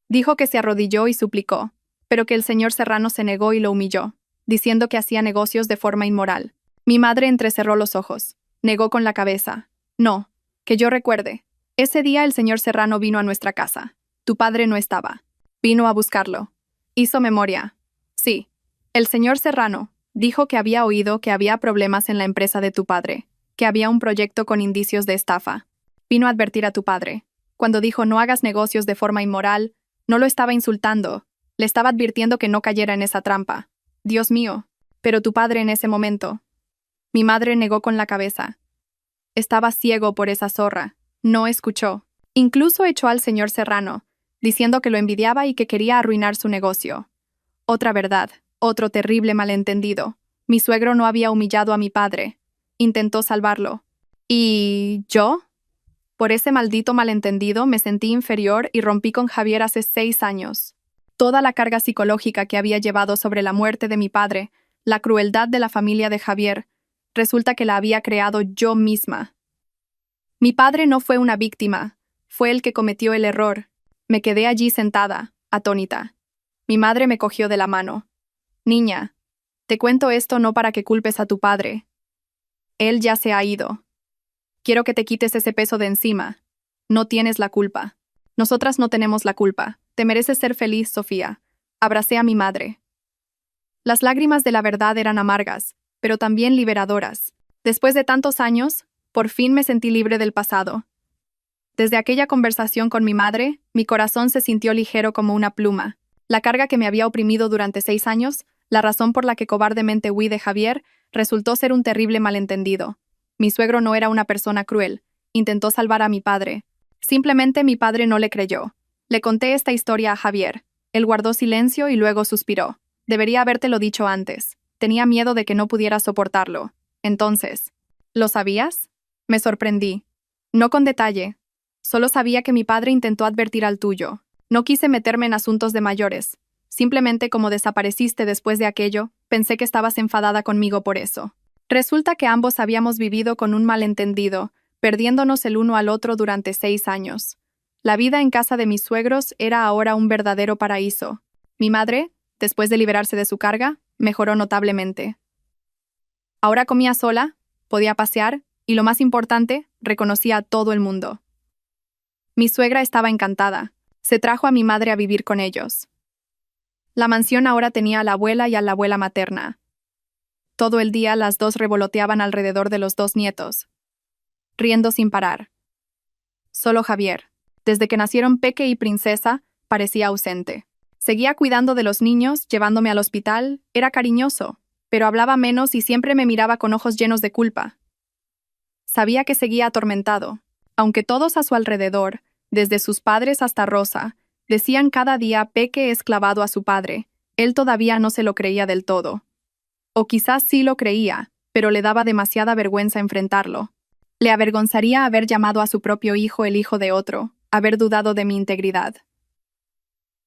Dijo que se arrodilló y suplicó, pero que el señor Serrano se negó y lo humilló, diciendo que hacía negocios de forma inmoral. Mi madre entrecerró los ojos. Negó con la cabeza. No, que yo recuerde. Ese día el señor Serrano vino a nuestra casa. Tu padre no estaba. Vino a buscarlo. Hizo memoria. Sí. El señor Serrano dijo que había oído que había problemas en la empresa de tu padre, que había un proyecto con indicios de estafa. Vino a advertir a tu padre. Cuando dijo no hagas negocios de forma inmoral, no lo estaba insultando, le estaba advirtiendo que no cayera en esa trampa. Dios mío, pero tu padre en ese momento. Mi madre negó con la cabeza. Estaba ciego por esa zorra, no escuchó. Incluso echó al señor Serrano, diciendo que lo envidiaba y que quería arruinar su negocio. Otra verdad, otro terrible malentendido. Mi suegro no había humillado a mi padre. Intentó salvarlo. ¿Y yo? Por ese maldito malentendido me sentí inferior y rompí con Javier hace 6 años. Toda la carga psicológica que había llevado sobre la muerte de mi padre, la crueldad de la familia de Javier, Resulta que la había creado yo misma. Mi padre no fue una víctima, fue el que cometió el error. Me quedé allí sentada, atónita. Mi madre me cogió de la mano. Niña, te cuento esto no para que culpes a tu padre. Él ya se ha ido. Quiero que te quites ese peso de encima. No tienes la culpa. Nosotras no tenemos la culpa. Te mereces ser feliz, Sofía. Abracé a mi madre. Las lágrimas de la verdad eran amargas, pero también liberadoras. Después de tantos años, por fin me sentí libre del pasado. Desde aquella conversación con mi madre, mi corazón se sintió ligero como una pluma. La carga que me había oprimido durante 6 años, la razón por la que cobardemente huí de Javier, resultó ser un terrible malentendido. Mi suegro no era una persona cruel. Intentó salvar a mi padre. Simplemente mi padre no le creyó. Le conté esta historia a Javier. Él guardó silencio y luego suspiró. Debería habértelo dicho antes. Tenía miedo de que no pudiera soportarlo. Entonces, ¿lo sabías? Me sorprendí. No con detalle. Solo sabía que mi padre intentó advertir al tuyo. No quise meterme en asuntos de mayores. Simplemente como desapareciste después de aquello, pensé que estabas enfadada conmigo por eso. Resulta que ambos habíamos vivido con un malentendido, perdiéndonos el uno al otro durante 6 años. La vida en casa de mis suegros era ahora un verdadero paraíso. Mi madre, después de liberarse de su carga, mejoró notablemente. Ahora comía sola, podía pasear, y lo más importante, reconocía a todo el mundo. Mi suegra estaba encantada. Se trajo a mi madre a vivir con ellos. La mansión ahora tenía a la abuela y a la abuela materna. Todo el día las dos revoloteaban alrededor de los 2 nietos, riendo sin parar. Solo Javier, desde que nacieron Peque y Princesa, parecía ausente. Seguía cuidando de los niños, llevándome al hospital, era cariñoso, pero hablaba menos y siempre me miraba con ojos llenos de culpa. Sabía que seguía atormentado, aunque todos a su alrededor, desde sus padres hasta Rosa, decían cada día Peque es clavado a su padre, él todavía no se lo creía del todo. O quizás sí lo creía, pero le daba demasiada vergüenza enfrentarlo. Le avergonzaría haber llamado a su propio hijo el hijo de otro, haber dudado de mi integridad.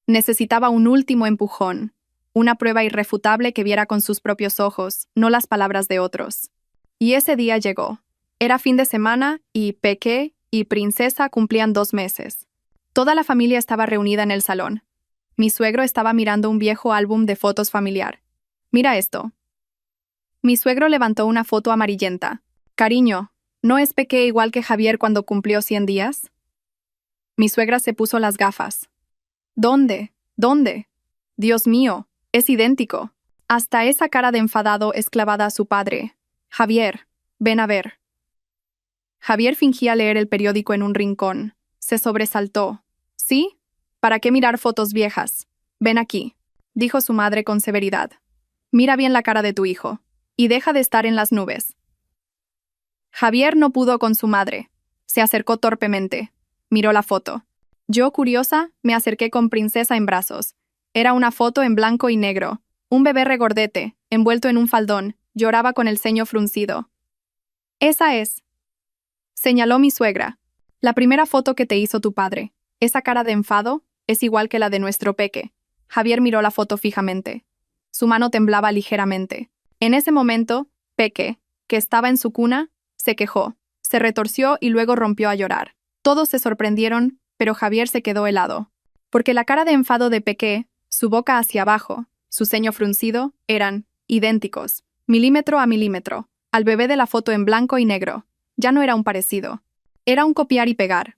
Necesitaba un último empujón, una prueba irrefutable que viera con sus propios ojos, no las palabras de otros. Y ese día llegó. Era fin de semana y Peque y Princesa cumplían 2 meses. Toda la familia estaba reunida en el salón. Mi suegro estaba mirando un viejo álbum de fotos familiar. Mira esto. Mi suegro levantó una foto amarillenta. Cariño, ¿no es Peque igual que Javier cuando cumplió 100 días? Mi suegra se puso las gafas. ¿Dónde? ¿Dónde? Dios mío, es idéntico. Hasta esa cara de enfadado es clavada a su padre. Javier, ven a ver. Javier fingía leer el periódico en un rincón. Se sobresaltó. ¿Sí? ¿Para qué mirar fotos viejas? Ven aquí, dijo su madre con severidad. Mira bien la cara de tu hijo, y deja de estar en las nubes. Javier no pudo con su madre. Se acercó torpemente. Miró la foto. Yo, curiosa, me acerqué con Princesa en brazos. Era una foto en blanco y negro. Un bebé regordete, envuelto en un faldón, lloraba con el ceño fruncido. Esa es, señaló mi suegra. La primera foto que te hizo tu padre. Esa cara de enfado es igual que la de nuestro Peque. Javier miró la foto fijamente. Su mano temblaba ligeramente. En ese momento, Peque, que estaba en su cuna, se quejó, se retorció y luego rompió a llorar. Todos se sorprendieron, pero Javier se quedó helado. Porque la cara de enfado de Peque, su boca hacia abajo, su ceño fruncido, eran idénticos, milímetro a milímetro, al bebé de la foto en blanco y negro. Ya no era un parecido. Era un copiar y pegar.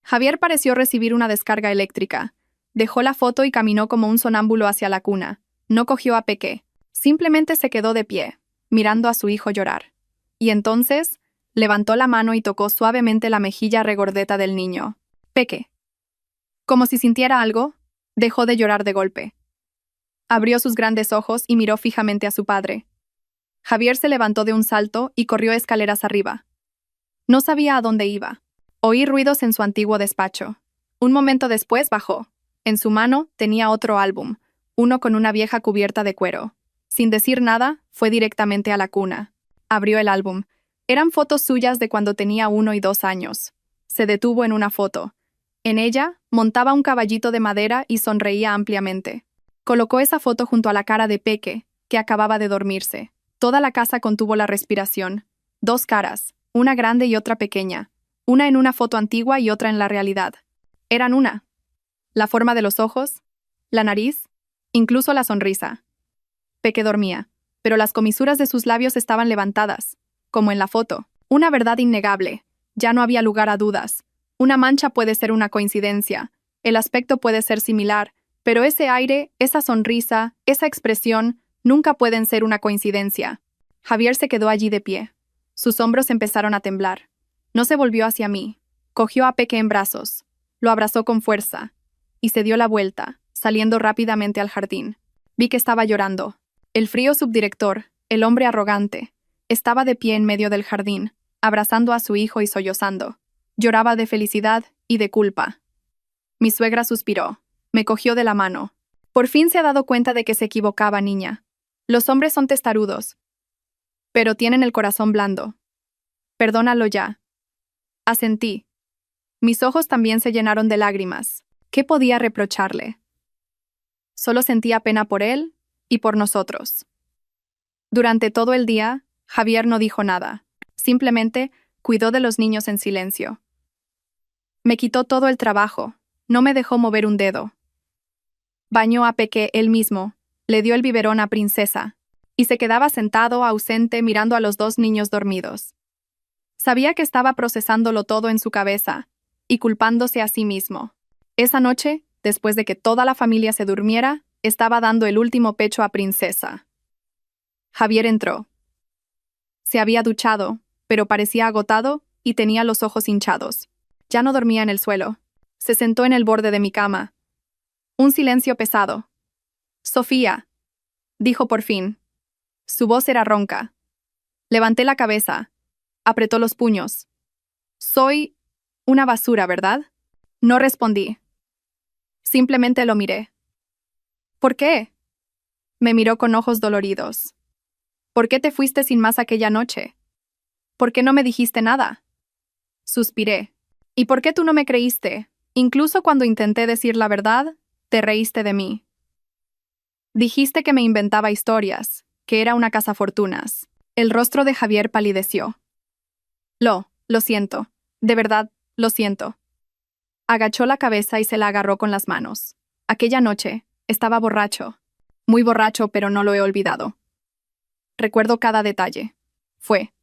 Javier pareció recibir una descarga eléctrica. Dejó la foto y caminó como un sonámbulo hacia la cuna. No cogió a Peque. Simplemente se quedó de pie, mirando a su hijo llorar. Y entonces, levantó la mano y tocó suavemente la mejilla regordeta del niño. Peque. Como si sintiera algo, dejó de llorar de golpe. Abrió sus grandes ojos y miró fijamente a su padre. Javier se levantó de un salto y corrió escaleras arriba. No sabía a dónde iba. Oí ruidos en su antiguo despacho. Un momento después bajó. En su mano tenía otro álbum, uno con una vieja cubierta de cuero. Sin decir nada, fue directamente a la cuna. Abrió el álbum. Eran fotos suyas de cuando tenía 1 y 2 años. Se detuvo en una foto. En ella, montaba un caballito de madera y sonreía ampliamente. Colocó esa foto junto a la cara de Peque, que acababa de dormirse. Toda la casa contuvo la respiración. Dos caras, una grande y otra pequeña, una en una foto antigua y otra en la realidad. Eran una. La forma de los ojos, la nariz, incluso la sonrisa. Peque dormía, pero las comisuras de sus labios estaban levantadas, como en la foto. Una verdad innegable. Ya no había lugar a dudas. Una mancha puede ser una coincidencia, el aspecto puede ser similar, pero ese aire, esa sonrisa, esa expresión, nunca pueden ser una coincidencia. Javier se quedó allí de pie. Sus hombros empezaron a temblar. No se volvió hacia mí. Cogió a Peque en brazos. Lo abrazó con fuerza. Y se dio la vuelta, saliendo rápidamente al jardín. Vi que estaba llorando. El frío subdirector, el hombre arrogante, estaba de pie en medio del jardín, abrazando a su hijo y sollozando. Lloraba de felicidad y de culpa. Mi suegra suspiró. Me cogió de la mano. Por fin se ha dado cuenta de que se equivocaba, niña. Los hombres son testarudos, pero tienen el corazón blando. Perdónalo ya. Asentí. Mis ojos también se llenaron de lágrimas. ¿Qué podía reprocharle? Solo sentía pena por él y por nosotros. Durante todo el día, Javier no dijo nada. Simplemente cuidó de los niños en silencio. Me quitó todo el trabajo. No me dejó mover un dedo. Bañó a Peque él mismo, le dio el biberón a Princesa, y se quedaba sentado, ausente, mirando a los dos niños dormidos. Sabía que estaba procesándolo todo en su cabeza, y culpándose a sí mismo. Esa noche, después de que toda la familia se durmiera, estaba dando el último pecho a Princesa. Javier entró. Se había duchado, pero parecía agotado y tenía los ojos hinchados. Ya no dormía en el suelo. Se sentó en el borde de mi cama. Un silencio pesado. «Sofía», dijo por fin. Su voz era ronca. Levanté la cabeza. Apretó los puños. «Soy una basura, ¿verdad?» No respondí. Simplemente lo miré. «¿Por qué?» Me miró con ojos doloridos. «¿Por qué te fuiste sin más aquella noche? ¿Por qué no me dijiste nada?» Suspiré. «¿Y por qué tú no me creíste? Incluso cuando intenté decir la verdad, te reíste de mí. Dijiste que me inventaba historias, que era una cazafortunas». El rostro de Javier palideció. Lo siento. De verdad, lo siento». Agachó la cabeza y se la agarró con las manos. Aquella noche, estaba borracho. Muy borracho, pero no lo he olvidado. Recuerdo cada detalle. Fue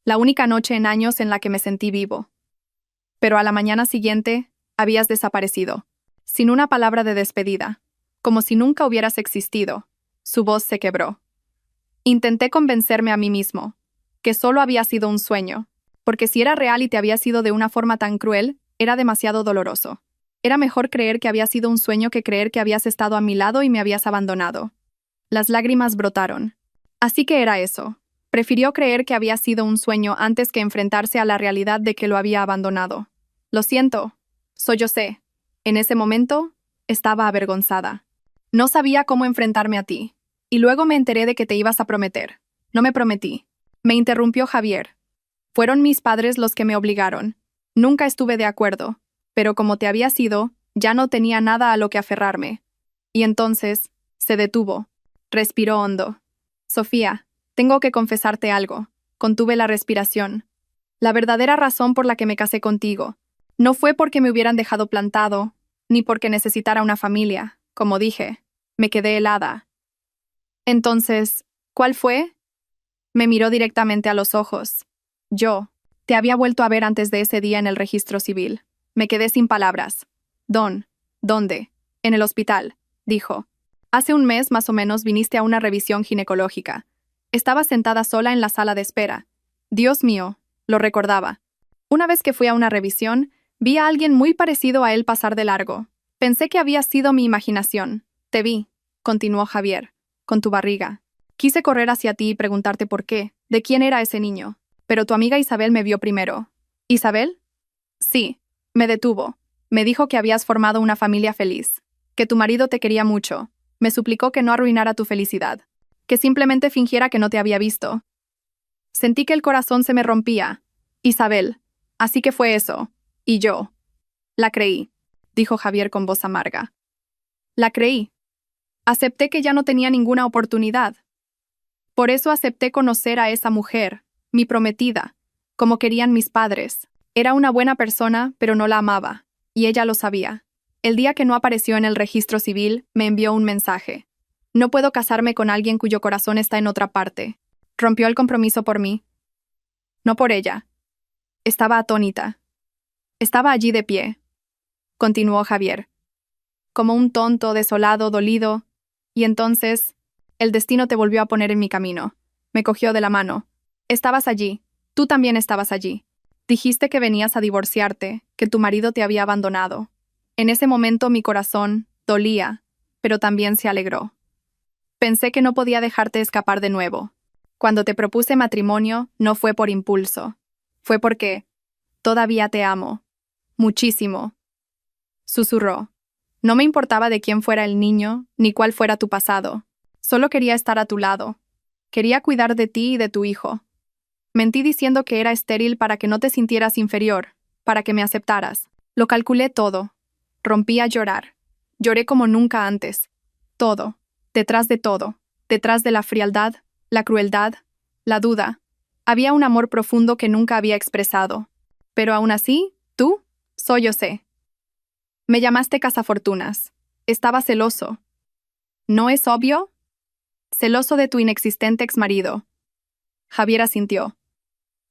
la única noche en años en la que me sentí vivo. Pero a la mañana siguiente, habías desaparecido. Sin una palabra de despedida. Como si nunca hubieras existido. Su voz se quebró. Intenté convencerme a mí mismo. Que solo había sido un sueño. Porque si era real y te había sido de una forma tan cruel, era demasiado doloroso. Era mejor creer que había sido un sueño que creer que habías estado a mi lado y me habías abandonado. Las lágrimas brotaron. Así que era eso. Prefirió creer que había sido un sueño antes que enfrentarse a la realidad de que lo había abandonado. «Lo siento», sollocé. En ese momento, estaba avergonzada. No sabía cómo enfrentarme a ti. Y luego me enteré de que te ibas a prometer. No me prometí. Me interrumpió Javier. Fueron mis padres los que me obligaron. Nunca estuve de acuerdo. Pero como te había sido, ya no tenía nada a lo que aferrarme. Y entonces, se detuvo. Respiró hondo. «Sofía, tengo que confesarte algo». Contuve la respiración. La verdadera razón por la que me casé contigo no fue porque me hubieran dejado plantado, ni porque necesitara una familia. Como dije, me quedé helada. Entonces, ¿cuál fue? Me miró directamente a los ojos. Yo te había vuelto a ver antes de ese día en el registro civil. Me quedé sin palabras. ¿Dónde? En el hospital, dijo. Hace un mes más o menos viniste a una revisión ginecológica. Estaba sentada sola en la sala de espera. Dios mío, lo recordaba. Una vez que fui a una revisión, vi a alguien muy parecido a él pasar de largo. Pensé que había sido mi imaginación. Te vi, continuó Javier, con tu barriga. Quise correr hacia ti y preguntarte por qué, de quién era ese niño. Pero tu amiga Isabel me vio primero. ¿Isabel? Sí, me detuvo. Me dijo que habías formado una familia feliz, que tu marido te quería mucho. Me suplicó que no arruinara tu felicidad, que simplemente fingiera que no te había visto. Sentí que el corazón se me rompía. Isabel. Así que fue eso. Y yo. La creí, dijo Javier con voz amarga. La creí. Acepté que ya no tenía ninguna oportunidad. Por eso acepté conocer a esa mujer, mi prometida, como querían mis padres. Era una buena persona, pero no la amaba, y ella lo sabía. El día que no apareció en el registro civil, me envió un mensaje. No puedo casarme con alguien cuyo corazón está en otra parte. Rompió el compromiso por mí. No por ella. Estaba atónita. Estaba allí de pie. Continuó Javier. Como un tonto, desolado, dolido. Y entonces, el destino te volvió a poner en mi camino. Me cogió de la mano. Estabas allí. Tú también estabas allí. Dijiste que venías a divorciarte, que tu marido te había abandonado. En ese momento mi corazón dolía, pero también se alegró. Pensé que no podía dejarte escapar de nuevo. Cuando te propuse matrimonio, no fue por impulso. Fue porque todavía te amo. Muchísimo. Susurró. No me importaba de quién fuera el niño, ni cuál fuera tu pasado. Solo quería estar a tu lado. Quería cuidar de ti y de tu hijo. Mentí diciendo que era estéril para que no te sintieras inferior, para que me aceptaras. Lo calculé todo. Rompí a llorar. Lloré como nunca antes. Todo. Detrás de todo. Detrás de la frialdad, la crueldad, la duda. Había un amor profundo que nunca había expresado. Pero aún así, tú, yo sé. Me llamaste cazafortunas. Estaba celoso. ¿No es obvio? Celoso de tu inexistente exmarido. Javier asintió.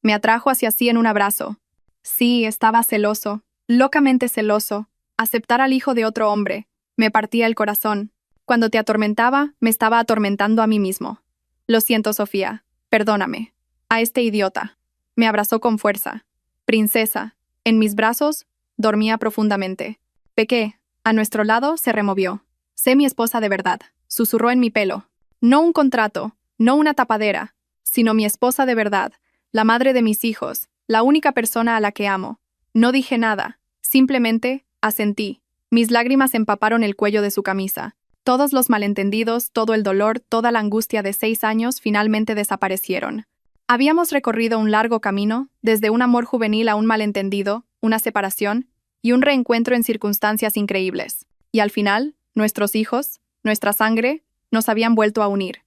Me atrajo hacia sí en un abrazo. Sí, estaba celoso, locamente celoso. Aceptar al hijo de otro hombre. Me partía el corazón. Cuando te atormentaba, me estaba atormentando a mí mismo. Lo siento, Sofía. Perdóname. A este idiota. Me abrazó con fuerza. Princesa. En mis brazos, dormía profundamente. Pequé. A nuestro lado se removió. Sé mi esposa de verdad. Susurró en mi pelo. No un contrato, no una tapadera, sino mi esposa de verdad, la madre de mis hijos, la única persona a la que amo. No dije nada, simplemente asentí. Mis lágrimas empaparon el cuello de su camisa. Todos los malentendidos, todo el dolor, toda la angustia de 6 años finalmente desaparecieron. Habíamos recorrido un largo camino, desde un amor juvenil a un malentendido, una separación, y un reencuentro en circunstancias increíbles. Y al final, nuestros hijos, nuestra sangre, nos habían vuelto a unir.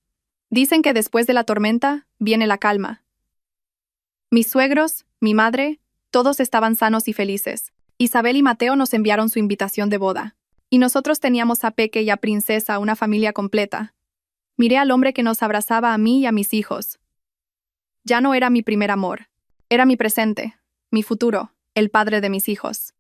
Dicen que después de la tormenta, viene la calma. Mis suegros, mi madre, todos estaban sanos y felices. Isabel y Mateo nos enviaron su invitación de boda. Y nosotros teníamos a Peque y a Princesa, una familia completa. Miré al hombre que nos abrazaba a mí y a mis hijos. Ya no era mi primer amor. Era mi presente, mi futuro, el padre de mis hijos.